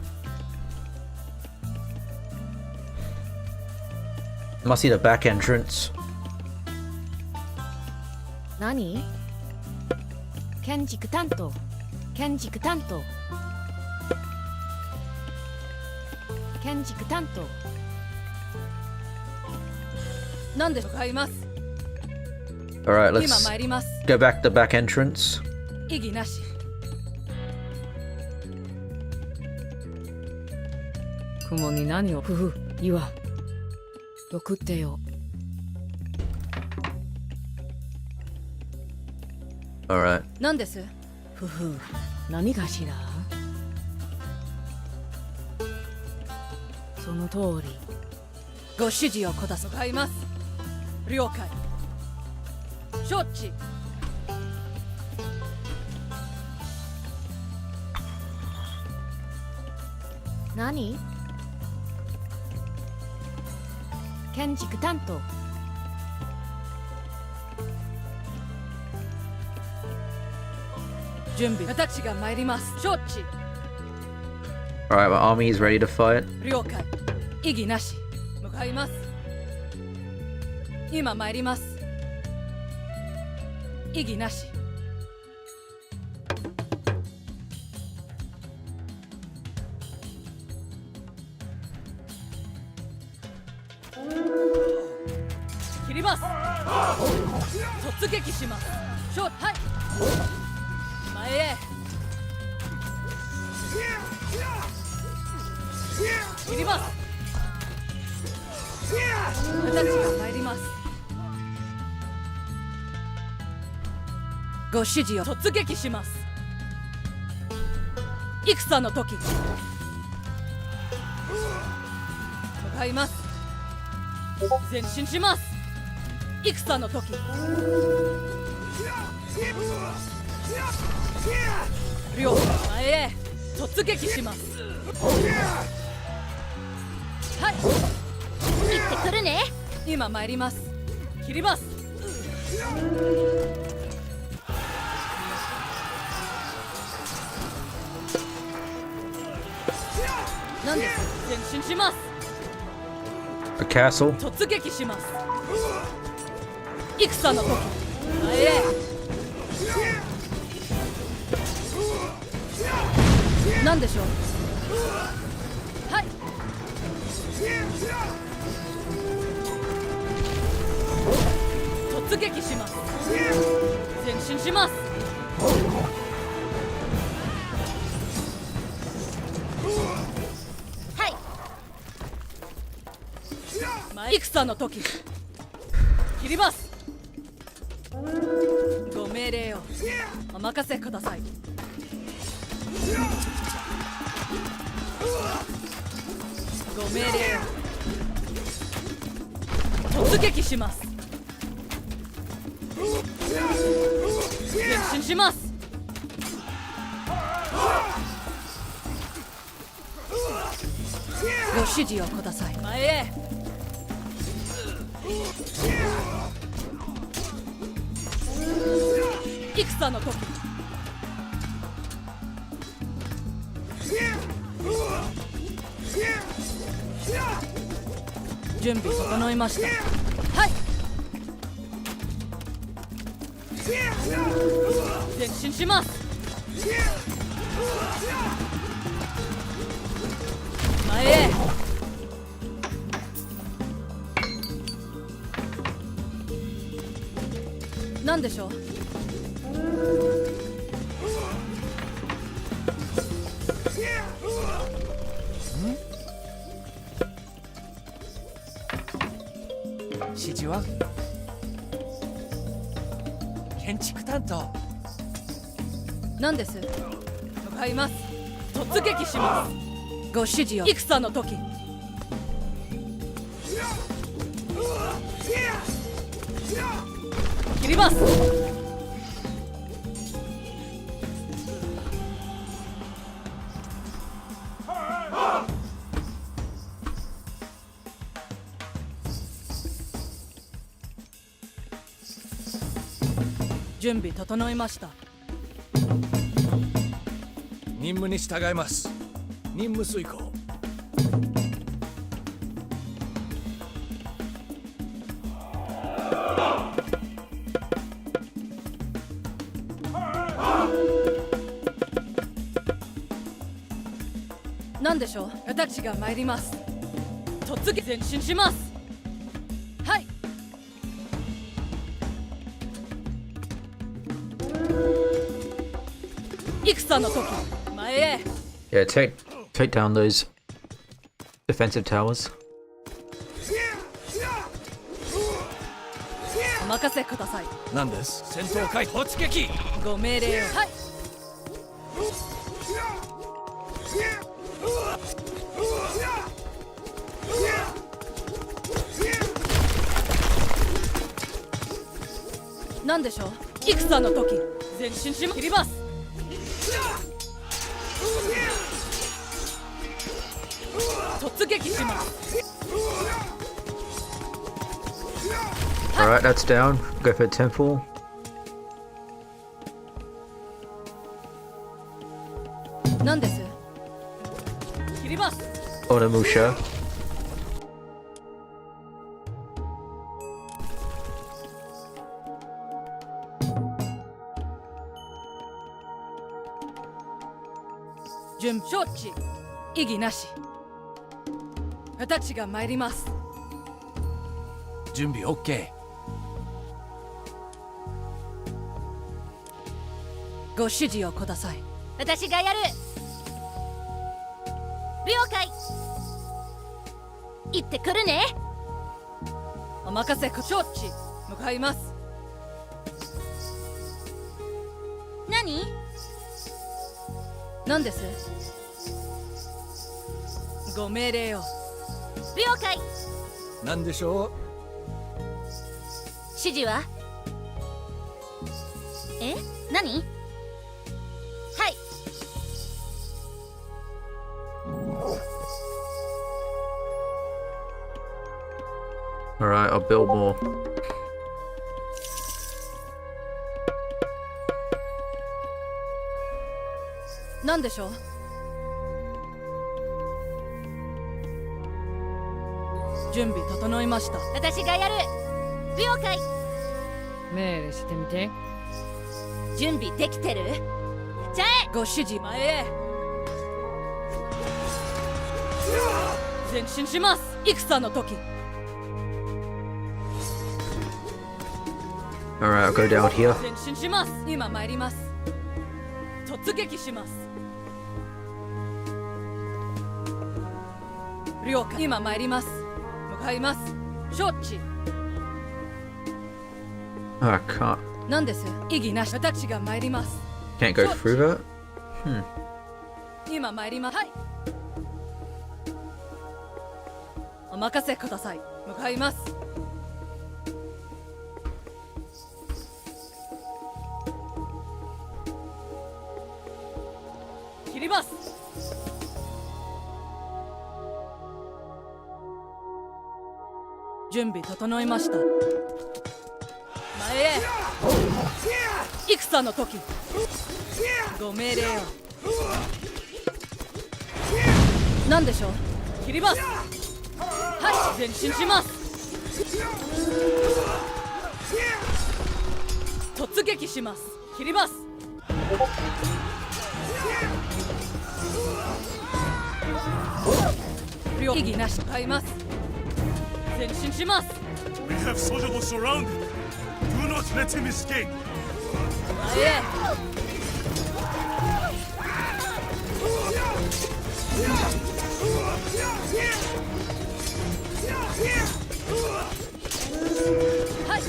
[SPEAKER 1] Must see the back entrance.
[SPEAKER 4] 何？建築担当。建築担当。建築担当。
[SPEAKER 8] 何でしょう買います
[SPEAKER 1] Alright,
[SPEAKER 8] 今
[SPEAKER 1] let's
[SPEAKER 8] 参ります
[SPEAKER 1] go back to the back entrance.
[SPEAKER 8] 異議なし雲に何を夫婦言わ送ってよ
[SPEAKER 1] Alright.
[SPEAKER 8] 何です夫婦何かしらその通りご指示をくださいます了解承知
[SPEAKER 4] 何？建築担当。
[SPEAKER 8] 準備私が参ります承知
[SPEAKER 1] Alright, my army is ready to fight.
[SPEAKER 8] 了解異議なし向かいます今参ります異議なし切ります突撃しますはい前へ切ります私が参りますご指示を突撃します戦の時向かいます前進します戦の時両前へ突撃しますはい
[SPEAKER 4] 行ってくるね。
[SPEAKER 8] 今参ります切りますなんです前進します
[SPEAKER 1] A castle.
[SPEAKER 8] 突撃します戦の時前へ何でしょうはい突撃します前進します
[SPEAKER 4] はい
[SPEAKER 8] 戦の時切りますご命令をお任せくださいご命令を突撃します前進しますご指示をください前へ戦の時準備整いましたはい前進します前へ何でしょう
[SPEAKER 3] 指示は建築担当。
[SPEAKER 8] 何です向かいます突撃しますご指示を戦の時切ります準備整いました。
[SPEAKER 3] 任務に従います。任務遂行。
[SPEAKER 8] 何でしょう。私が参ります。突撃前進します。はい。戦の時、前へ。
[SPEAKER 1] Yeah, take down those defensive towers.
[SPEAKER 8] お任せください。
[SPEAKER 3] 何です？戦闘開始突撃。
[SPEAKER 8] ご命令を。はい。何でしょう。戦の時、前進し切ります。突撃します。
[SPEAKER 1] Alright, that's down. Go for temple.
[SPEAKER 8] 何です。切ります。
[SPEAKER 1] Order Musha.
[SPEAKER 8] 準承知。異議なし。私が参ります。
[SPEAKER 3] 準備 OK。
[SPEAKER 8] ご指示をください。
[SPEAKER 4] 私がやる。了解。行ってくるね。
[SPEAKER 8] お任せく承知。向かいます。
[SPEAKER 4] 何？
[SPEAKER 8] 何です？ご命令を。
[SPEAKER 4] 了解。
[SPEAKER 3] 何でしょ
[SPEAKER 4] 指示は？え？何？はい。
[SPEAKER 1] Alright, I'll build more.
[SPEAKER 8] 何でしょう。準備整いました。
[SPEAKER 4] 私がやる。了解。
[SPEAKER 8] 命令してみて。
[SPEAKER 4] 準備できてる？じゃあ
[SPEAKER 8] ご指示前へ。前進します。戦の時。
[SPEAKER 1] Alright, I'll go down here.
[SPEAKER 8] 前進します。今参ります。突撃します。了解。今参ります。向かいます。承知。
[SPEAKER 1] Oh, I can't.
[SPEAKER 8] 何です？異議なし。私が参ります。
[SPEAKER 1] Can't go through that?
[SPEAKER 8] 今参ります。はい。お任せください。向かいます。切ります。準備整いました。前へ。戦の時。ご命令を。何でしょう。切ります。はい、前進します。突撃します。切ります。異議なし。買います。前進します。
[SPEAKER 7] We have Sojobo surrounded. Do not let him escape.
[SPEAKER 8] 前へ。はい。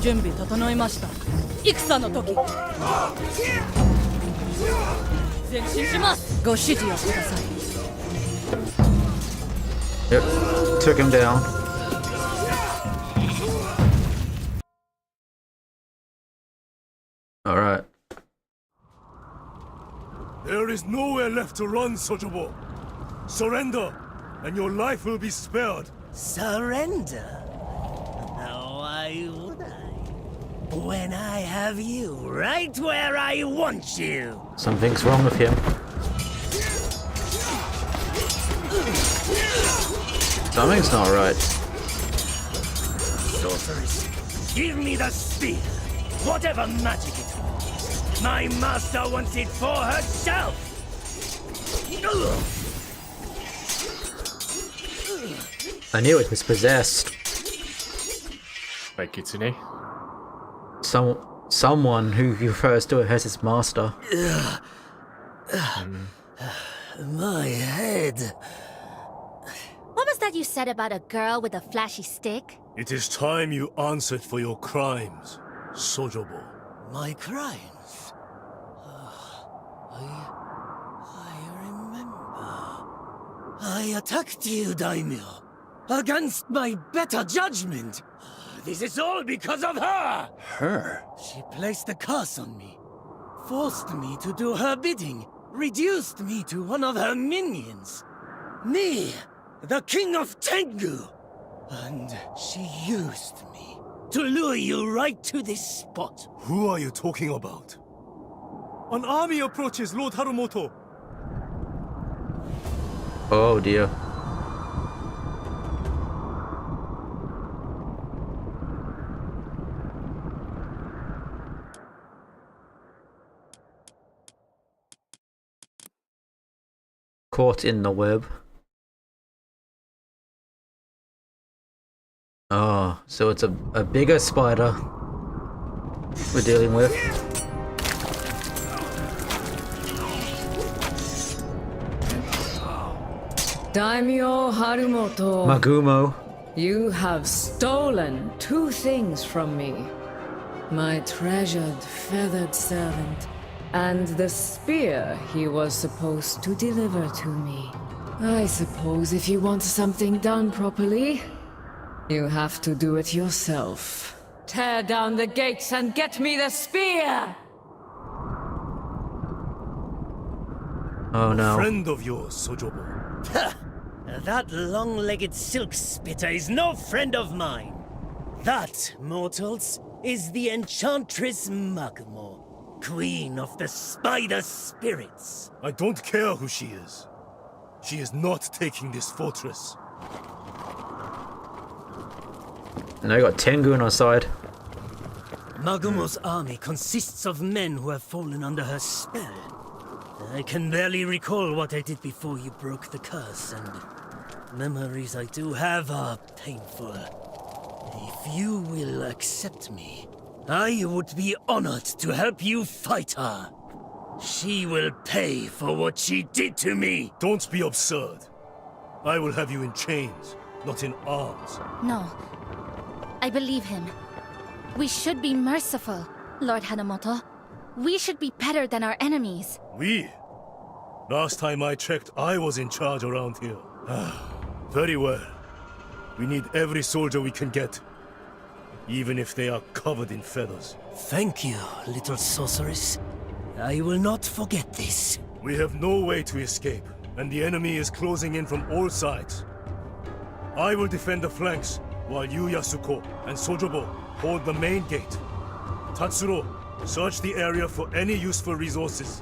[SPEAKER 8] 準備整いました。戦の時。前進します。ご指示をください。
[SPEAKER 1] Yep, took him down. Alright.
[SPEAKER 7] There is nowhere left to run, Sojobo. Surrender, and your life will be spared.
[SPEAKER 9] Surrender? Oh, why would I? When I have you right where I want you.
[SPEAKER 1] Something's wrong with him. Something's not right.
[SPEAKER 9] Sorceress, give me the spear. Whatever magic it holds. My master wants it for herself.
[SPEAKER 1] I knew it was possessed.
[SPEAKER 2] By Kitsune.
[SPEAKER 1] Someone who refers to it as his master.
[SPEAKER 9] My head.
[SPEAKER 4] What was that you said about a girl with a flashy stick?
[SPEAKER 7] It is time you answered for your crimes, Sojobo.
[SPEAKER 9] My crimes. I remember. I attacked you, Daimyo, against my better judgment. This is all because of her!
[SPEAKER 3] Her?
[SPEAKER 9] She placed a curse on me, forced me to do her bidding, reduced me to one of her minions. Me, the king of Tengu! And she used me to lure you right to this spot.
[SPEAKER 7] Who are you talking about? An army approaches Lord Harumoto.
[SPEAKER 1] Oh dear. Caught in the web. Oh, so it's a bigger spider we're dealing with.
[SPEAKER 8] Daimyo Harumoto,
[SPEAKER 1] Magumo.
[SPEAKER 8] you have stolen two things from me. My treasured feathered servant, and the spear he was supposed to deliver to me. I suppose if you want something done properly, you have to do it yourself. Tear down the gates and get me the spear!
[SPEAKER 1] Oh no.
[SPEAKER 7] Friend of yours, Sojobo.
[SPEAKER 9] That long-legged silk spitter is no friend of mine. That, mortals, is the Enchantress Magumo, Queen of the Spider Spirits.
[SPEAKER 7] I don't care who she is. She is not taking this fortress.
[SPEAKER 1] Now you got Tengu on our side.
[SPEAKER 9] Magumo's army consists of men who have fallen under her spell. I can barely recall what I did before you broke the curse, and memories I do have are painful. If you will accept me, I would be honored to help you fight her. She will pay for what she did to me.
[SPEAKER 7] Don't be absurd. I will have you in chains, not in arms.
[SPEAKER 4] No. I believe him. We should be merciful, Lord Hanamoto. We should be better than our enemies.
[SPEAKER 7] We? Last time I checked, I was in charge around here. Very well. We need every soldier we can get, even if they are covered in feathers.
[SPEAKER 9] Thank you, little sorceress. I will not forget this.
[SPEAKER 7] We have no way to escape, and the enemy is closing in from all sides. I will defend the flanks, while you, Yasuko, and Sojobo hold the main gate. Tatsuro, search the area for any useful resources.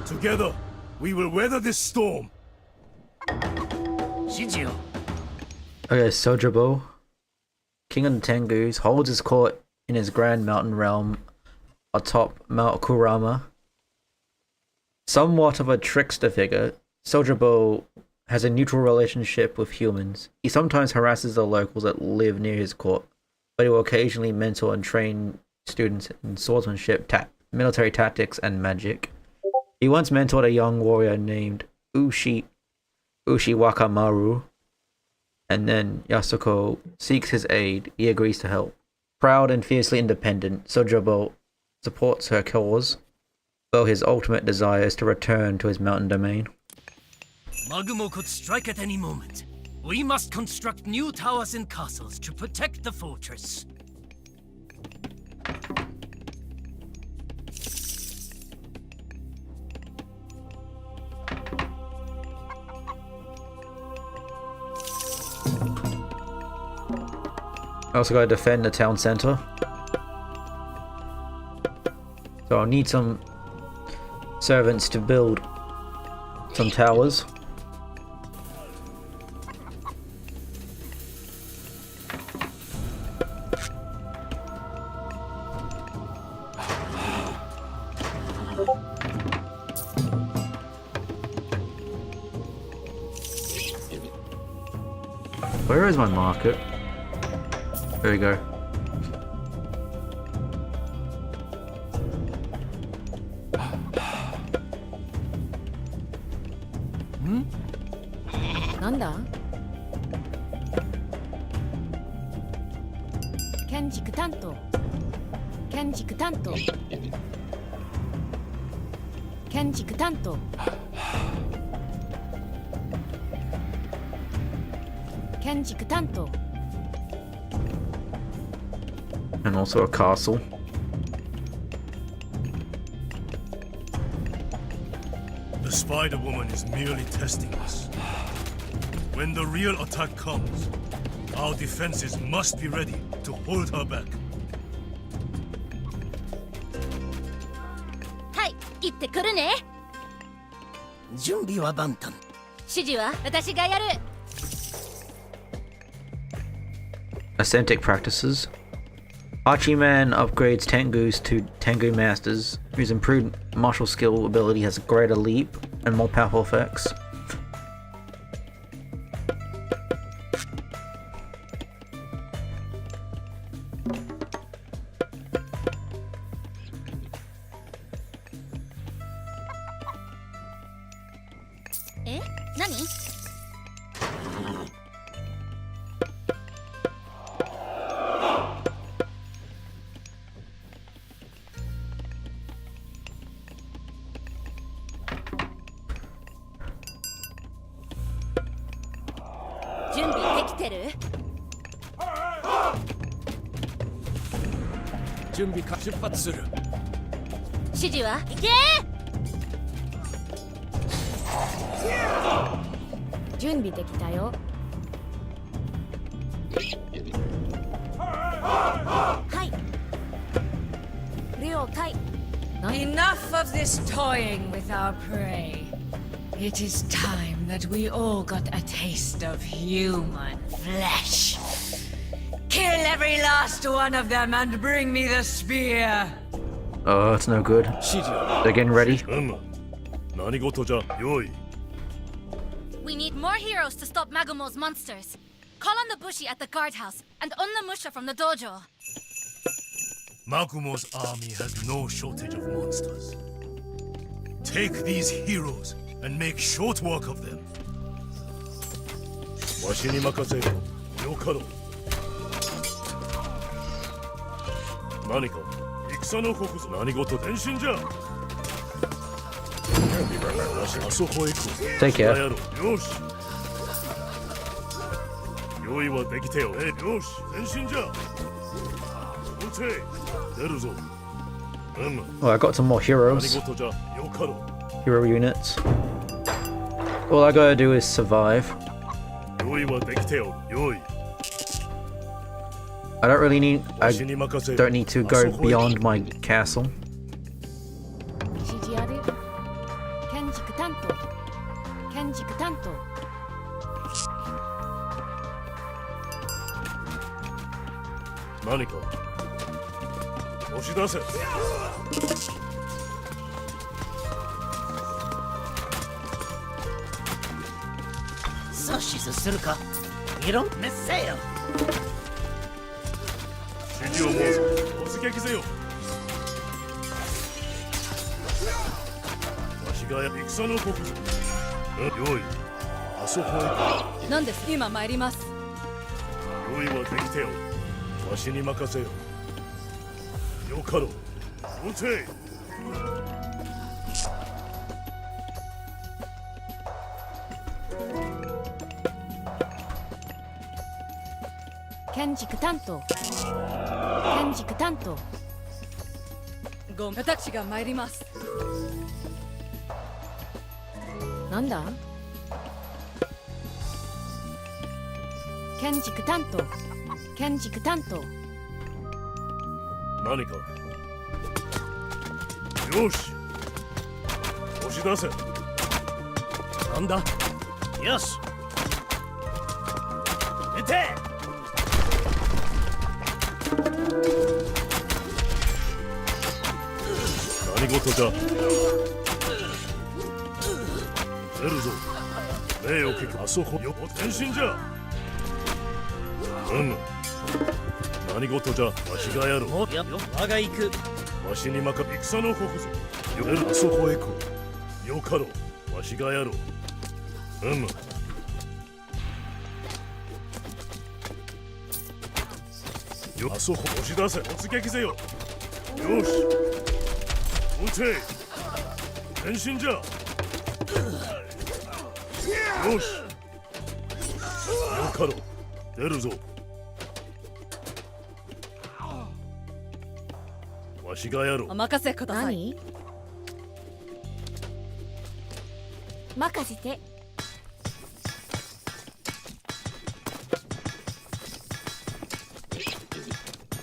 [SPEAKER 7] Together, we will weather this storm.
[SPEAKER 9] Shijio.
[SPEAKER 1] Okay, Sojobo, King of the Tengus, holds his court in his grand mountain realm atop Mount Kurama. Somewhat of a trickster figure, Sojobo has a neutral relationship with humans. He sometimes harasses the locals that live near his court, but he will occasionally mentor and train students in swordsmanship, military tactics, and magic. He once mentored a young warrior named Ushiwakamaru, and then Yasuko seeks his aid. He agrees to help. Proud and fiercely independent, Sojobo supports her cause, though his ultimate desire is to return to his mountain domain.
[SPEAKER 9] Magumo could strike at any moment. We must construct new towers and castles to protect the fortress.
[SPEAKER 1] also gotta defend the town center. So I'll need some servants to build some towers. Where is my market? There we go.
[SPEAKER 8] Nanda? Kenjiku Tanto. Kenjiku Tanto. Kenjiku Tanto. Kenjiku Tanto.
[SPEAKER 1] And also a castle.
[SPEAKER 7] The Spider Woman is merely testing us. When the real attack comes, our defenses must be ready to hold her back.
[SPEAKER 4] はい、行ってくるね。
[SPEAKER 9] 準備は万端。
[SPEAKER 4] 指示は私がやる。
[SPEAKER 1] Authentic practices. Archieman upgrades Tengus to Tengu Masters, whose improved martial skill ability has a greater leap and more powerful effects.
[SPEAKER 4] Eh? 何?
[SPEAKER 8] Enough of this toying with our prey. It is time that we all got a taste of human flesh. Kill every last one of them and bring me the spear.
[SPEAKER 1] Oh, it's no good. They're getting ready.
[SPEAKER 4] We need more heroes to stop Magumo's monsters. Call on the Bushi at the guardhouse and Onnamusha from the dojo.
[SPEAKER 7] Magumo's army has no shortage of monsters. Take these heroes and make short work of them. わしに任せろ、よかろう。何か戦のここぞ何事転身じゃ。わしあそこへ行く。
[SPEAKER 1] Take care.
[SPEAKER 7] よし。用意はできてよ。よし、転身じゃ。
[SPEAKER 1] Oh, I got some more heroes. Hero units. All I gotta do is survive. I don't really need. I don't need to go beyond my castle.
[SPEAKER 8] Kenjiku Tanto. Kenjiku Tanto.
[SPEAKER 7] 何か押し出せ。
[SPEAKER 9] 阻止するか。いろんなせよ。
[SPEAKER 7] 指示を申す。突撃せよ。わしが戦の国ぞ。用意。あそこへ。
[SPEAKER 8] なんです。今参ります。
[SPEAKER 7] 用意はできてよ。わしに任せよ。よかろう。撃て。
[SPEAKER 8] Kenjiku Tanto. Kenjiku Tanto. 私が参ります。なんだ？Kenjiku Tanto.
[SPEAKER 5] 建築担当。
[SPEAKER 7] 何か。よし。押し出せ。
[SPEAKER 9] なんだ。よし。撃て。
[SPEAKER 7] 何事じゃ。出るぞ。命を聞く。あそこよ。天心じゃ。何事じゃ。わしがやろう。
[SPEAKER 9] 我が行く。
[SPEAKER 7] わしに任戦のここぞ。よるあそこへ来い。よかろう。わしがやろう。よあそこ押し出せ。突撃ぜよ。よし。撃て。変身じゃ。よし。よかろう。出るぞ。わしがやろう。
[SPEAKER 5] お任せください。任せて。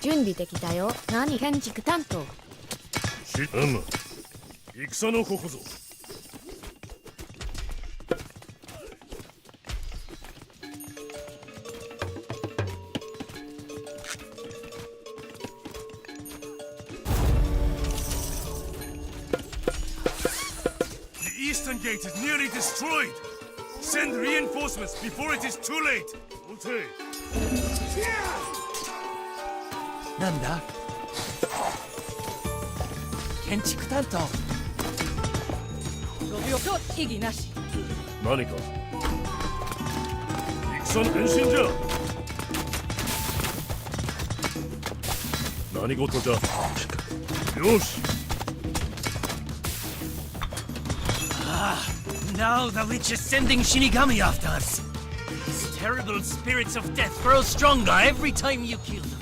[SPEAKER 5] 準備できたよ。何建築担当。
[SPEAKER 7] 戦のここぞ。The eastern gate is nearly destroyed. Send reinforcements before it is too late. Okay.
[SPEAKER 3] なんだ。建築担当。
[SPEAKER 5] 5秒と異議なし。
[SPEAKER 7] 何か。戦の変身じゃ。何事じゃ。よし。
[SPEAKER 9] Now the witch is sending Shinigami after us. These terrible spirits of death grow stronger every time you kill them,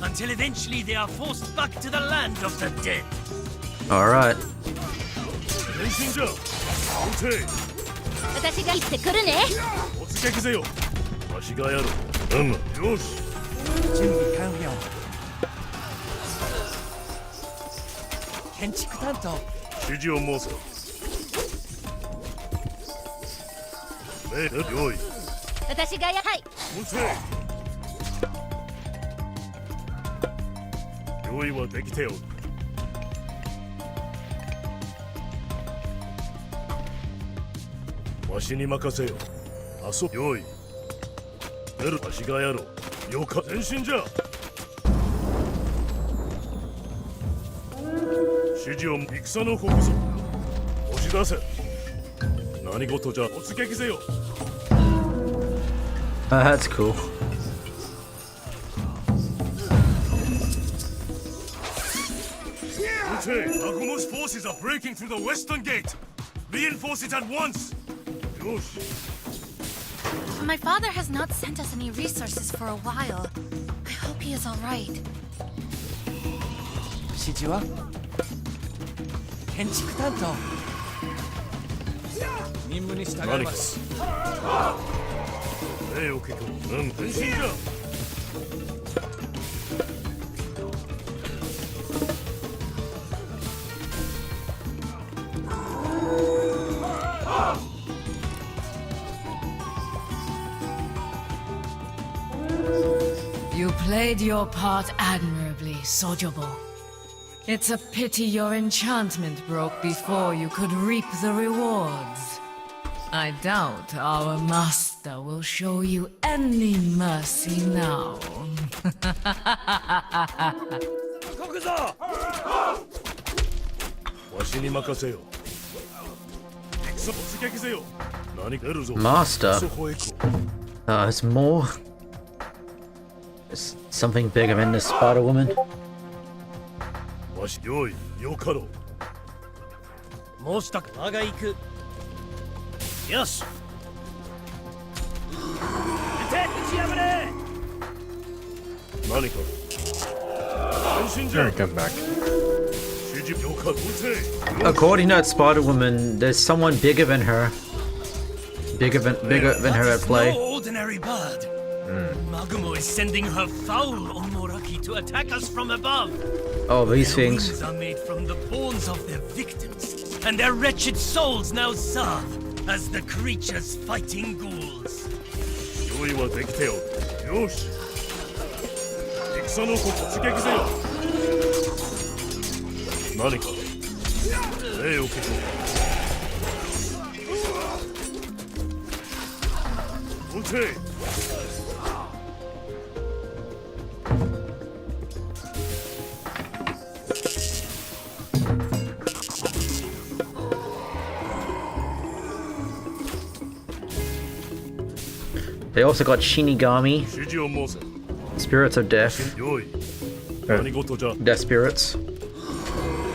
[SPEAKER 9] until eventually they are forced back to the land of the dead.
[SPEAKER 1] Alright.
[SPEAKER 7] 変身じゃ。撃て。
[SPEAKER 4] 私が行ってくるね。
[SPEAKER 7] 突撃ぜよ。わしがやろう。よし。
[SPEAKER 3] 準備完了。建築担当。
[SPEAKER 7] 指示を申せ。用意。
[SPEAKER 4] 私がはい。
[SPEAKER 7] 撃て。用意はできておる。わしに任せよ。用意。出る。わしがやろう。よか。前進じゃ。指示を戦のここぞ。押し出せ。何事じゃ。突撃ぜよ。
[SPEAKER 1] That's cool.
[SPEAKER 7] Agumo's forces are breaking through the western gate. Reinforce it at once.
[SPEAKER 4] My father has not sent us any resources for a while. I hope he is all right.
[SPEAKER 3] 指示は建築担当。
[SPEAKER 6] 任務に従います。
[SPEAKER 7] 命を聞く。変身じゃ。
[SPEAKER 8] You played your part admirably, Sojobo. It's a pity your enchantment broke before you could reap the rewards. I doubt our master will show you any mercy now.
[SPEAKER 9] こくぞ。
[SPEAKER 7] わしに任せよ。突撃ぜよ。何か出るぞ。
[SPEAKER 1] Master.
[SPEAKER 7] そこへ来い。
[SPEAKER 1] It's more. There's something bigger than the Spider Woman.
[SPEAKER 7] わし用意。よかろう。
[SPEAKER 9] 申したく我が行く。よし。撃て。打ち破れ。
[SPEAKER 7] 何か。変身じゃ。
[SPEAKER 2] Come back.
[SPEAKER 7] 指示よかろう。撃て。
[SPEAKER 1] According to that Spider Woman, there's someone bigger than her. Bigger than her at play.
[SPEAKER 9] No ordinary bird. Magumo is sending her foul Omoraki to attack us from above.
[SPEAKER 1] Oh, these
[SPEAKER 9] Their
[SPEAKER 1] things.
[SPEAKER 9] wings are made from the bones of their victims, and their wretched souls now serve as the creature's fighting ghouls.
[SPEAKER 7] 用意はできておる。よし。戦の刻突撃せよ。何か礼を聞こう。撃て。
[SPEAKER 1] They also got Shinigami,
[SPEAKER 7] 指示を申せ。
[SPEAKER 1] spirits of death,
[SPEAKER 7] 用意。何事じゃ。
[SPEAKER 1] death spirits.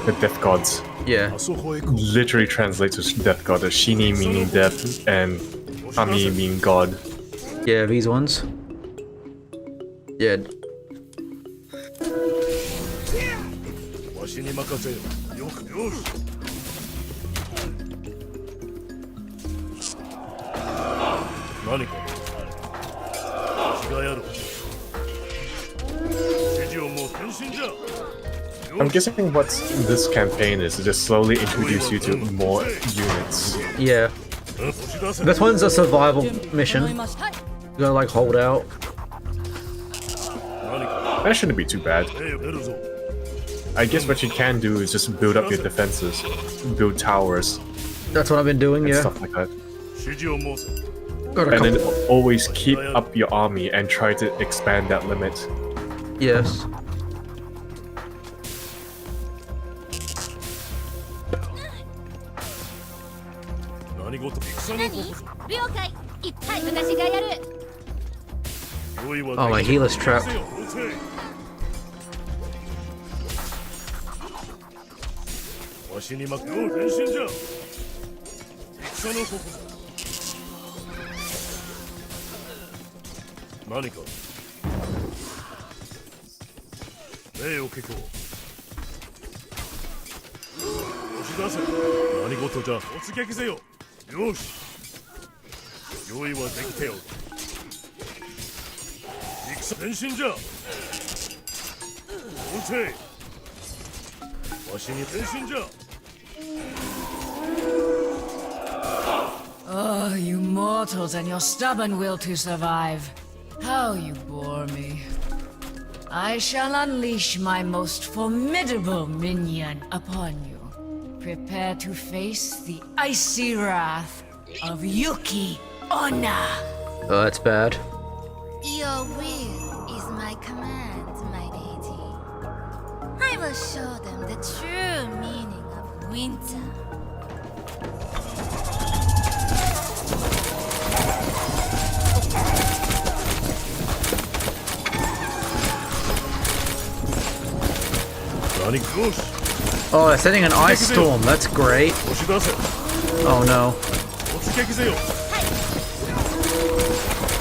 [SPEAKER 2] The death gods.
[SPEAKER 1] Yeah.
[SPEAKER 7] あそこへ行こう。
[SPEAKER 2] Literally translates to death god. Shini meaning death and Ami meaning god.
[SPEAKER 1] Yeah, these ones. Yeah.
[SPEAKER 7] わしに任せよ。よくよし。何か。違いある。指示をもう変身じゃ。
[SPEAKER 2] I'm guessing what this campaign is to just slowly introduce you to more units.
[SPEAKER 1] Yeah. This one's a survival mission. You gotta like hold out.
[SPEAKER 2] That shouldn't be too bad. I guess what you can do is just build up your defenses, build towers,
[SPEAKER 1] That's what I've been doing,
[SPEAKER 2] and
[SPEAKER 1] yeah.
[SPEAKER 2] stuff like that.
[SPEAKER 7] 指示を申せ。
[SPEAKER 1] Got a
[SPEAKER 2] And then
[SPEAKER 1] couple.
[SPEAKER 2] always keep up your army and try to expand that limit.
[SPEAKER 1] Yes.
[SPEAKER 7] 何事。戦の刻ぞ。
[SPEAKER 4] 了解。いっぱい私がやる。
[SPEAKER 7] 用意は
[SPEAKER 1] Oh, my
[SPEAKER 7] できておる。
[SPEAKER 1] healer's trap.
[SPEAKER 7] せよ撃て。わしに任せよう変身じゃ。戦の刻ぞ。何か。礼を聞こう。押し出せ。何事じゃ。突撃せよ。よし。用意はできておる。戦変身じゃ。撃て。わしに変身じゃ。
[SPEAKER 8] Oh, you mortals and your stubborn will to survive. How you bore me. I shall unleash my most formidable minion upon you. Prepare to face the icy wrath of Yuki Onna.
[SPEAKER 1] Oh, that's bad.
[SPEAKER 4] Your will is my command, my deity. I will show them the true meaning of winter.
[SPEAKER 1] Oh, they're sending an ice storm. That's great.
[SPEAKER 7] 押し出せ。
[SPEAKER 1] Oh no.
[SPEAKER 7] 突撃せよ。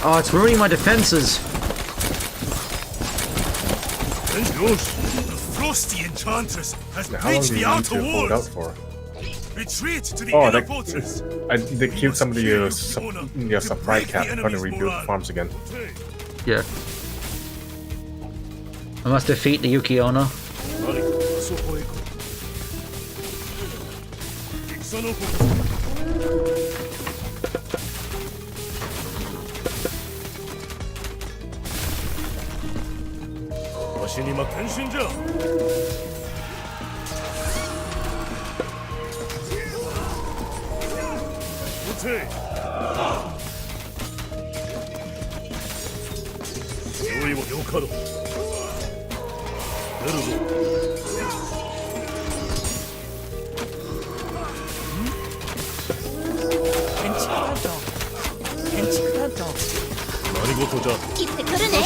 [SPEAKER 1] Oh, it's ruining my defenses.
[SPEAKER 7] よし。The frosty enchantress has
[SPEAKER 2] How long
[SPEAKER 7] breached
[SPEAKER 2] do
[SPEAKER 7] the
[SPEAKER 2] you need
[SPEAKER 7] outer
[SPEAKER 2] to hold out
[SPEAKER 7] walls.
[SPEAKER 2] for?
[SPEAKER 7] Retreat to the
[SPEAKER 2] Oh,
[SPEAKER 7] inner
[SPEAKER 2] that,
[SPEAKER 7] fortress.
[SPEAKER 2] they killed some of your supply cap trying to rebuild farms again.
[SPEAKER 1] Yeah. I must defeat the Yuki Onna.
[SPEAKER 7] 何かあそこへ行こう。戦の刻ぞ。わしに変身じゃ。撃て。用意はよかろう。出るぞ。何事じゃ。
[SPEAKER 4] 切ってくるね。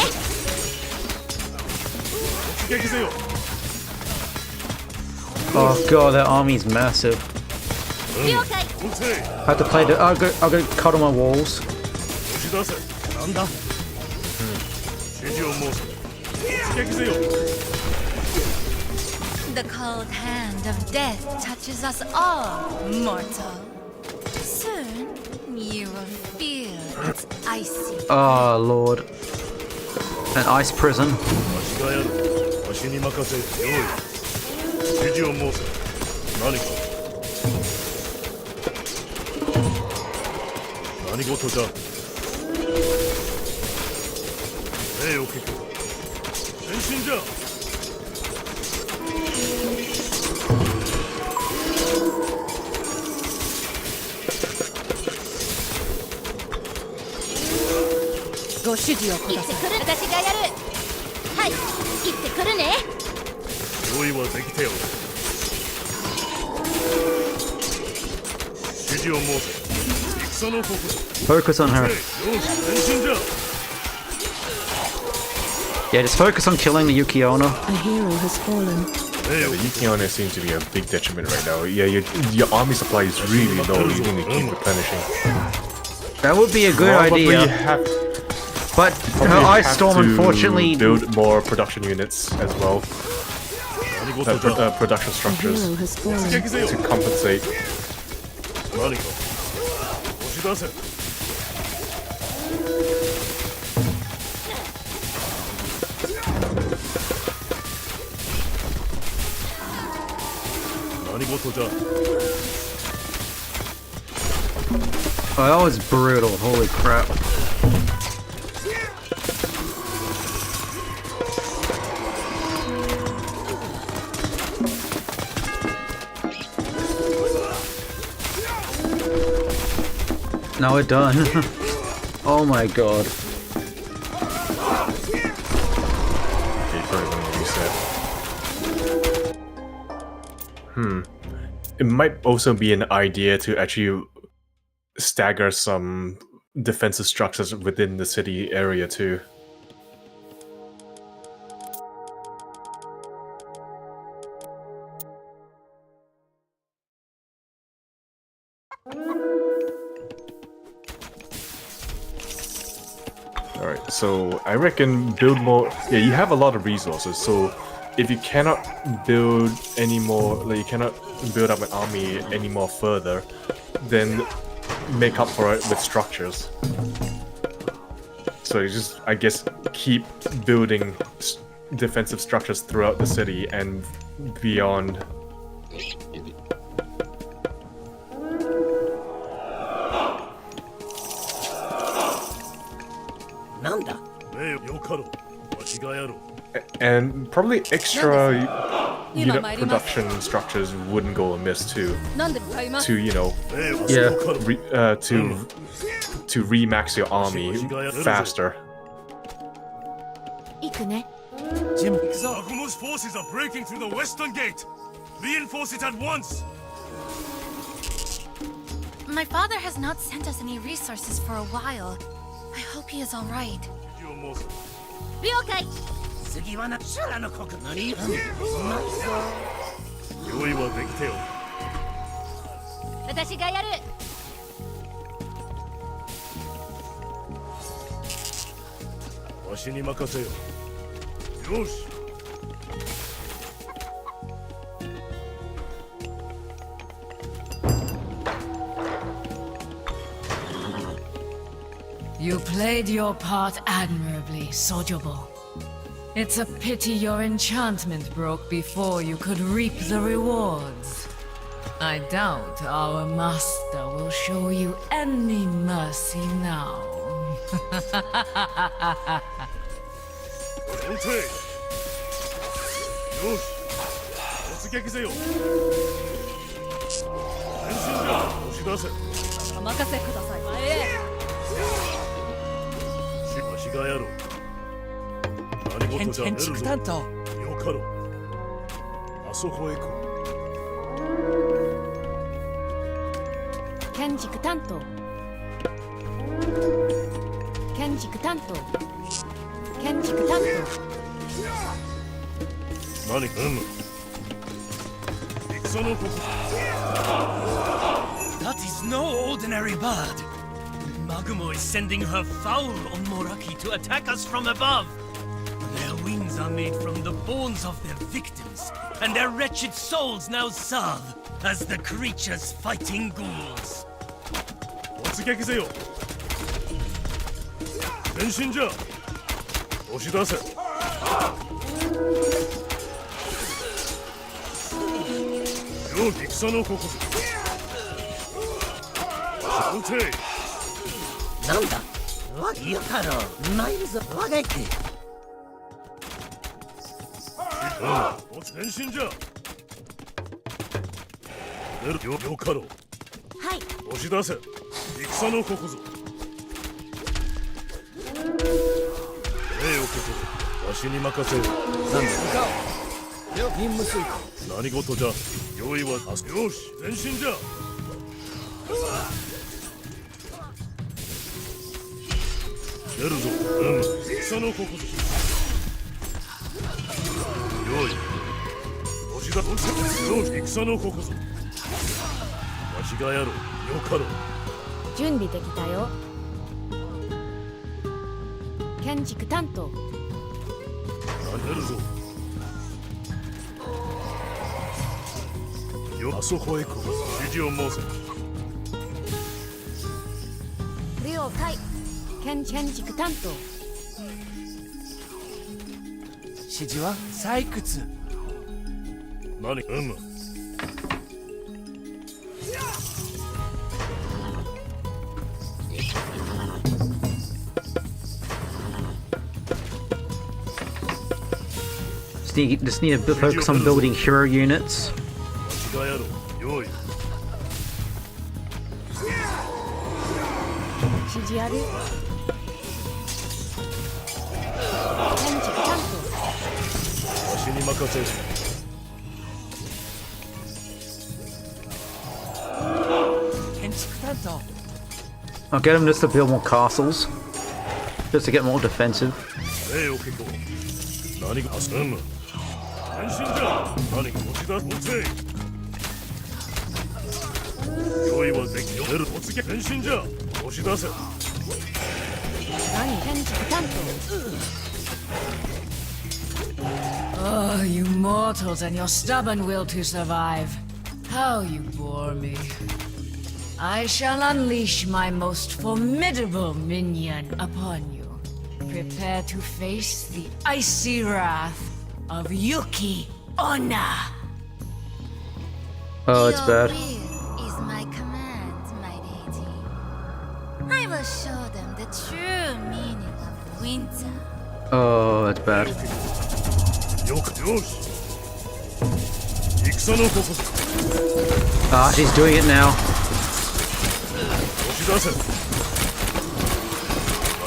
[SPEAKER 7] 突撃せよ。
[SPEAKER 1] Oh god, that army's massive.
[SPEAKER 4] 了解。
[SPEAKER 7] 撃て。
[SPEAKER 1] I have to play the. I'll go cut on my walls.
[SPEAKER 7] 押し出せ。なんだ。指示を申せ。突撃せよ。
[SPEAKER 4] The cold hand of death touches us all, mortal. Soon, you will feel its icy.
[SPEAKER 1] Oh lord. An ice prison.
[SPEAKER 7] わしがやる。わしに任せ。用意。指示を申せ。何か。何事じゃ。命を聞く。前進じゃ。
[SPEAKER 5] ご指示をください。
[SPEAKER 4] 行ってくる。私がやる。はい、行ってくるね。
[SPEAKER 7] 用意はできておる。指示を申せ。戦の矛。
[SPEAKER 1] Focus on her.
[SPEAKER 7] よし、前進じゃ。
[SPEAKER 1] Yeah, just focus on killing the Yukiona.
[SPEAKER 8] A hero has fallen.
[SPEAKER 2] Yeah, the Yukiona seems to be a big detriment right now. Yeah, your army supply is really low. You need to keep replenishing.
[SPEAKER 1] That would be a good
[SPEAKER 2] Probably
[SPEAKER 1] idea. But her
[SPEAKER 2] Probably
[SPEAKER 1] ice
[SPEAKER 2] have
[SPEAKER 1] storm,
[SPEAKER 2] to
[SPEAKER 1] unfortunately,
[SPEAKER 2] build more production units as well.
[SPEAKER 7] 何事じゃ。
[SPEAKER 2] Production
[SPEAKER 8] A
[SPEAKER 2] structures
[SPEAKER 8] hero has fallen.
[SPEAKER 7] 撃せよ。
[SPEAKER 2] to compensate.
[SPEAKER 7] 何か。押し出せ。何事じゃ。
[SPEAKER 1] oh, that was brutal. Holy crap. Now we're done. Oh my god.
[SPEAKER 2] Okay, probably gonna reset. It might also be an idea to actually stagger some defensive structures within the city area too. Alright, so I reckon build more. Yeah, you have a lot of resources, so if you cannot build any more, like you cannot build up an army any more further, then make up for it with structures. So you just, I guess, keep building defensive structures throughout the city and beyond.
[SPEAKER 9] Nanda?
[SPEAKER 7] 命よかろう。わしがやろう。
[SPEAKER 2] And probably extra unit production structures wouldn't go amiss too.
[SPEAKER 5] なんで使います。
[SPEAKER 2] To, you know,
[SPEAKER 7] 命わしよかろう。
[SPEAKER 2] to remax your army faster.
[SPEAKER 4] 行くね。
[SPEAKER 3] Jim, 行くぞ。
[SPEAKER 7] Agumo's forces are breaking through the western gate. Reinforce it at once.
[SPEAKER 4] My father has not sent us any resources for a while. I hope he is all right.
[SPEAKER 7] 指示を申せ。
[SPEAKER 4] 了解。
[SPEAKER 9] 次はな、シャラの国何？
[SPEAKER 7] 用意はできておる。
[SPEAKER 4] 私がやる。
[SPEAKER 7] わしに任せよ。よし。
[SPEAKER 8] You played your part admirably, Sojobo. It's a pity your enchantment broke before you could reap the rewards. I doubt our master will show you any mercy now.
[SPEAKER 7] 撃て。よし。突撃せよ。前進じゃ。押し出せ。
[SPEAKER 5] お任せください。前へ。
[SPEAKER 7] わしがやろう。何事じゃ。
[SPEAKER 6] 建築担当。
[SPEAKER 7] よかろう。あそこへ行こう。
[SPEAKER 4] 建築担当。建築担当。建築担当。
[SPEAKER 7] 何か。戦のここ。
[SPEAKER 9] That is no ordinary bird. Magumo is sending her fowl on Moraki to attack us from above. Their wings are made from the bones of their victims, and their wretched souls now serve as the creature's fighting ghouls.
[SPEAKER 7] 突撃せよ。前進じゃ。押し出せ。よき戦のここぞ。撃て。
[SPEAKER 9] なんだわよかろう参るぞ我が行く。
[SPEAKER 7] お前進じゃ。出るよかろう。
[SPEAKER 5] はい。
[SPEAKER 7] 押し出せ。戦のここぞ。礼を受け取る。わしに任せる。
[SPEAKER 6] なんだ任務遂行。
[SPEAKER 7] 何事じゃ。用意はよし前進じゃ。出るぞ。戦のここぞ。用意。押し出せ。よし戦のここぞ。わしがやろう。よかろう。
[SPEAKER 5] 準備できたよ。建築担当。
[SPEAKER 7] 出るぞ。よあそこへ来い。指示を申せ。
[SPEAKER 5] 了解。建築担当。
[SPEAKER 3] 指示は採掘。
[SPEAKER 7] 何
[SPEAKER 1] Just need to focus on building hero units.
[SPEAKER 7] わしがやろう。用意。
[SPEAKER 5] 指示ある。建築担
[SPEAKER 7] わしに任せる。
[SPEAKER 3] 建築担当。
[SPEAKER 1] I'll get them just to build more castles. Just to get more defensive.
[SPEAKER 7] 礼を受け取る。何が前進じゃ。何か押し出す。用意はできよ。出る。お告げ。前進じゃ。押し出せ。
[SPEAKER 5] 何建築担当。
[SPEAKER 8] Oh, you mortals and your stubborn will to survive. How you bore me. I shall unleash my most formidable minion upon you. Prepare to face the icy wrath of Yuki Onna.
[SPEAKER 1] Oh, it's
[SPEAKER 4] Your
[SPEAKER 1] bad.
[SPEAKER 4] will is my command, my lady. I will show them the true meaning of winter.
[SPEAKER 1] Oh, that's bad.
[SPEAKER 7] よし。戦のここぞ。
[SPEAKER 1] Ah, she's doing it now.
[SPEAKER 7] 押し出せ。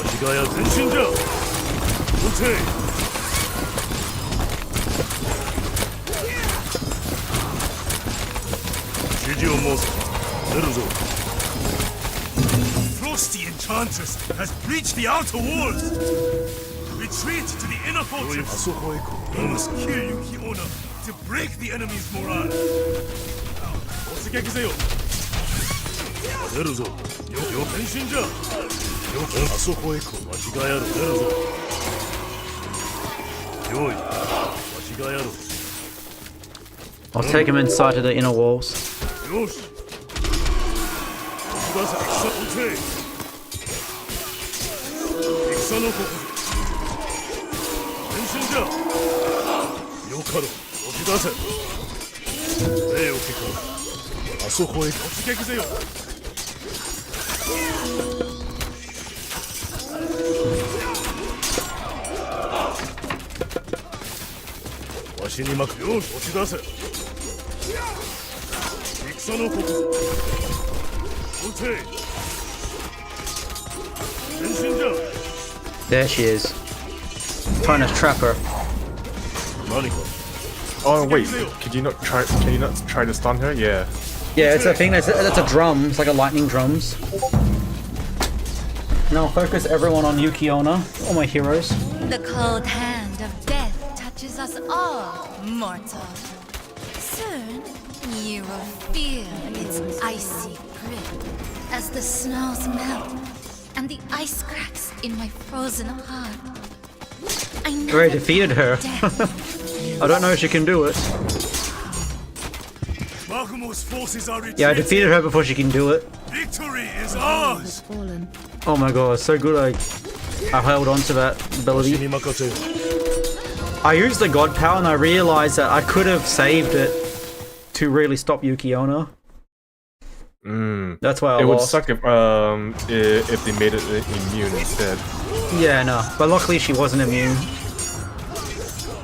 [SPEAKER 7] 足がや前進じゃ。撃て。指示を申せ。出るぞ。Frosty Enchantress has breached the outer walls. Retreat to the inner fortress. あそこへ来い。We must kill Yuki Onna to break the enemy's morale. 突撃せよ。出るぞ。前進じゃ。あそこへ来い。わしがやる。出るぞ。用意。わしがやる。
[SPEAKER 1] I'll take him inside to the inner walls.
[SPEAKER 7] よし。出せ。撃て。戦のここぞ。前進じゃ。よかろう。押し出せ。礼を受け取る。あそこへ突撃せよ。わしに巻く。よし、押し出せ。戦のここぞ。撃て。前進じゃ。
[SPEAKER 1] There she is. Trying to trap her.
[SPEAKER 7] 何か。
[SPEAKER 2] Oh wait, can you not try to stun her? Yeah.
[SPEAKER 1] Yeah, it's a thing. That's a drum. It's like a lightning drums. Now focus everyone on Yuki Onna, all my heroes.
[SPEAKER 4] The cold hand of death touches us all, mortal. Soon, you will feel its icy grip as the snows melt and the ice cracks in my frozen heart. I never
[SPEAKER 1] Already defeated her.
[SPEAKER 4] death.
[SPEAKER 1] I don't know if she can do it.
[SPEAKER 7] Bakumo's forces are retreating.
[SPEAKER 1] Yeah, I defeated her before she can do it.
[SPEAKER 7] Victory is ours.
[SPEAKER 5] Fallen.
[SPEAKER 1] Oh my god, so good. I held on to that ability. I used the god power and I realized that I could have saved it to really stop Yuki-onna. That's why I
[SPEAKER 2] It would
[SPEAKER 1] lost.
[SPEAKER 2] suck if they made it immune instead.
[SPEAKER 1] Yeah, no. But luckily she wasn't immune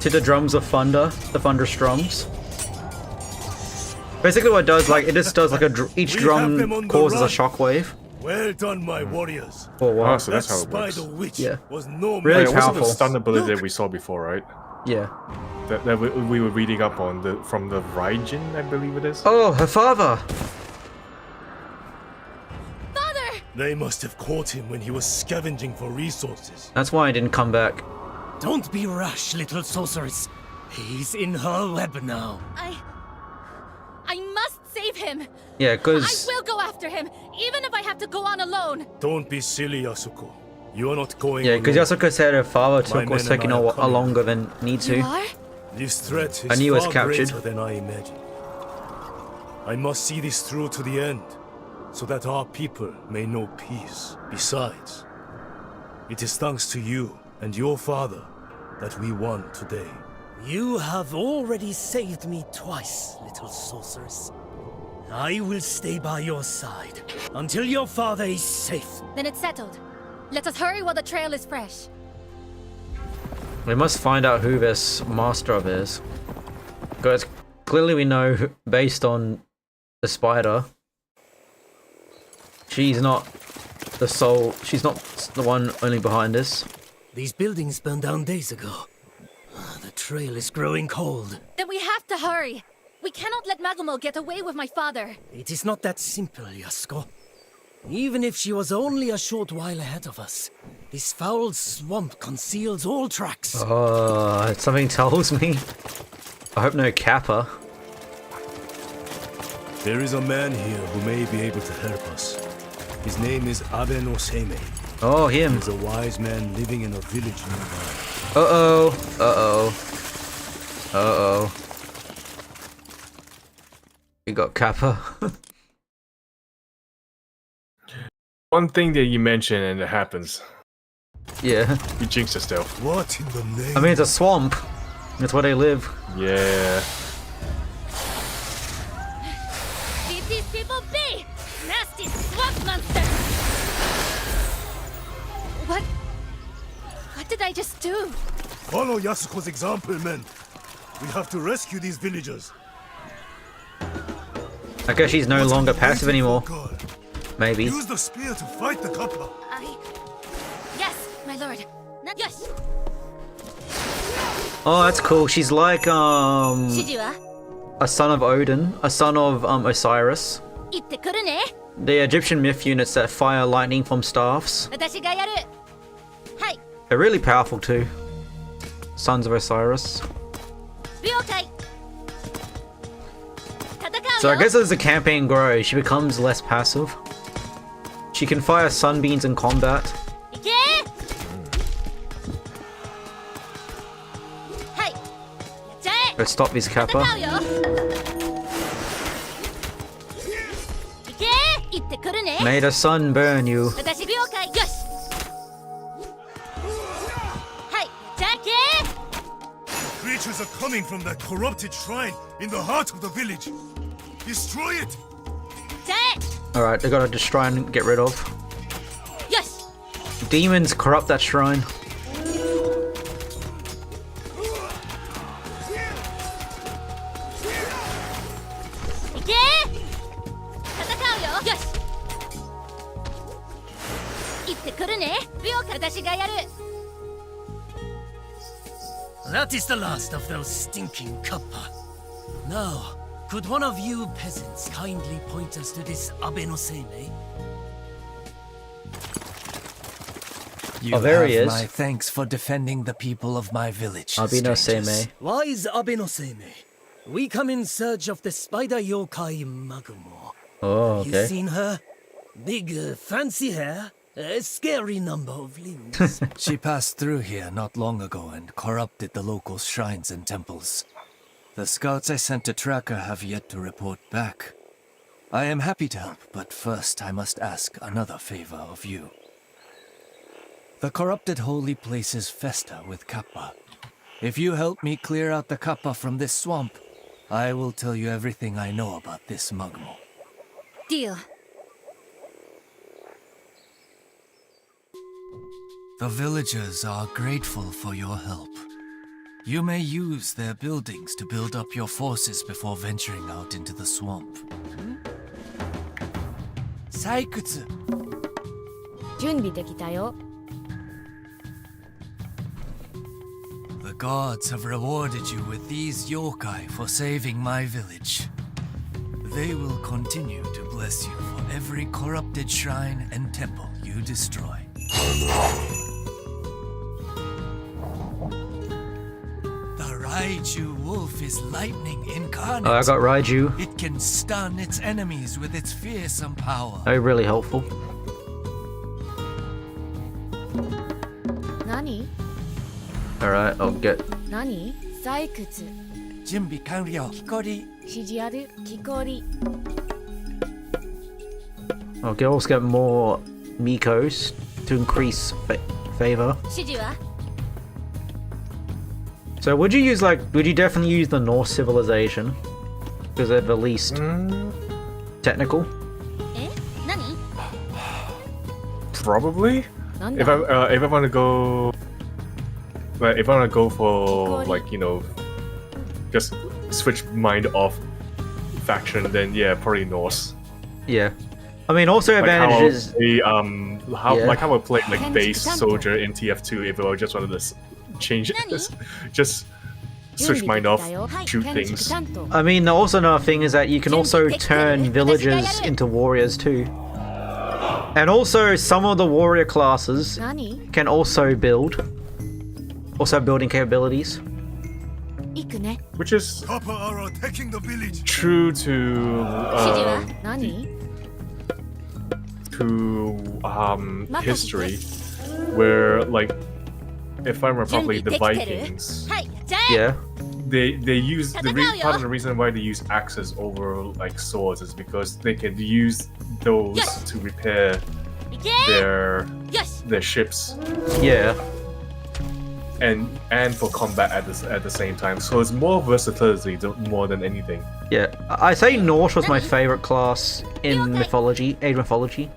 [SPEAKER 1] to the drums of thunder, the thunderous drums. Basically what it does, like, it just does like each drum causes a shockwave.
[SPEAKER 7] Well done, my warriors.
[SPEAKER 1] Or what?
[SPEAKER 2] Oh, so that's how it works.
[SPEAKER 7] Spider witch
[SPEAKER 1] Yeah.
[SPEAKER 7] was no
[SPEAKER 1] Really
[SPEAKER 2] It wasn't the
[SPEAKER 1] powerful.
[SPEAKER 2] stun ability that we saw before, right?
[SPEAKER 1] Yeah.
[SPEAKER 2] That we were reading up on from the Raijin, I believe it is.
[SPEAKER 1] Oh, her father!
[SPEAKER 4] Father!
[SPEAKER 7] They must have caught him when he was scavenging for resources.
[SPEAKER 1] That's why I didn't come back.
[SPEAKER 9] Don't be rash, little sorceress. He's in her web now.
[SPEAKER 4] I must save him!
[SPEAKER 1] Yeah,
[SPEAKER 4] I
[SPEAKER 1] because...
[SPEAKER 4] will go after him, even if I have to go on alone!
[SPEAKER 7] Don't be silly, Yasuko. You are not going
[SPEAKER 1] Yeah, because
[SPEAKER 7] alone.
[SPEAKER 1] Yasuko said her father
[SPEAKER 7] My
[SPEAKER 1] was
[SPEAKER 7] men
[SPEAKER 1] taking
[SPEAKER 7] and I
[SPEAKER 1] a
[SPEAKER 7] are coming.
[SPEAKER 1] longer than need to.
[SPEAKER 4] You are?
[SPEAKER 7] This threat is
[SPEAKER 1] I knew it was
[SPEAKER 7] far
[SPEAKER 1] captured.
[SPEAKER 7] greater than I imagined. I must see this through to the end, so that our people may know peace. Besides, it is thanks to you and your father that we won today.
[SPEAKER 9] You have already saved me twice, little sorceress. I will stay by your side until your father is safe.
[SPEAKER 4] Then it's settled. Let us hurry while the trail is fresh.
[SPEAKER 1] We must find out who this master of is. Because clearly we know, based on the spider, she's not the sole, she's not the one only behind this.
[SPEAKER 9] These buildings burned down days ago. The trail is growing cold.
[SPEAKER 4] Then we have to hurry. We cannot let Magumo get away with my father.
[SPEAKER 9] It is not that simple, Yasuko. Even if she was only a short while ahead of us, this foul swamp conceals all tracks.
[SPEAKER 1] Something tells me. I hope no Kappa.
[SPEAKER 7] There is a man here who may be able to help us. His name is Abe no Seimei.
[SPEAKER 1] Oh, him.
[SPEAKER 7] He's a wise man living in a village nearby.
[SPEAKER 1] Uh-oh. Uh-oh. Uh-oh. You got Kappa.
[SPEAKER 2] One thing that you mentioned and it happens.
[SPEAKER 1] Yeah.
[SPEAKER 2] You jinx yourself.
[SPEAKER 7] What in the name?
[SPEAKER 1] I mean, it's a swamp. That's where they live.
[SPEAKER 2] Yeah.
[SPEAKER 4] Leave these people be! Nasty swamp monster! What did I just do?
[SPEAKER 7] Follow Yasuko's example, men. We have to rescue these villagers.
[SPEAKER 1] I guess she's no longer passive anymore.
[SPEAKER 7] God.
[SPEAKER 1] Maybe.
[SPEAKER 7] Use the spear to fight the Kappa.
[SPEAKER 4] Yes, my lord. Yes!
[SPEAKER 1] Oh, that's cool. She's like,
[SPEAKER 4] Shiji wa?
[SPEAKER 1] a son of Odin, a son of, Osiris.
[SPEAKER 4] Itte kuru ne?
[SPEAKER 1] The Egyptian myth units that fire lightning from staffs.
[SPEAKER 4] Watashi ga yaru. Hai,
[SPEAKER 1] They're really powerful too. Sons of Osiris.
[SPEAKER 4] ryoukai. Tatakau
[SPEAKER 1] So I
[SPEAKER 4] yo.
[SPEAKER 1] guess as the campaign grows, she becomes less passive. She can fire sunbeams in combat.
[SPEAKER 4] Ike! Hai. Yachae.
[SPEAKER 1] To stop these Kappa.
[SPEAKER 4] Tatakau yo. Ike! Itte kuru ne?
[SPEAKER 1] May the sun burn you.
[SPEAKER 4] Watashi ryoukai. Yoshi. Hai, yachae.
[SPEAKER 7] Creatures are coming from that corrupted shrine in the heart of the village. Destroy it!
[SPEAKER 4] Yachae.
[SPEAKER 1] Alright, they gotta just try and get rid of.
[SPEAKER 4] Yoshi.
[SPEAKER 1] Demons corrupt that shrine.
[SPEAKER 4] Ike! Tatakau yo. Yoshi. Itte kuru ne? Ryoukai. Watashi ga yaru.
[SPEAKER 9] That is the last of those stinking kappa. Now, could one of you peasants kindly point us to this Abe no Seimei?
[SPEAKER 3] You
[SPEAKER 1] Oh, there
[SPEAKER 3] have
[SPEAKER 1] he is.
[SPEAKER 3] my thanks for defending the people of my village.
[SPEAKER 1] Abino
[SPEAKER 3] strangers.
[SPEAKER 1] Seimei.
[SPEAKER 9] Wise Abe no Seimei. We come in search of the spider yokai Magumo.
[SPEAKER 1] Oh,
[SPEAKER 9] You
[SPEAKER 1] okay.
[SPEAKER 9] seen her? Big, fancy hair, a scary number of limbs.
[SPEAKER 3] She passed through here not long ago and corrupted the local shrines and temples. The scouts I sent to track her have yet to report back. I am happy to help, but first I must ask another favor of you. The corrupted holy places fester with kappa. If you help me clear out the kappa from this swamp, I will tell you everything I know about this Mugmo.
[SPEAKER 4] Deal.
[SPEAKER 3] The villagers are grateful for your help. You may use their buildings to build up your forces before venturing out into the swamp. Saikutsu!
[SPEAKER 5] 準備できたよ。
[SPEAKER 3] The gods have rewarded you with these yokai for saving my village. They will continue to bless you for every corrupted shrine and temple you destroy. The Raiju wolf is lightning incarnate.
[SPEAKER 1] Oh, I got Raiju.
[SPEAKER 3] It can stun its enemies with its fearsome power.
[SPEAKER 1] Oh, really helpful.
[SPEAKER 5] 何
[SPEAKER 1] Alright, I'll get...
[SPEAKER 5] 何採掘。
[SPEAKER 3] 準備完了。木こり。
[SPEAKER 5] 指示ある。木こり。
[SPEAKER 1] I'll also get more Mikos to increase favor.
[SPEAKER 4] 指示は
[SPEAKER 1] So would you definitely use the Norse civilization? Because they're the least technical?
[SPEAKER 4] え何
[SPEAKER 2] Probably.
[SPEAKER 5] なん
[SPEAKER 2] If
[SPEAKER 5] だ
[SPEAKER 2] I want to go, like, if I want to go for like just switch mind off faction, then yeah, probably Norse.
[SPEAKER 1] Yeah. I mean, also
[SPEAKER 2] Like
[SPEAKER 1] advantages...
[SPEAKER 2] how I play like
[SPEAKER 5] Kenji
[SPEAKER 2] base
[SPEAKER 5] Tanto.
[SPEAKER 2] soldier in TF2 if I just wanted to change it, just switch mind off, shoot things.
[SPEAKER 1] I mean, also another thing is that you can also turn villagers into warriors too. And also, some of the warrior classes
[SPEAKER 5] 何
[SPEAKER 1] can also build. Also building capabilities.
[SPEAKER 5] 行くね。
[SPEAKER 2] Which is
[SPEAKER 7] Kappa are attacking the village.
[SPEAKER 2] true
[SPEAKER 4] 指示は
[SPEAKER 5] 何
[SPEAKER 2] to history, where like if I remember properly, the Vikings
[SPEAKER 4] はいじゃあ
[SPEAKER 1] Yeah.
[SPEAKER 2] they use part of the reason why they use axes over like swords is because they can use those to repair
[SPEAKER 4] 行け
[SPEAKER 2] their ships
[SPEAKER 1] Yeah.
[SPEAKER 2] and for combat at the same time. So it's more versatility more than anything.
[SPEAKER 1] Yeah. I say Norse was my favorite class in mythology, Age mythology.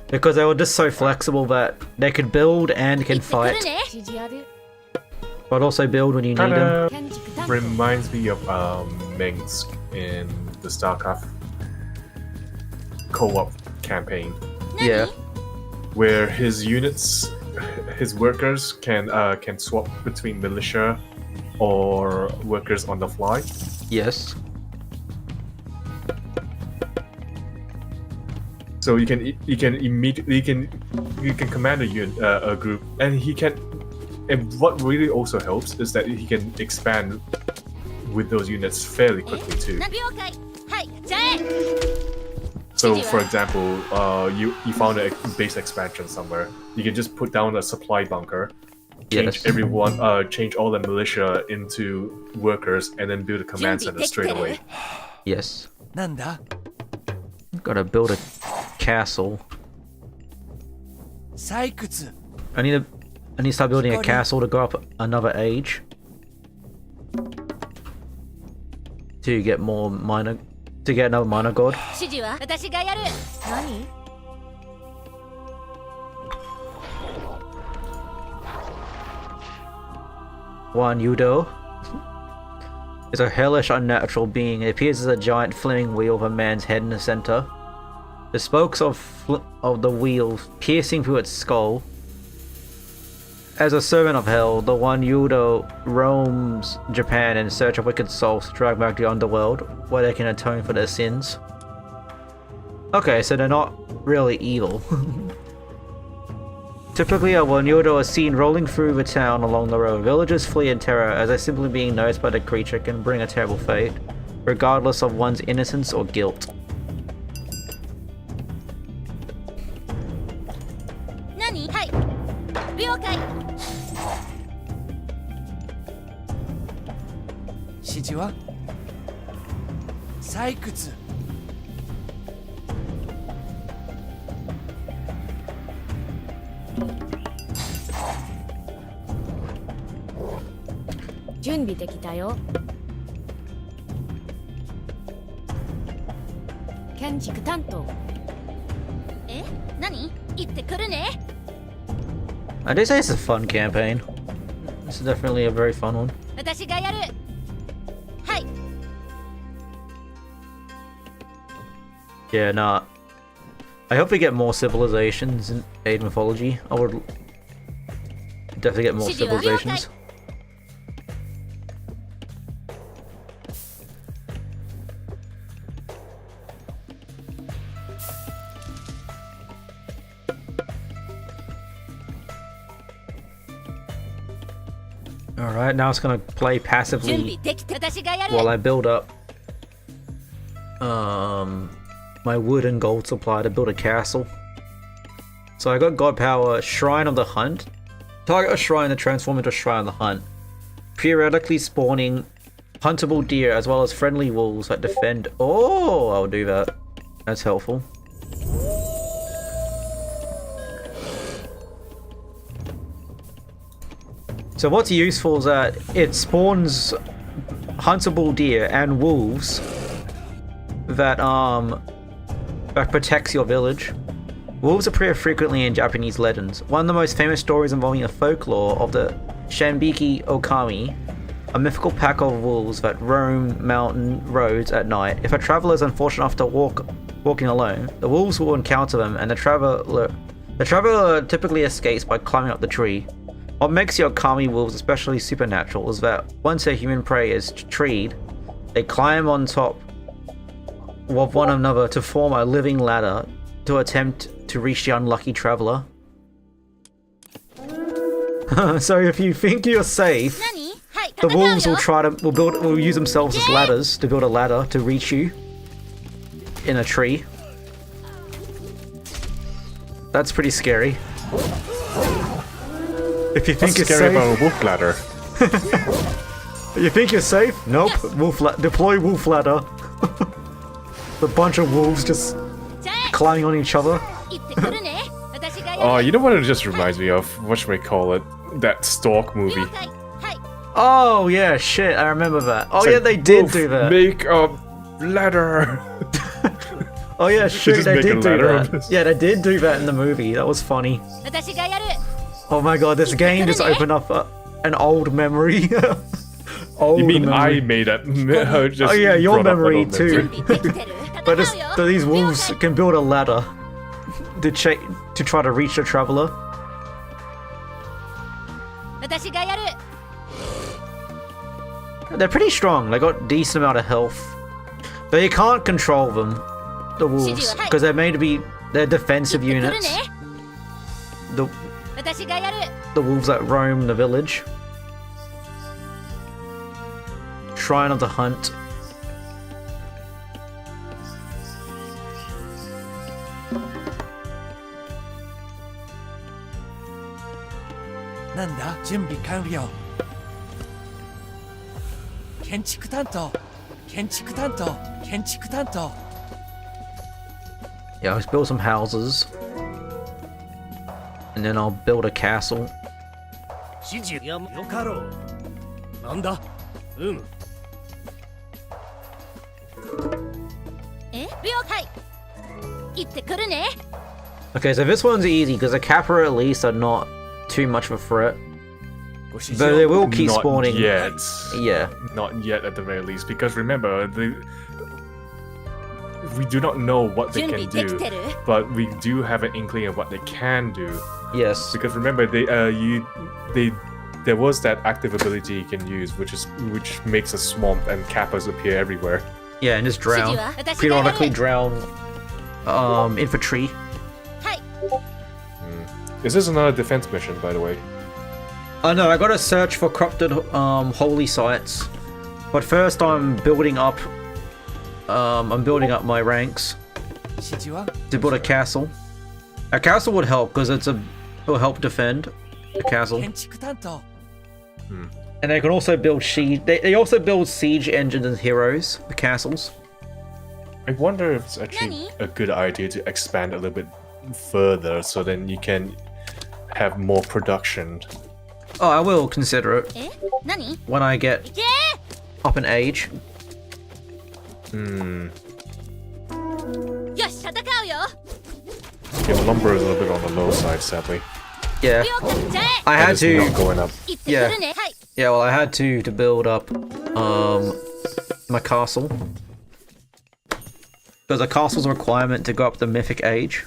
[SPEAKER 1] Because they were just so flexible that they could build and can
[SPEAKER 4] 行ってくる
[SPEAKER 1] fight,
[SPEAKER 4] ね
[SPEAKER 5] 指示ある。
[SPEAKER 2] Uh,
[SPEAKER 1] but also build when you need them.
[SPEAKER 2] Kinda
[SPEAKER 5] 建築担当。
[SPEAKER 2] reminds me of Minsk in the StarCraft co-op campaign,
[SPEAKER 1] Yeah.
[SPEAKER 2] where his units, his workers can swap between militia or workers on the fly.
[SPEAKER 1] Yes.
[SPEAKER 2] So you can command a group, and he can. And what really also helps is that he can expand with those units fairly quickly too.
[SPEAKER 4] な了解はいじゃあ
[SPEAKER 2] So, for example, you found a base expansion somewhere. You can just put down a supply bunker, change
[SPEAKER 1] Yes.
[SPEAKER 2] change all the militia into workers, and then build a command center straight away.
[SPEAKER 1] Yes.
[SPEAKER 3] なんだ
[SPEAKER 1] Gotta build a castle.
[SPEAKER 3] 採掘
[SPEAKER 1] I need to start building a castle to go up another age. To get more minor... To get another minor god.
[SPEAKER 4] 指示は私がやる
[SPEAKER 5] 何
[SPEAKER 1] One Yudo is a hellish unnatural being. It appears as a giant flaming wheel with a man's head in the center. The spokes of the wheel piercing through its skull. As a servant of hell, the One Yudo roams Japan in search of wicked souls to drag back to the underworld, where they can atone for their sins. Okay, so they're not really evil. Typically, a One Yudo is seen rolling through the town along the road. Villagers flee in terror, as they simply being noticed by the creature can bring a terrible fate, regardless of one's innocence or guilt.
[SPEAKER 4] 何はい了解
[SPEAKER 3] 指示は採掘
[SPEAKER 2] So
[SPEAKER 5] 準備できたよ。建築担当。
[SPEAKER 4] え、何？行ってくるね。
[SPEAKER 1] I did say it's a fun campaign. This is definitely a very fun one.
[SPEAKER 4] 私がやる。はい。
[SPEAKER 1] Yeah, nah. I hope we get more civilizations in Age Mythology. I would definitely get more civilizations. Alright, now it's gonna play
[SPEAKER 4] 準
[SPEAKER 1] passively
[SPEAKER 4] 備できた。私がやる。
[SPEAKER 1] while I build up my wood and gold supply to build a castle. So I got God Power, Shrine of the Hunt. Target a shrine to transform into a Shrine of the Hunt. Periodically spawning huntable deer as well as friendly wolves that defend. Oh, I'll do that. That's helpful. So what's useful is that it spawns huntable deer and wolves that protects your village. Wolves appear frequently in Japanese legends. One of the most famous stories involving the folklore of the Shanbiki Okami, a mythical pack of wolves that roam mountain roads at night. If a traveler is unfortunate enough to walking alone, the wolves will encounter them, and the traveler typically escapes by climbing up the tree. What makes the Okami wolves especially supernatural is that once a human prey is treed, they climb on top of one another to form a living ladder to attempt to reach the unlucky traveler. So if you think you're safe,
[SPEAKER 4] 何？はい。
[SPEAKER 1] the
[SPEAKER 4] 戦う
[SPEAKER 1] wolves
[SPEAKER 4] よ
[SPEAKER 1] will use themselves as ladders to build a ladder to reach you in a tree. That's pretty scary. If you think
[SPEAKER 2] What's
[SPEAKER 1] you're
[SPEAKER 2] scary
[SPEAKER 1] safe,
[SPEAKER 2] about a wolf ladder?
[SPEAKER 1] you think you're safe? Nope. Deploy wolf ladder. A bunch of wolves just
[SPEAKER 4] じゃあ
[SPEAKER 1] climbing on each other.
[SPEAKER 4] 行ってくるね。私がやる。
[SPEAKER 2] Oh, you know what it just reminds me of? Whatchamacallit? That Stalk movie.
[SPEAKER 4] 了解。はい。
[SPEAKER 1] Oh yeah, shit. I remember that. Oh
[SPEAKER 2] It's
[SPEAKER 1] yeah,
[SPEAKER 2] like,
[SPEAKER 1] they did
[SPEAKER 2] "Wolf,
[SPEAKER 1] do that.
[SPEAKER 2] Make a ladder.
[SPEAKER 1] Oh yeah, shit.
[SPEAKER 2] just
[SPEAKER 1] They
[SPEAKER 2] make a
[SPEAKER 1] did do
[SPEAKER 2] ladder of
[SPEAKER 1] that.
[SPEAKER 2] this.
[SPEAKER 1] Yeah, they did do that in the movie. That was funny.
[SPEAKER 4] 私がやる。
[SPEAKER 1] Oh my god, this game just opened up an old memory. Old
[SPEAKER 2] You mean
[SPEAKER 1] memory.
[SPEAKER 2] I made that? Just
[SPEAKER 1] Oh yeah, your
[SPEAKER 2] brought up
[SPEAKER 1] memory
[SPEAKER 2] that old memory.
[SPEAKER 1] too.
[SPEAKER 4] 準備できてる。
[SPEAKER 1] But
[SPEAKER 4] 戦うよ。
[SPEAKER 1] these
[SPEAKER 4] 了
[SPEAKER 1] wolves
[SPEAKER 4] 解。
[SPEAKER 1] can build a ladder to try to reach the traveler.
[SPEAKER 4] 私がやる。
[SPEAKER 1] They're pretty strong. They got decent amount of health, but you can't control them, the wolves, because they're made to be they're defensive
[SPEAKER 4] 行ってくる
[SPEAKER 1] units.
[SPEAKER 4] ね。
[SPEAKER 1] The
[SPEAKER 4] 私がやる。
[SPEAKER 1] the wolves that roam the village. Shrine of the Hunt.
[SPEAKER 3] Nanda, Junbi Kanryo. Kenchiku Tanto. Kenchiku Tanto. Kenchiku Tanto.
[SPEAKER 1] Yeah, let's build some houses, and then I'll build a castle.
[SPEAKER 9] 指示やよかろう。なんだ？
[SPEAKER 4] え、了解。行ってくるね。
[SPEAKER 1] Okay, so this one's easy because the Kappa at least are not too much of a threat, but they will keep
[SPEAKER 2] Not
[SPEAKER 1] spawning.
[SPEAKER 2] yet.
[SPEAKER 1] Yeah.
[SPEAKER 2] Not yet, at the very least, because remember, we do not know what they
[SPEAKER 4] 準
[SPEAKER 2] can
[SPEAKER 4] 備でき
[SPEAKER 2] do,
[SPEAKER 4] てる。
[SPEAKER 2] but we do have an inkling of what they can do.
[SPEAKER 1] Yes.
[SPEAKER 2] Because remember, there was that active ability you can use, which makes a swamp and kappas appear everywhere.
[SPEAKER 1] Yeah, and just drown.
[SPEAKER 4] 指示は私がやる。
[SPEAKER 1] Periodically drown infantry.
[SPEAKER 4] はい。
[SPEAKER 2] Is this another defense mission, by the way?
[SPEAKER 1] Oh no, I gotta search for corrupted holy sites. But first I'm building up my ranks to build a castle. A castle would help because it will help defend a castle.
[SPEAKER 3] Kenchiku Tanto.
[SPEAKER 1] And they can also build siege. They also build siege engines and heroes, the castles.
[SPEAKER 2] I wonder if it's actually
[SPEAKER 4] Nani?
[SPEAKER 2] a good idea to expand a little bit further, so then you can have more production.
[SPEAKER 1] Oh, I will consider it
[SPEAKER 4] え何
[SPEAKER 1] when I get
[SPEAKER 4] いけ
[SPEAKER 1] up in age.
[SPEAKER 4] よし戦うよ
[SPEAKER 2] Yeah, lumber is a little bit on the low side, sadly.
[SPEAKER 1] Yeah,
[SPEAKER 4] 了解じゃ
[SPEAKER 1] I
[SPEAKER 2] And
[SPEAKER 1] had
[SPEAKER 2] it's
[SPEAKER 1] to.
[SPEAKER 2] not going up.
[SPEAKER 4] 行ってくるね、はい
[SPEAKER 1] Yeah, well, I had to build up my castle. Because a castle's a requirement to go up the mythic age.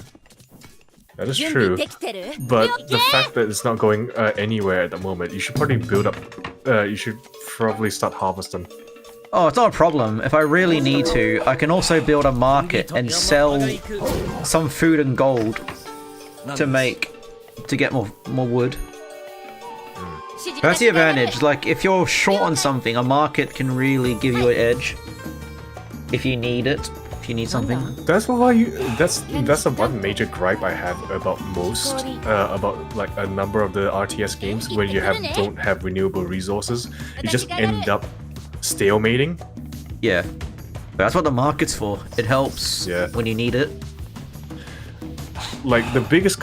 [SPEAKER 2] That is
[SPEAKER 4] 準備
[SPEAKER 2] true.
[SPEAKER 4] できてる
[SPEAKER 2] But
[SPEAKER 4] 了
[SPEAKER 2] the
[SPEAKER 4] 解
[SPEAKER 2] fact that it's not going anywhere at the moment, you should probably build up. You should probably start harvesting.
[SPEAKER 1] Oh, it's not a problem. If I really need to, I can also build a market and sell some food and gold to get more wood.
[SPEAKER 4] 指示
[SPEAKER 1] That's the advantage. Like, if you're short on something, a market can really give you an edge. If you need it, if you need something.
[SPEAKER 2] That's why you. That's the one major gripe I have about most about like a number of the RTS games where you don't have renewable resources. You just end up stalemating.
[SPEAKER 1] Yeah. But that's what the market's for. It helps when you need it.
[SPEAKER 2] Like the biggest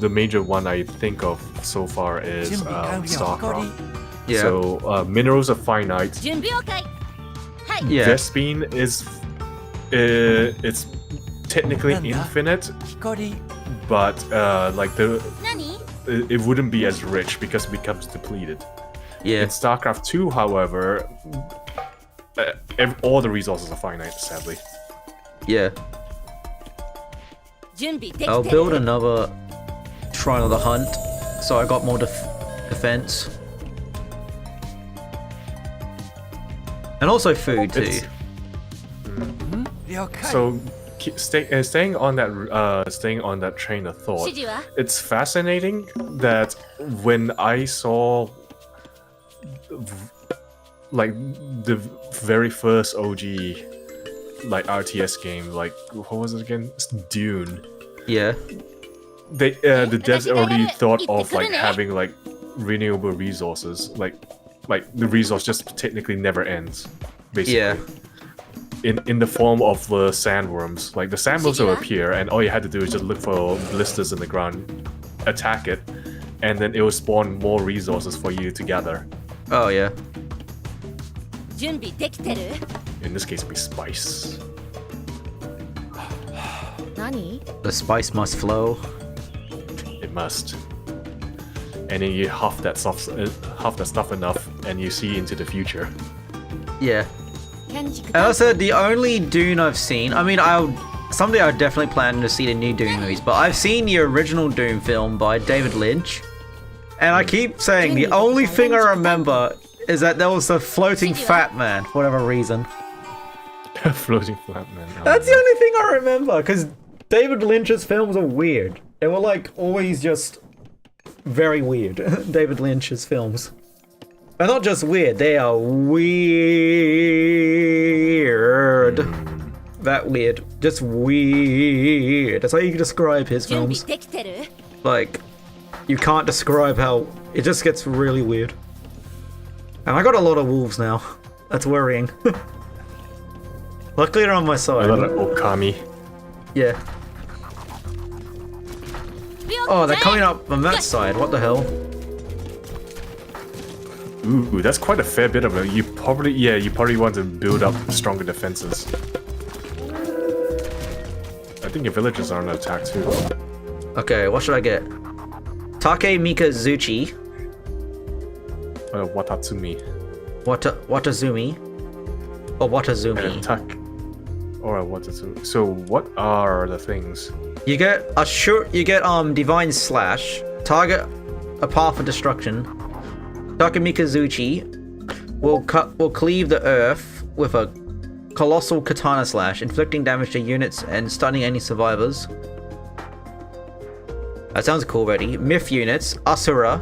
[SPEAKER 2] the major one I think of so far is StarCraft.
[SPEAKER 1] Yeah.
[SPEAKER 2] So minerals are finite.
[SPEAKER 4] 準備 OK はい
[SPEAKER 1] Yeah.
[SPEAKER 2] Vespene is it's technically infinite, but like
[SPEAKER 4] 何
[SPEAKER 2] it wouldn't be as rich because it becomes depleted.
[SPEAKER 1] Yeah.
[SPEAKER 2] In StarCraft 2, however, all the resources are finite, sadly.
[SPEAKER 1] Yeah.
[SPEAKER 4] 準備できてる
[SPEAKER 1] I'll build another Shrine of the Hunt, so I got more defense. And also food too.
[SPEAKER 2] It's- So staying on that train of thought,
[SPEAKER 4] 指示は
[SPEAKER 2] it's fascinating that when I saw like the very first OG like RTS game, like what was it again? It's Dune.
[SPEAKER 1] Yeah.
[SPEAKER 2] They the devs already thought of like having like renewable resources, like the resource just technically never ends, basically.
[SPEAKER 1] Yeah.
[SPEAKER 2] In the form of the sandworms. Like the sandworms will appear, and all you had to do is just look for blisters in the ground, attack it, and then it will spawn more resources for you to gather.
[SPEAKER 1] Oh yeah.
[SPEAKER 4] 準備できてる
[SPEAKER 2] In this case, it'd be spice.
[SPEAKER 4] 何
[SPEAKER 1] The spice must flow.
[SPEAKER 2] It must. And then you huff that stuff enough, and you see into the future.
[SPEAKER 1] Yeah.
[SPEAKER 4] 何時
[SPEAKER 1] And also, the only Dune I've seen, I mean, someday I definitely plan to see the new Dune movies, but I've seen the original Dune film by David Lynch, and I keep saying the only thing I remember is that there was a floating fat man for whatever reason.
[SPEAKER 2] Floating flat man.
[SPEAKER 1] That's the only thing I remember, because David Lynch's films are weird. They were like always just very weird. David Lynch's films. They're not just weird, they are weird. That weird. Just weird. That's how you describe his
[SPEAKER 4] 準備
[SPEAKER 1] films.
[SPEAKER 4] できてる
[SPEAKER 1] Like, you can't describe how... It just gets really weird. And I got a lot of wolves now. That's worrying. Luckily they're on my
[SPEAKER 2] A
[SPEAKER 1] side.
[SPEAKER 2] lot of Okami.
[SPEAKER 1] Yeah. Oh, they're coming up on that side. What the hell?
[SPEAKER 2] Ooh, that's quite a fair bit of it. You probably want to build up stronger defenses. I think your villagers are under attack too.
[SPEAKER 1] Okay, what should I get? Take Mikazuchi.
[SPEAKER 2] Watatsumi.
[SPEAKER 1] Watazumi. Or
[SPEAKER 2] And
[SPEAKER 1] Watazumi.
[SPEAKER 2] attack. Or a Watatsumi. So what are the things?
[SPEAKER 1] You get Divine Slash. Target a path of destruction. Take Mikazuchi will cleave the earth with a colossal katana slash, inflicting damage to units and stunning any survivors. That sounds cool already. Myth units, Asura.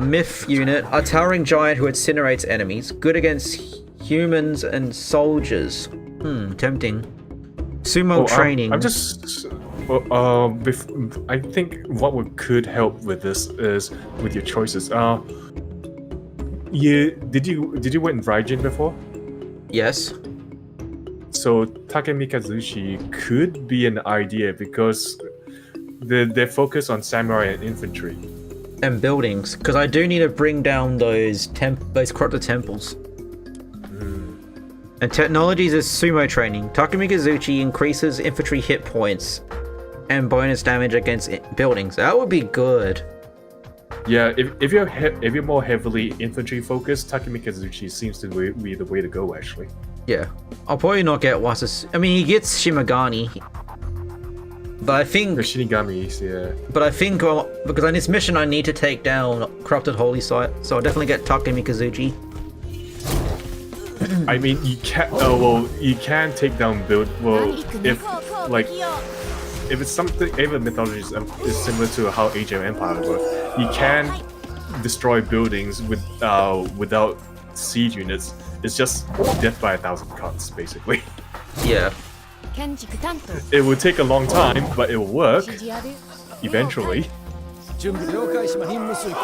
[SPEAKER 1] Myth unit, a towering giant who incinerates enemies. Good against humans and soldiers. Tempting. Sumo training.
[SPEAKER 2] I'm just. I think what could help with this is with your choices. Did you win Raijin before?
[SPEAKER 1] Yes.
[SPEAKER 2] So Takemikazuchi could be an idea because they're focused on samurai and infantry.
[SPEAKER 1] And buildings, because I do need to bring down those corrupted temples. And technologies is sumo training. Takemikazuchi increases infantry hit points and bonus damage against buildings. That would be good.
[SPEAKER 2] Yeah, if you're more heavily infantry focused, Takemikazuchi seems to be the way to go actually.
[SPEAKER 1] Yeah, I'll probably not get Wasus. I mean, he gets Shimagani, but I think
[SPEAKER 2] The Shinigamis, yeah.
[SPEAKER 1] But I think because on this mission I need to take down Corrupted Holy Site, so I'll definitely get Takemikazuchi.
[SPEAKER 2] I mean, you can. You can take down if it's something. Even Mythology is similar to how Age of Empire works. You can destroy buildings without siege units. It's just death by 1,000 cuts, basically.
[SPEAKER 1] Yeah.
[SPEAKER 2] It will take a long time, but it will work eventually.
[SPEAKER 3] 準備了解しま任務遂行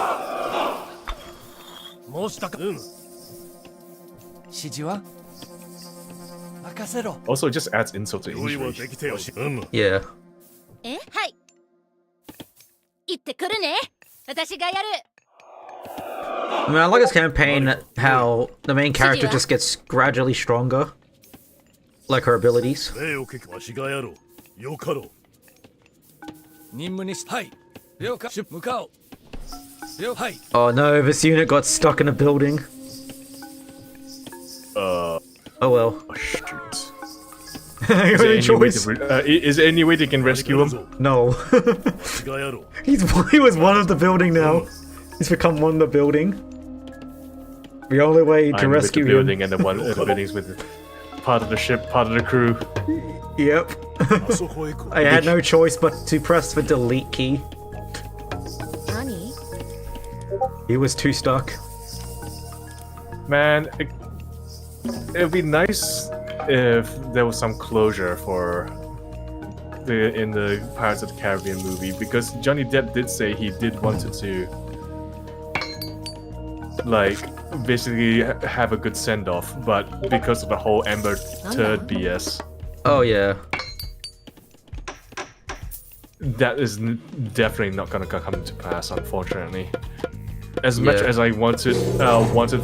[SPEAKER 9] 申したか。
[SPEAKER 3] 指示は任せろ
[SPEAKER 2] Also, it just adds insult to
[SPEAKER 7] 用意は
[SPEAKER 2] injury.
[SPEAKER 7] できておし。
[SPEAKER 1] Yeah.
[SPEAKER 4] はい。行ってくるね。私がやる。
[SPEAKER 1] I mean, I like this campaign, how the main character just gets gradually stronger. Like her abilities.
[SPEAKER 7] 礼を聞くわしがやろう。よかろう。
[SPEAKER 3] 任務にしはい了解向かおう了はい
[SPEAKER 1] Oh no, this unit got stuck in a building. Oh well.
[SPEAKER 2] Oh, shoot.
[SPEAKER 1] You have any choice?
[SPEAKER 2] Is there any way they can rescue him?
[SPEAKER 1] No.
[SPEAKER 7] わしがやろう。
[SPEAKER 1] He was one of the building now. He's become one of the building. The only way to
[SPEAKER 2] I'm
[SPEAKER 1] rescue
[SPEAKER 2] with the
[SPEAKER 1] him.
[SPEAKER 2] building and the one the buildings with part of the ship, part of the crew.
[SPEAKER 1] Yep.
[SPEAKER 7] あそこへ行こう。
[SPEAKER 1] I had no choice but to press the delete key.
[SPEAKER 4] 何？
[SPEAKER 1] He was too stuck.
[SPEAKER 2] Man, it'd be nice if there was some closure for in the Pirates of the Caribbean movie, because Johnny Depp did say he did wanted to like basically have a good send off, but because of the whole Amber Turd BS,
[SPEAKER 1] Oh yeah.
[SPEAKER 2] that is definitely not gonna come to pass, unfortunately. As much
[SPEAKER 1] Yeah.
[SPEAKER 2] as I wanted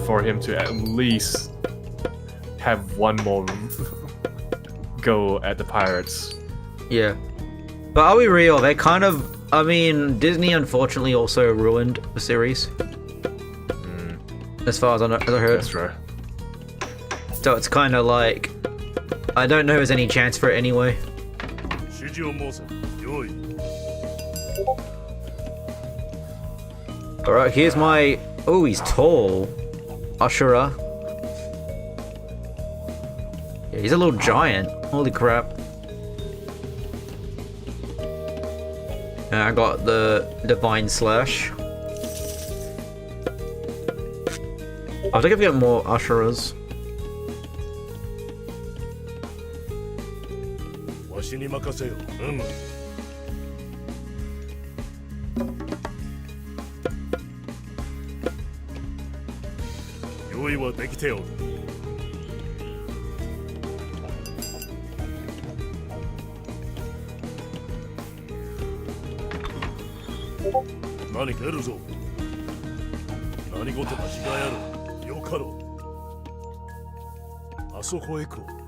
[SPEAKER 2] for him to at least have one more go at the pirates.
[SPEAKER 1] Yeah. But are we real? They kind of... I mean, Disney unfortunately also ruined the series. As far as I heard.
[SPEAKER 2] That's right.
[SPEAKER 1] So it's kind of like... I don't know if there's any chance for it anyway.
[SPEAKER 7] 指示を申せ。用意。
[SPEAKER 1] Alright, here's my... Oh, he's tall. Ashura. Yeah, he's a little giant. Holy crap. And I got the Divine Slash. I think I've got more Ashuras.
[SPEAKER 7] わしに任せよ。用意はできておる。何かやるぞ。何事かしがやろう。よかろう。あそこへ行こう。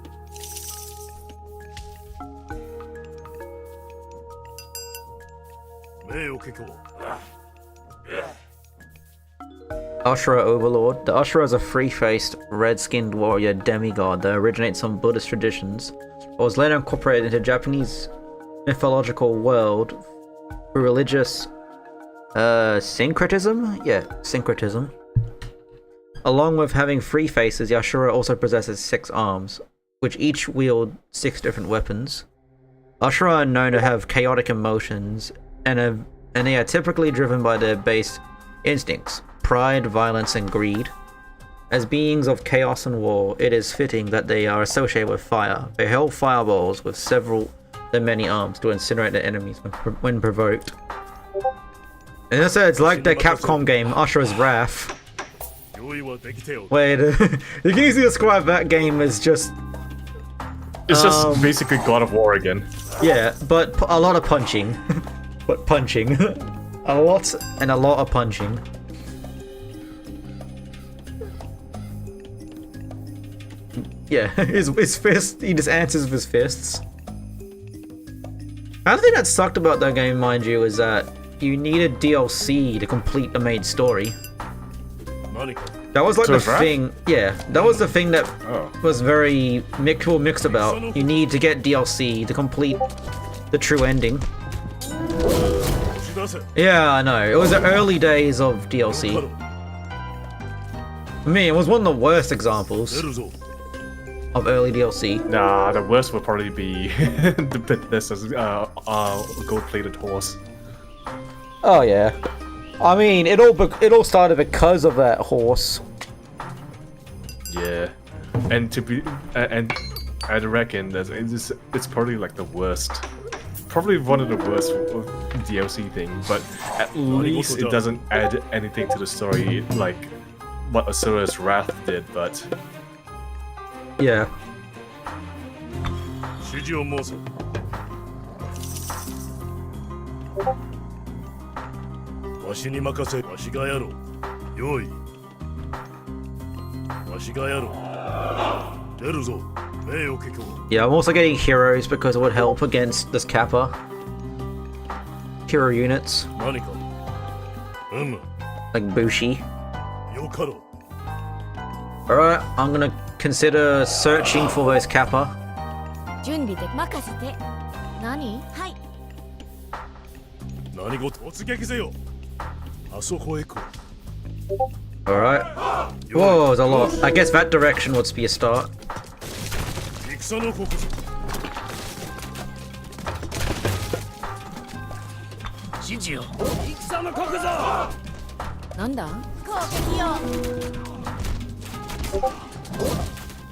[SPEAKER 1] Ashura Overlord. The Ashura is a free-faced, red-skinned warrior demigod that originates from Buddhist traditions, but was later incorporated into Japanese mythological world through religious syncretism? Yeah, syncretism. Along with having 3 faces, the Ashura also possesses 6 arms, which each wield 6 different weapons. Ashura are known to have chaotic emotions, and they are typically driven by their base instincts: pride, violence, and greed. As beings of chaos and war, it is fitting that they are associated with fire. They hurl fireballs with their many arms to incinerate their enemies when provoked. And also, it's like the Capcom game, Ashura's Wrath. Wait, you can easily describe that game as just
[SPEAKER 2] It's just basically God of War again.
[SPEAKER 1] Yeah, but a lot of punching. But punching. A lot of punching. Yeah, his fist, he just answers with his fists. Another thing that sucked about that game, mind you, is that you needed DLC to complete the main story. That was like the thing, yeah, that was the thing that was very mixed about. You need to get DLC to complete the true ending. Yeah, I know. It was the early days of DLC. I mean, it was one of the worst examples of early DLC.
[SPEAKER 2] Nah, the worst would probably be the Bethesda's gold-plated horse.
[SPEAKER 1] Oh yeah. I mean, it all started because of that horse.
[SPEAKER 2] Yeah, and to be and I reckon that it's probably like the worst, probably one of the worst DLC thing. But at least it doesn't add anything to the story like what Asura's Wrath did. But
[SPEAKER 1] yeah.
[SPEAKER 7] 指示を申せ。わしに任せ、わしがやろう。用意。わしがやろう。出るぞ。名誉結局。
[SPEAKER 1] Yeah, I'm also getting heroes because it would help against this Kappa. Hero units.
[SPEAKER 7] 何か。
[SPEAKER 1] Like Bushi.
[SPEAKER 7] よかろう。
[SPEAKER 1] Alright, I'm gonna consider searching for those Kappa.
[SPEAKER 5] 準備で任せて。何？はい。
[SPEAKER 7] 何事突撃せよ。あそこへ行く。
[SPEAKER 1] Alright. Whoa, there's a lot. I guess that direction would be a start.
[SPEAKER 7] 戦の国図。
[SPEAKER 9] 指示よ。
[SPEAKER 6] 戦の国ぞ。
[SPEAKER 5] なんだ？攻撃よ。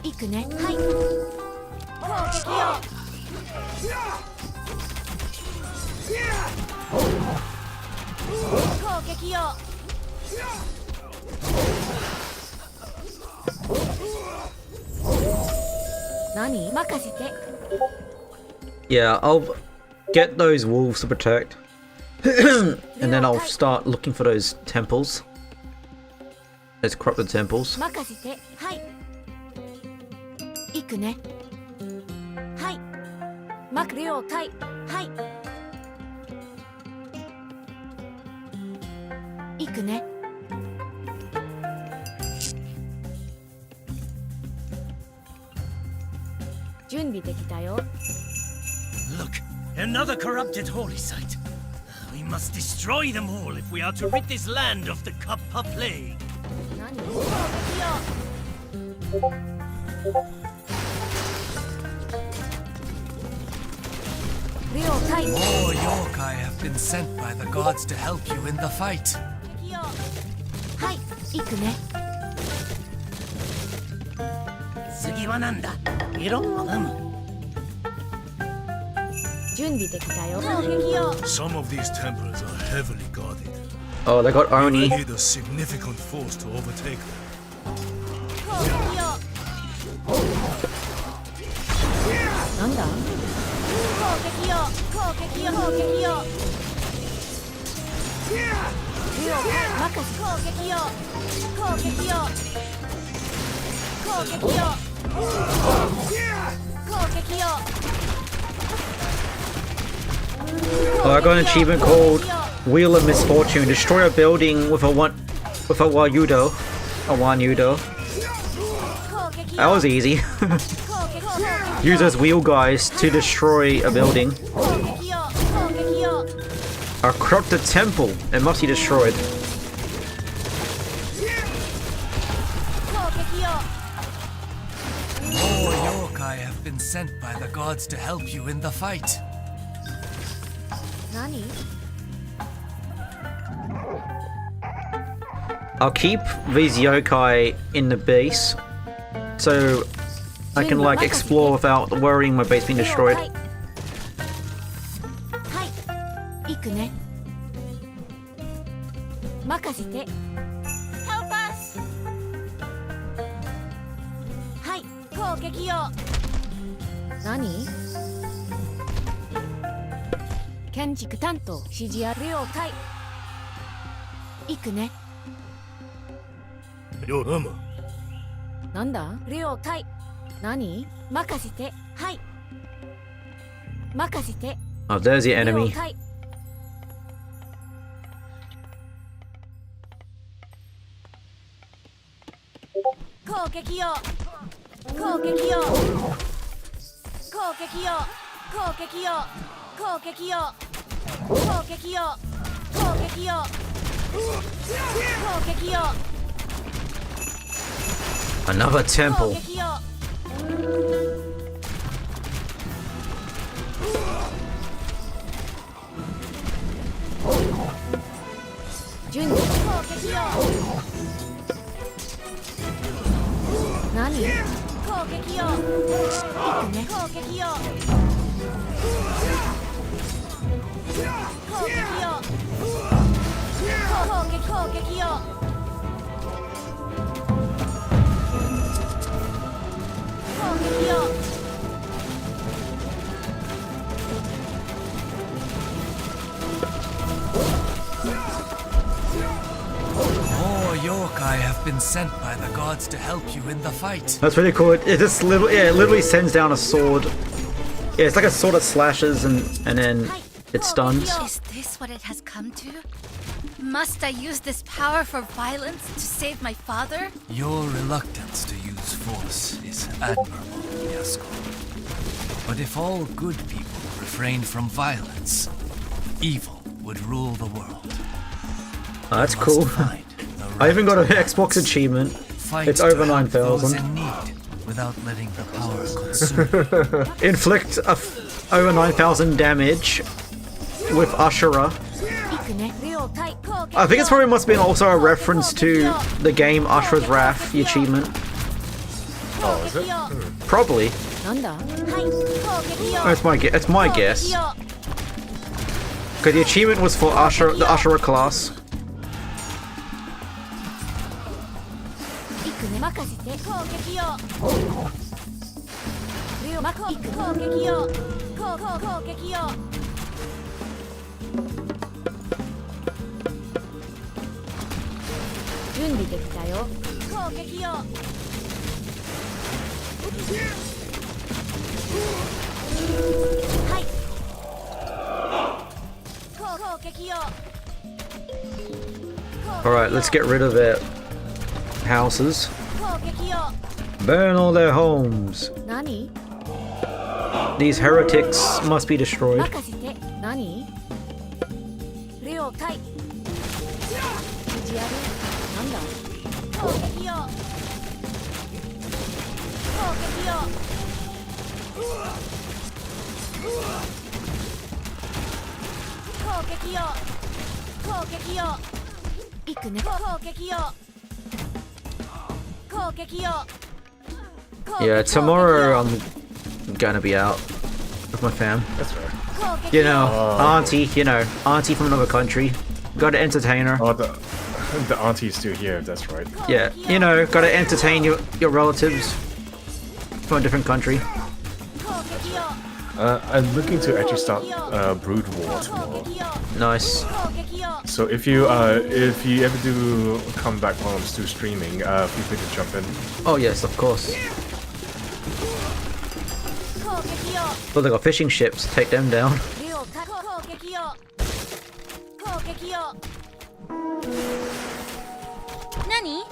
[SPEAKER 5] 行くね。はい。攻撃よ。攻撃よ。何？任せて。
[SPEAKER 1] Yeah, I'll get those wolves to protect. And then I'll start looking for those temples. Those corrupted temples.
[SPEAKER 5] 任せて。はい。行くね。はい。了解。はい。行くね。準備できたよ。
[SPEAKER 9] Look, another corrupted holy site. We must destroy them all if we are to rid this land of the Kappa plague.
[SPEAKER 5] 何？攻撃よ。
[SPEAKER 3] More yokai have been sent by the gods to help you in the fight.
[SPEAKER 5] はい、行くね。
[SPEAKER 9] 次はなんだ？いろんなも。
[SPEAKER 5] 準備できたよ。攻撃よ。
[SPEAKER 7] Some of these temples are heavily guarded.
[SPEAKER 1] Oh, they got
[SPEAKER 7] We
[SPEAKER 1] Oni.
[SPEAKER 7] need a significant force to overtake them.
[SPEAKER 5] 攻撃よ。なんだ？攻撃よ。攻撃よ。攻撃よ。任せ。攻撃よ。攻撃よ。攻撃よ。攻撃よ。
[SPEAKER 1] Oh, I got an achievement called Wheel of Misfortune. Destroy a building with a Wayudo. A Wanyudo. That was easy. Use those wheel guys to destroy a building. A corrupted temple. It must be destroyed.
[SPEAKER 3] More yokai have been sent by the gods to help you in the fight.
[SPEAKER 5] 何？
[SPEAKER 1] I'll keep these yokai in the base, so I can like explore without worrying my base being destroyed.
[SPEAKER 5] はい、行くね。任せて。Help us。はい、攻撃よ。
[SPEAKER 8] 何建築担当指示ある了解行くね
[SPEAKER 7] よラマ
[SPEAKER 8] なんだ
[SPEAKER 5] 了解
[SPEAKER 8] 何
[SPEAKER 5] 任せてはい任せて
[SPEAKER 1] Oh, there's the
[SPEAKER 5] 了
[SPEAKER 1] enemy.
[SPEAKER 5] 解攻撃よ攻撃よ攻撃よ攻撃よ攻撃よ攻撃よ攻撃よ攻撃よ
[SPEAKER 1] Another
[SPEAKER 5] 攻
[SPEAKER 1] temple.
[SPEAKER 5] 撃よ
[SPEAKER 8] 準備
[SPEAKER 5] 攻撃よ
[SPEAKER 8] 何
[SPEAKER 5] 攻撃よ行くね攻撃よ攻撃よ攻撃よ攻撃よ
[SPEAKER 3] More yokai have been sent by the gods to help you in the fight.
[SPEAKER 1] That's really cool. It just it literally sends down a sword. Yeah, it's like a sword that slashes and then it stuns.
[SPEAKER 4] Is this what it has come to? Must I use this power for violence to save my father?
[SPEAKER 3] Your reluctance to use force is admirable, Yasuko. But if all good people refrained from violence, evil would rule the world.
[SPEAKER 1] Oh, that's
[SPEAKER 3] Must
[SPEAKER 1] cool.
[SPEAKER 3] find the
[SPEAKER 1] I even got an
[SPEAKER 3] right
[SPEAKER 1] Xbox achievement.
[SPEAKER 3] fight
[SPEAKER 1] It's
[SPEAKER 3] to
[SPEAKER 1] over
[SPEAKER 3] help those
[SPEAKER 1] 9,000.
[SPEAKER 3] in need without letting the power consume.
[SPEAKER 1] Inflict over 9,000 damage with Ashura.
[SPEAKER 5] 行くね了解攻撃
[SPEAKER 1] I think it's probably must be also a reference to the game Ashura's Wrath, the achievement.
[SPEAKER 2] Oh, is it?
[SPEAKER 5] よ
[SPEAKER 1] Probably.
[SPEAKER 8] なんだ
[SPEAKER 5] はい攻撃よ
[SPEAKER 1] That's my guess.
[SPEAKER 5] 攻撃よ
[SPEAKER 1] Because the achievement was for Ashura, the Ashura class.
[SPEAKER 5] 行くね任せて攻撃よ攻撃よ攻撃よ
[SPEAKER 8] 準備できたよ
[SPEAKER 5] 攻撃よはい攻撃よ
[SPEAKER 1] Alright, let's get rid of their houses.
[SPEAKER 5] 攻撃よ
[SPEAKER 1] Burn all their homes.
[SPEAKER 8] 何
[SPEAKER 1] These heretics must be destroyed.
[SPEAKER 5] 任せて
[SPEAKER 8] 何
[SPEAKER 5] 了解
[SPEAKER 8] 指示あるなんだ
[SPEAKER 5] 攻撃よ攻撃よ攻撃よ攻撃よ
[SPEAKER 8] 行くね
[SPEAKER 5] 攻撃よ攻撃よ
[SPEAKER 1] Yeah, tomorrow I'm gonna be out with my fam.
[SPEAKER 2] That's right.
[SPEAKER 1] You know, auntie, auntie from another country. Gotta entertain her.
[SPEAKER 2] Oh, the auntie's still here. That's right.
[SPEAKER 1] Yeah, gotta entertain your relatives from a different country.
[SPEAKER 2] I'm looking to actually start Brood War tomorrow.
[SPEAKER 1] Nice.
[SPEAKER 2] So if you ever do come back while I'm still streaming, feel free to jump in.
[SPEAKER 1] Oh yes, of course. Well, they got fishing ships. Take them down.
[SPEAKER 5] 攻撃よ攻撃よ
[SPEAKER 4] 何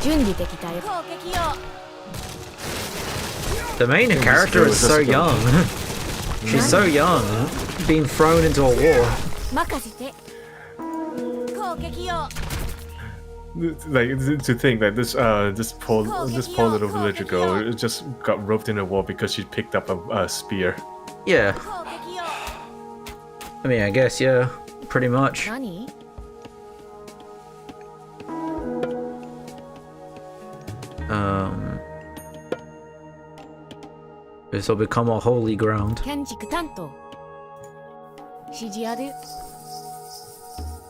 [SPEAKER 8] 準備できたよ
[SPEAKER 5] 攻撃よ
[SPEAKER 1] The main character is so young. She's so young, being thrown into a war.
[SPEAKER 5] 任せて攻撃よ
[SPEAKER 2] Like to think that this poor little villager girl just got roped in a war because she picked up a spear.
[SPEAKER 1] Yeah,
[SPEAKER 5] 攻撃よ
[SPEAKER 1] I mean, I guess, yeah, pretty much.
[SPEAKER 8] 何
[SPEAKER 1] This will become a holy ground.
[SPEAKER 8] 建築担当指示ある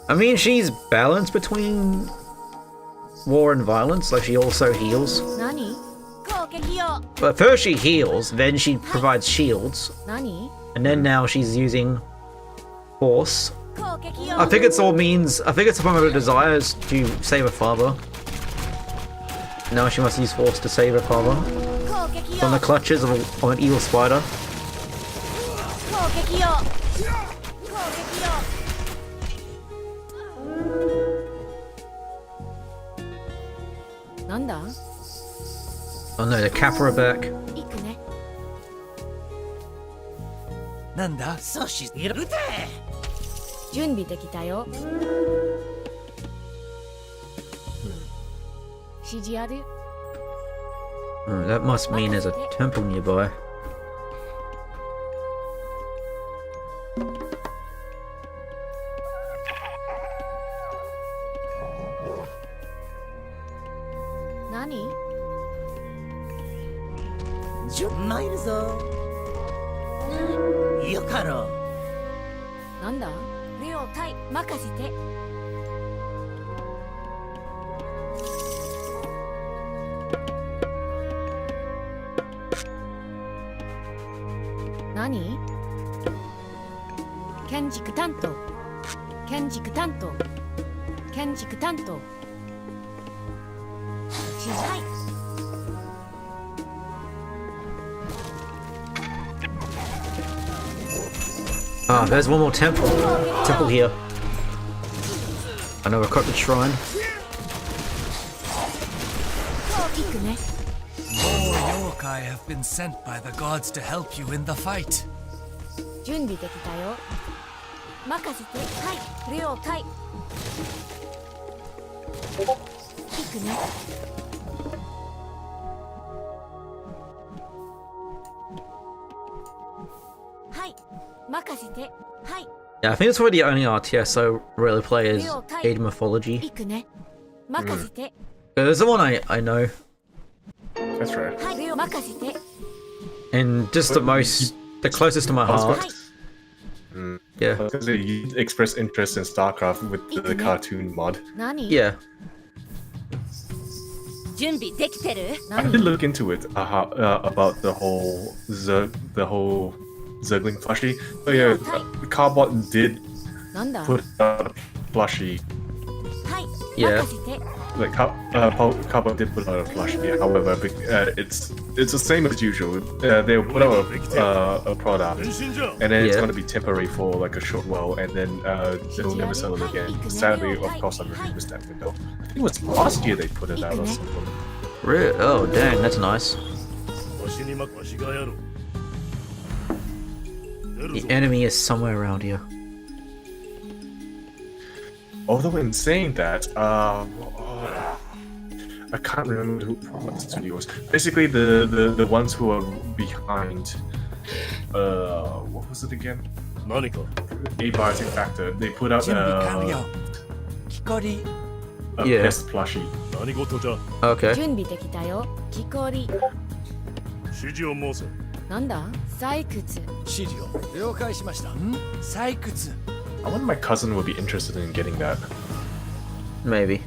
[SPEAKER 1] I mean, she's balanced between war and violence, like she also heals.
[SPEAKER 5] 何攻撃を
[SPEAKER 1] But first she heals, then she provides shields,
[SPEAKER 5] 何
[SPEAKER 1] and then now she's using force.
[SPEAKER 5] 攻撃
[SPEAKER 1] I
[SPEAKER 5] を
[SPEAKER 1] think it's one of her desires to save her father. Now she must use force to save her father
[SPEAKER 5] 攻撃
[SPEAKER 1] from the
[SPEAKER 5] を
[SPEAKER 1] clutches of an evil spider.
[SPEAKER 5] 攻撃を攻撃を なんだ
[SPEAKER 1] Oh no, the Kappa are back.
[SPEAKER 5] 行くね
[SPEAKER 3] なんだ
[SPEAKER 9] 阻止いるで
[SPEAKER 5] 準備できたよ指示ある
[SPEAKER 1] That must mean there's a temple nearby.
[SPEAKER 5] 何
[SPEAKER 9] 参るぞよかろう
[SPEAKER 5] なんだ了解任せて何建築担当建築担当建築担当指示はい
[SPEAKER 1] Ah, there's one more temple. Temple here. I know, I've got the shrine.
[SPEAKER 5] 行くね
[SPEAKER 3] More yokai have been sent by the gods to help you in the fight.
[SPEAKER 5] 準備できたよ任せてはい了解行くね はい任せてはい
[SPEAKER 1] Yeah, I think it's probably the only RTS I really play is Age Mythology.
[SPEAKER 5] 行くね任せて
[SPEAKER 1] There's the one I know,
[SPEAKER 2] That's right.
[SPEAKER 5] はい任せて
[SPEAKER 1] and just the closest to my heart.
[SPEAKER 5] はい
[SPEAKER 1] Yeah,
[SPEAKER 2] Because you express interest in StarCraft with the cartoon mod.
[SPEAKER 5] 何
[SPEAKER 1] yeah.
[SPEAKER 5] 準備できてる
[SPEAKER 2] I did look into it about the whole Zergling plushie. Oh yeah, Carbot did
[SPEAKER 5] なんだ
[SPEAKER 2] put out a plushie.
[SPEAKER 5] はい
[SPEAKER 1] Yeah.
[SPEAKER 5] 任せて
[SPEAKER 2] Like Carbot did put out a plushie. However, it's the same as usual. They'll put out a product,
[SPEAKER 7] 変身じゃ
[SPEAKER 2] and then it's
[SPEAKER 1] Yeah.
[SPEAKER 2] going to be temporary for like a short while, and then they'll never sell it again. Sadly, of course, I'm really missed that window. I think it was last year they put it out or something.
[SPEAKER 1] Oh, dang, that's nice.
[SPEAKER 7] わしにわしがやろう出る
[SPEAKER 1] The
[SPEAKER 7] ぞ
[SPEAKER 1] enemy is somewhere around here.
[SPEAKER 2] Although in saying that, I can't remember what the studio was. Basically, the ones who are behind, what was it again?
[SPEAKER 7] 何か
[SPEAKER 2] A Biotech Factor. They put out
[SPEAKER 3] 準備完了木こり
[SPEAKER 2] a
[SPEAKER 1] Yeah.
[SPEAKER 2] pest plushie.
[SPEAKER 7] 何事じゃ
[SPEAKER 1] Okay.
[SPEAKER 5] 準備できたよ木こり
[SPEAKER 7] 指示を申せ
[SPEAKER 5] なんだ採掘
[SPEAKER 6] 指示を了解しました
[SPEAKER 3] ん採掘
[SPEAKER 2] I wonder my cousin would be interested in getting that.
[SPEAKER 1] Maybe.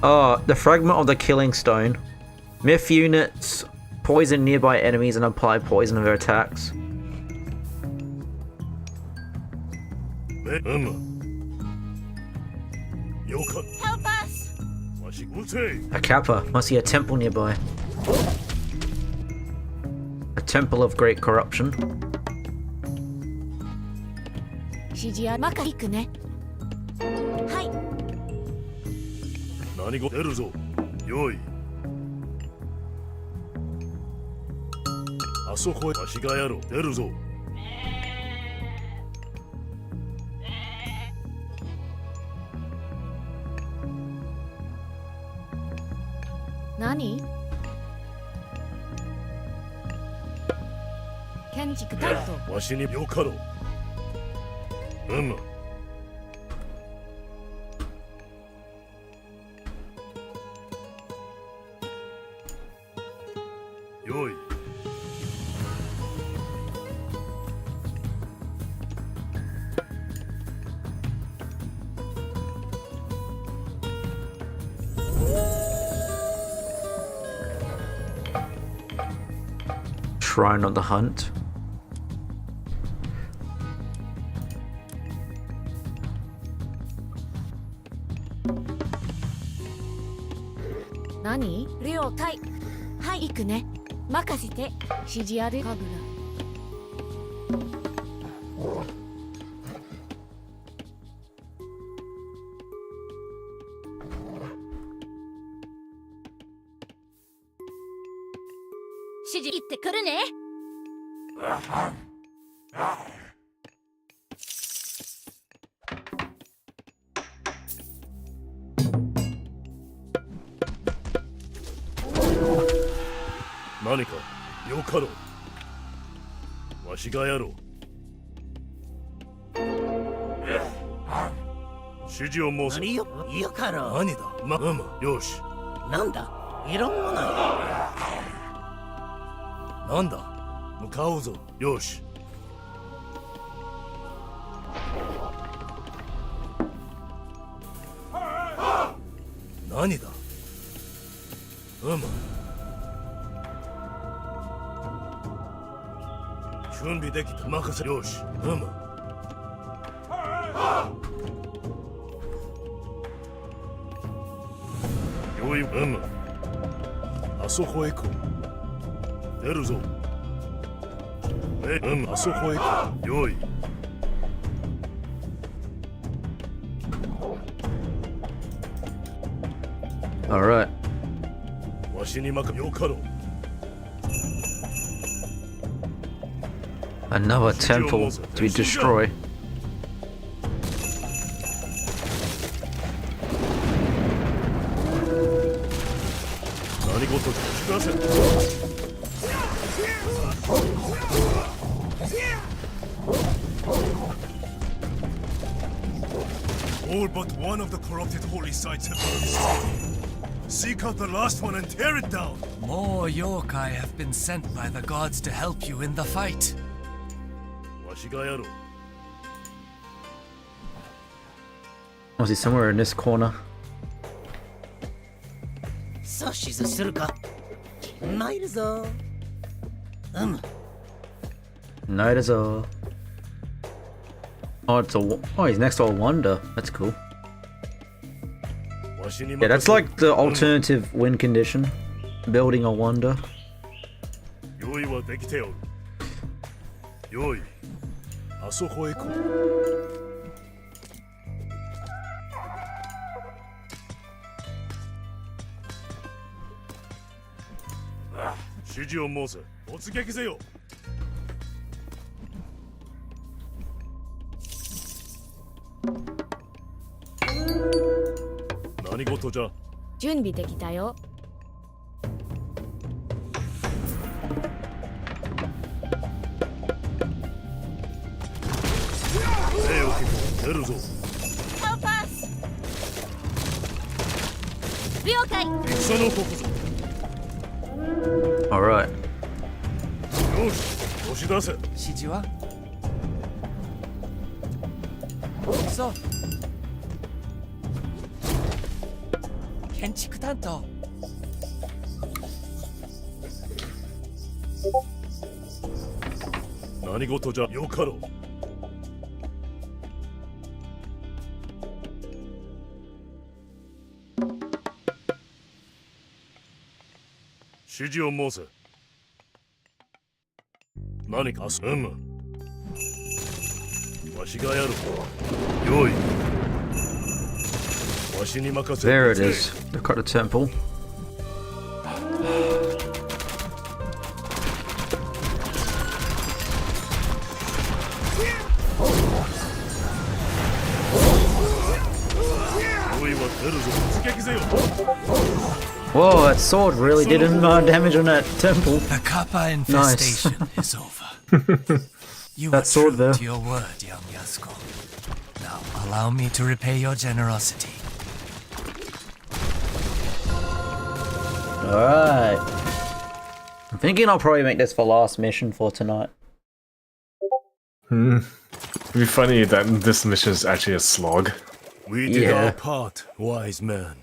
[SPEAKER 1] Oh, the fragment of the killing stone. Myth units poison nearby enemies and apply poison on their attacks.
[SPEAKER 7] よか
[SPEAKER 5] Help us
[SPEAKER 7] わしうせ
[SPEAKER 1] A Kappa. Must be a temple nearby. A temple of great corruption.
[SPEAKER 5] 指示やまか行くねはい
[SPEAKER 7] 何事出るぞよいあそこへわしがやろう出るぞ
[SPEAKER 5] 何建築担当
[SPEAKER 7] わしによかろうよい
[SPEAKER 1] shrine on the hunt.
[SPEAKER 5] Nani? 了解。はい、行くね。任せて。指示ある。カブラ。指示行ってくるね。
[SPEAKER 7] 何かよかろう。わしがやろう。指示を申せ。
[SPEAKER 9] 何よ、よかろう。
[SPEAKER 7] 何だ。よし。
[SPEAKER 9] なんだ、いろんもない。
[SPEAKER 7] なんだ。向かおうぞ。よし。何だ。準備できた。任せ。よし。よい。あそこへ行こう。出るぞ。あそこへ行こう。よい。
[SPEAKER 1] Alright.
[SPEAKER 7] わしに任せ。よかろう。
[SPEAKER 1] Another temple to be destroyed.
[SPEAKER 7] 何事か知らせ。All but one of the corrupted holy sites have been destroyed. Seek out the last one and tear it down.
[SPEAKER 3] More yokai have been sent by the gods to help you in the fight.
[SPEAKER 7] わしがやろう。
[SPEAKER 1] Was he somewhere in this corner?
[SPEAKER 9] 阻止するか。参るぞ。
[SPEAKER 1] Night is all. Oh, he's next to a wonder. That's cool.
[SPEAKER 7] わしに
[SPEAKER 1] Yeah, that's like the alternative win condition. Building a wonder.
[SPEAKER 7] 用意はできておる。用意。あそこへ行こう。指示を申せ。突撃せよ。何事じゃ。
[SPEAKER 5] 準備できたよ。
[SPEAKER 7] 兵を結構出るぞ。
[SPEAKER 5] Help us! 了解。
[SPEAKER 7] 戦のここぞ。
[SPEAKER 1] Alright.
[SPEAKER 7] よし、押し出せ。
[SPEAKER 3] 指示はそう。建築担当。
[SPEAKER 7] 何事じゃ。よかろう。指示を申せ。何かすむ。わしがやる。よい。わしに任せ。
[SPEAKER 1] There it is. They've got the temple. Whoa, that sword really did damage on that temple.
[SPEAKER 3] The Kappa infestation is over. You
[SPEAKER 1] That
[SPEAKER 3] were
[SPEAKER 1] sword
[SPEAKER 3] true
[SPEAKER 1] there.
[SPEAKER 3] to your word, young Yasuko. Now allow me to repay your generosity.
[SPEAKER 1] Alright. I'm thinking I'll probably make this the last mission for tonight.
[SPEAKER 2] It'd be funny that this mission is actually a slog.
[SPEAKER 7] We did
[SPEAKER 1] Yeah.
[SPEAKER 7] our part, wise man.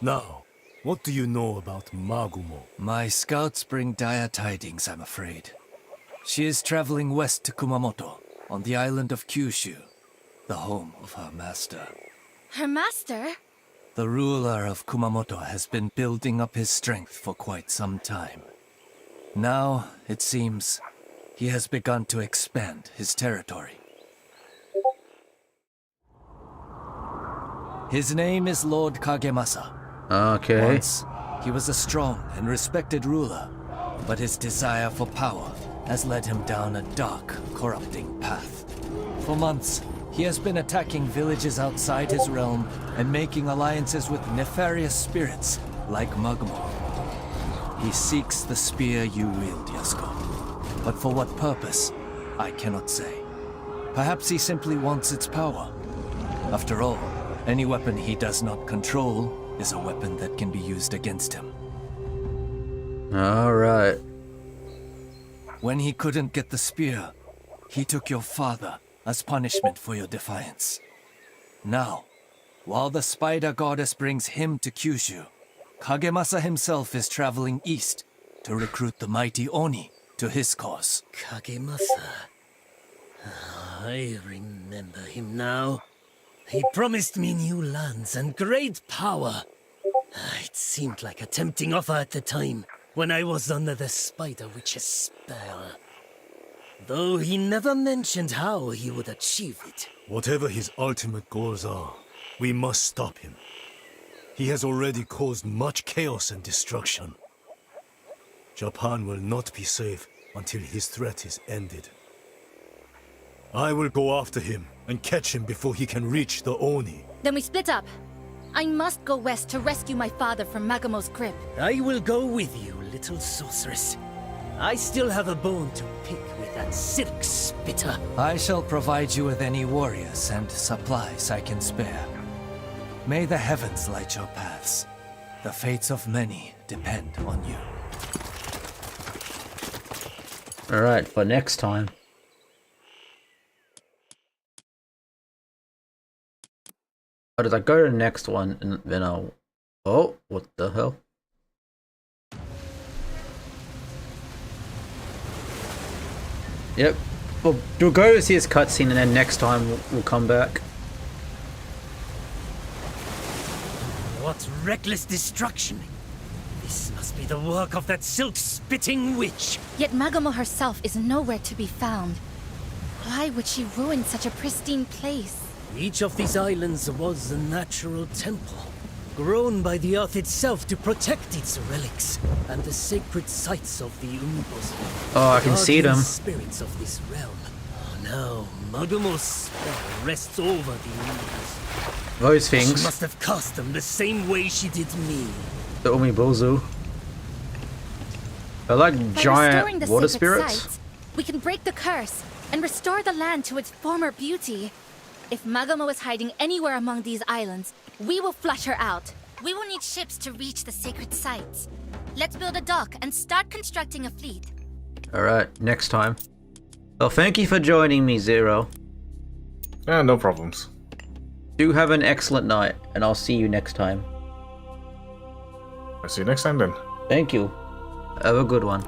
[SPEAKER 7] Now, What do you know about Magumo?
[SPEAKER 3] My scouts bring dire tidings, I'm afraid. She is traveling west to Kumamoto, on the island of Kyushu, the home of her master.
[SPEAKER 4] Her master?
[SPEAKER 3] The ruler of Kumamoto has been building up his strength for quite some time. Now, it seems, he has begun to expand his territory. His name is Lord Kagemasa.
[SPEAKER 1] Okay.
[SPEAKER 3] Once, he was a strong and respected ruler, but his desire for power has led him down a dark, corrupting path. For months, he has been attacking villages outside his realm and making alliances with nefarious spirits like Magumo. He seeks the spear you wield, Yasuko. But for what purpose, I cannot say. Perhaps he simply wants its power. After all, any weapon he does not control is a weapon that can be used against him.
[SPEAKER 1] Alright.
[SPEAKER 3] When he couldn't get the spear, he took your father as punishment for your defiance. Now, while the spider goddess brings him to Kyushu, Kagemasa himself is traveling east to recruit the mighty Oni to his cause.
[SPEAKER 9] Kagemasa. I remember him now. He promised me new lands and great power. It seemed like a tempting offer at the time, when I was under the Spider Witch's spell. Though he never mentioned how he would achieve it.
[SPEAKER 7] Whatever his ultimate goals are, we must stop him. He has already caused much chaos and destruction. Japan will not be safe until his threat is ended. I will go after him and catch him before he can reach the Oni.
[SPEAKER 4] Then we split up. I must go west to rescue my father from Magumo's grip.
[SPEAKER 9] I will go with you, little sorceress. I still have a bone to pick with that silk spitter.
[SPEAKER 3] I shall provide you with any warriors and supplies I can spare. May the heavens light your paths. The fates of many depend on you.
[SPEAKER 1] Alright, for next time. Oh, did I go to the next one and then I'll... Oh, what the hell? Yep. Well, we'll go see his cutscene and then next time we'll come back.
[SPEAKER 9] What reckless destruction! This must be the work of that silk-spitting witch!
[SPEAKER 4] Yet Magumo herself is nowhere to be found. Why would she ruin such a pristine place?
[SPEAKER 9] Each of these islands was a natural temple, grown by the earth itself to protect its relics and the sacred sites of the Umbozu.
[SPEAKER 1] Oh, I can see them.
[SPEAKER 9] Spirits of this realm. Now, Magumo's spell rests over the Umbos.
[SPEAKER 1] Those
[SPEAKER 9] She
[SPEAKER 1] things.
[SPEAKER 9] must have cast them the same way she did me.
[SPEAKER 1] The Umibozu. They're like
[SPEAKER 4] By restoring
[SPEAKER 1] giant
[SPEAKER 4] the
[SPEAKER 1] water
[SPEAKER 4] sacred
[SPEAKER 1] spirits.
[SPEAKER 4] sites, we can break the curse and restore the land to its former beauty. If Magumo is hiding anywhere among these islands, we will flush her out. We will need ships to reach the sacred sites. Let's build a dock and start constructing a fleet.
[SPEAKER 1] Alright, next time. Well, thank you for joining me, Zero.
[SPEAKER 2] Yeah, no problems.
[SPEAKER 1] Do have an excellent night, and I'll see you next time.
[SPEAKER 2] I'll see you next time then.
[SPEAKER 1] Thank you. Have a good one.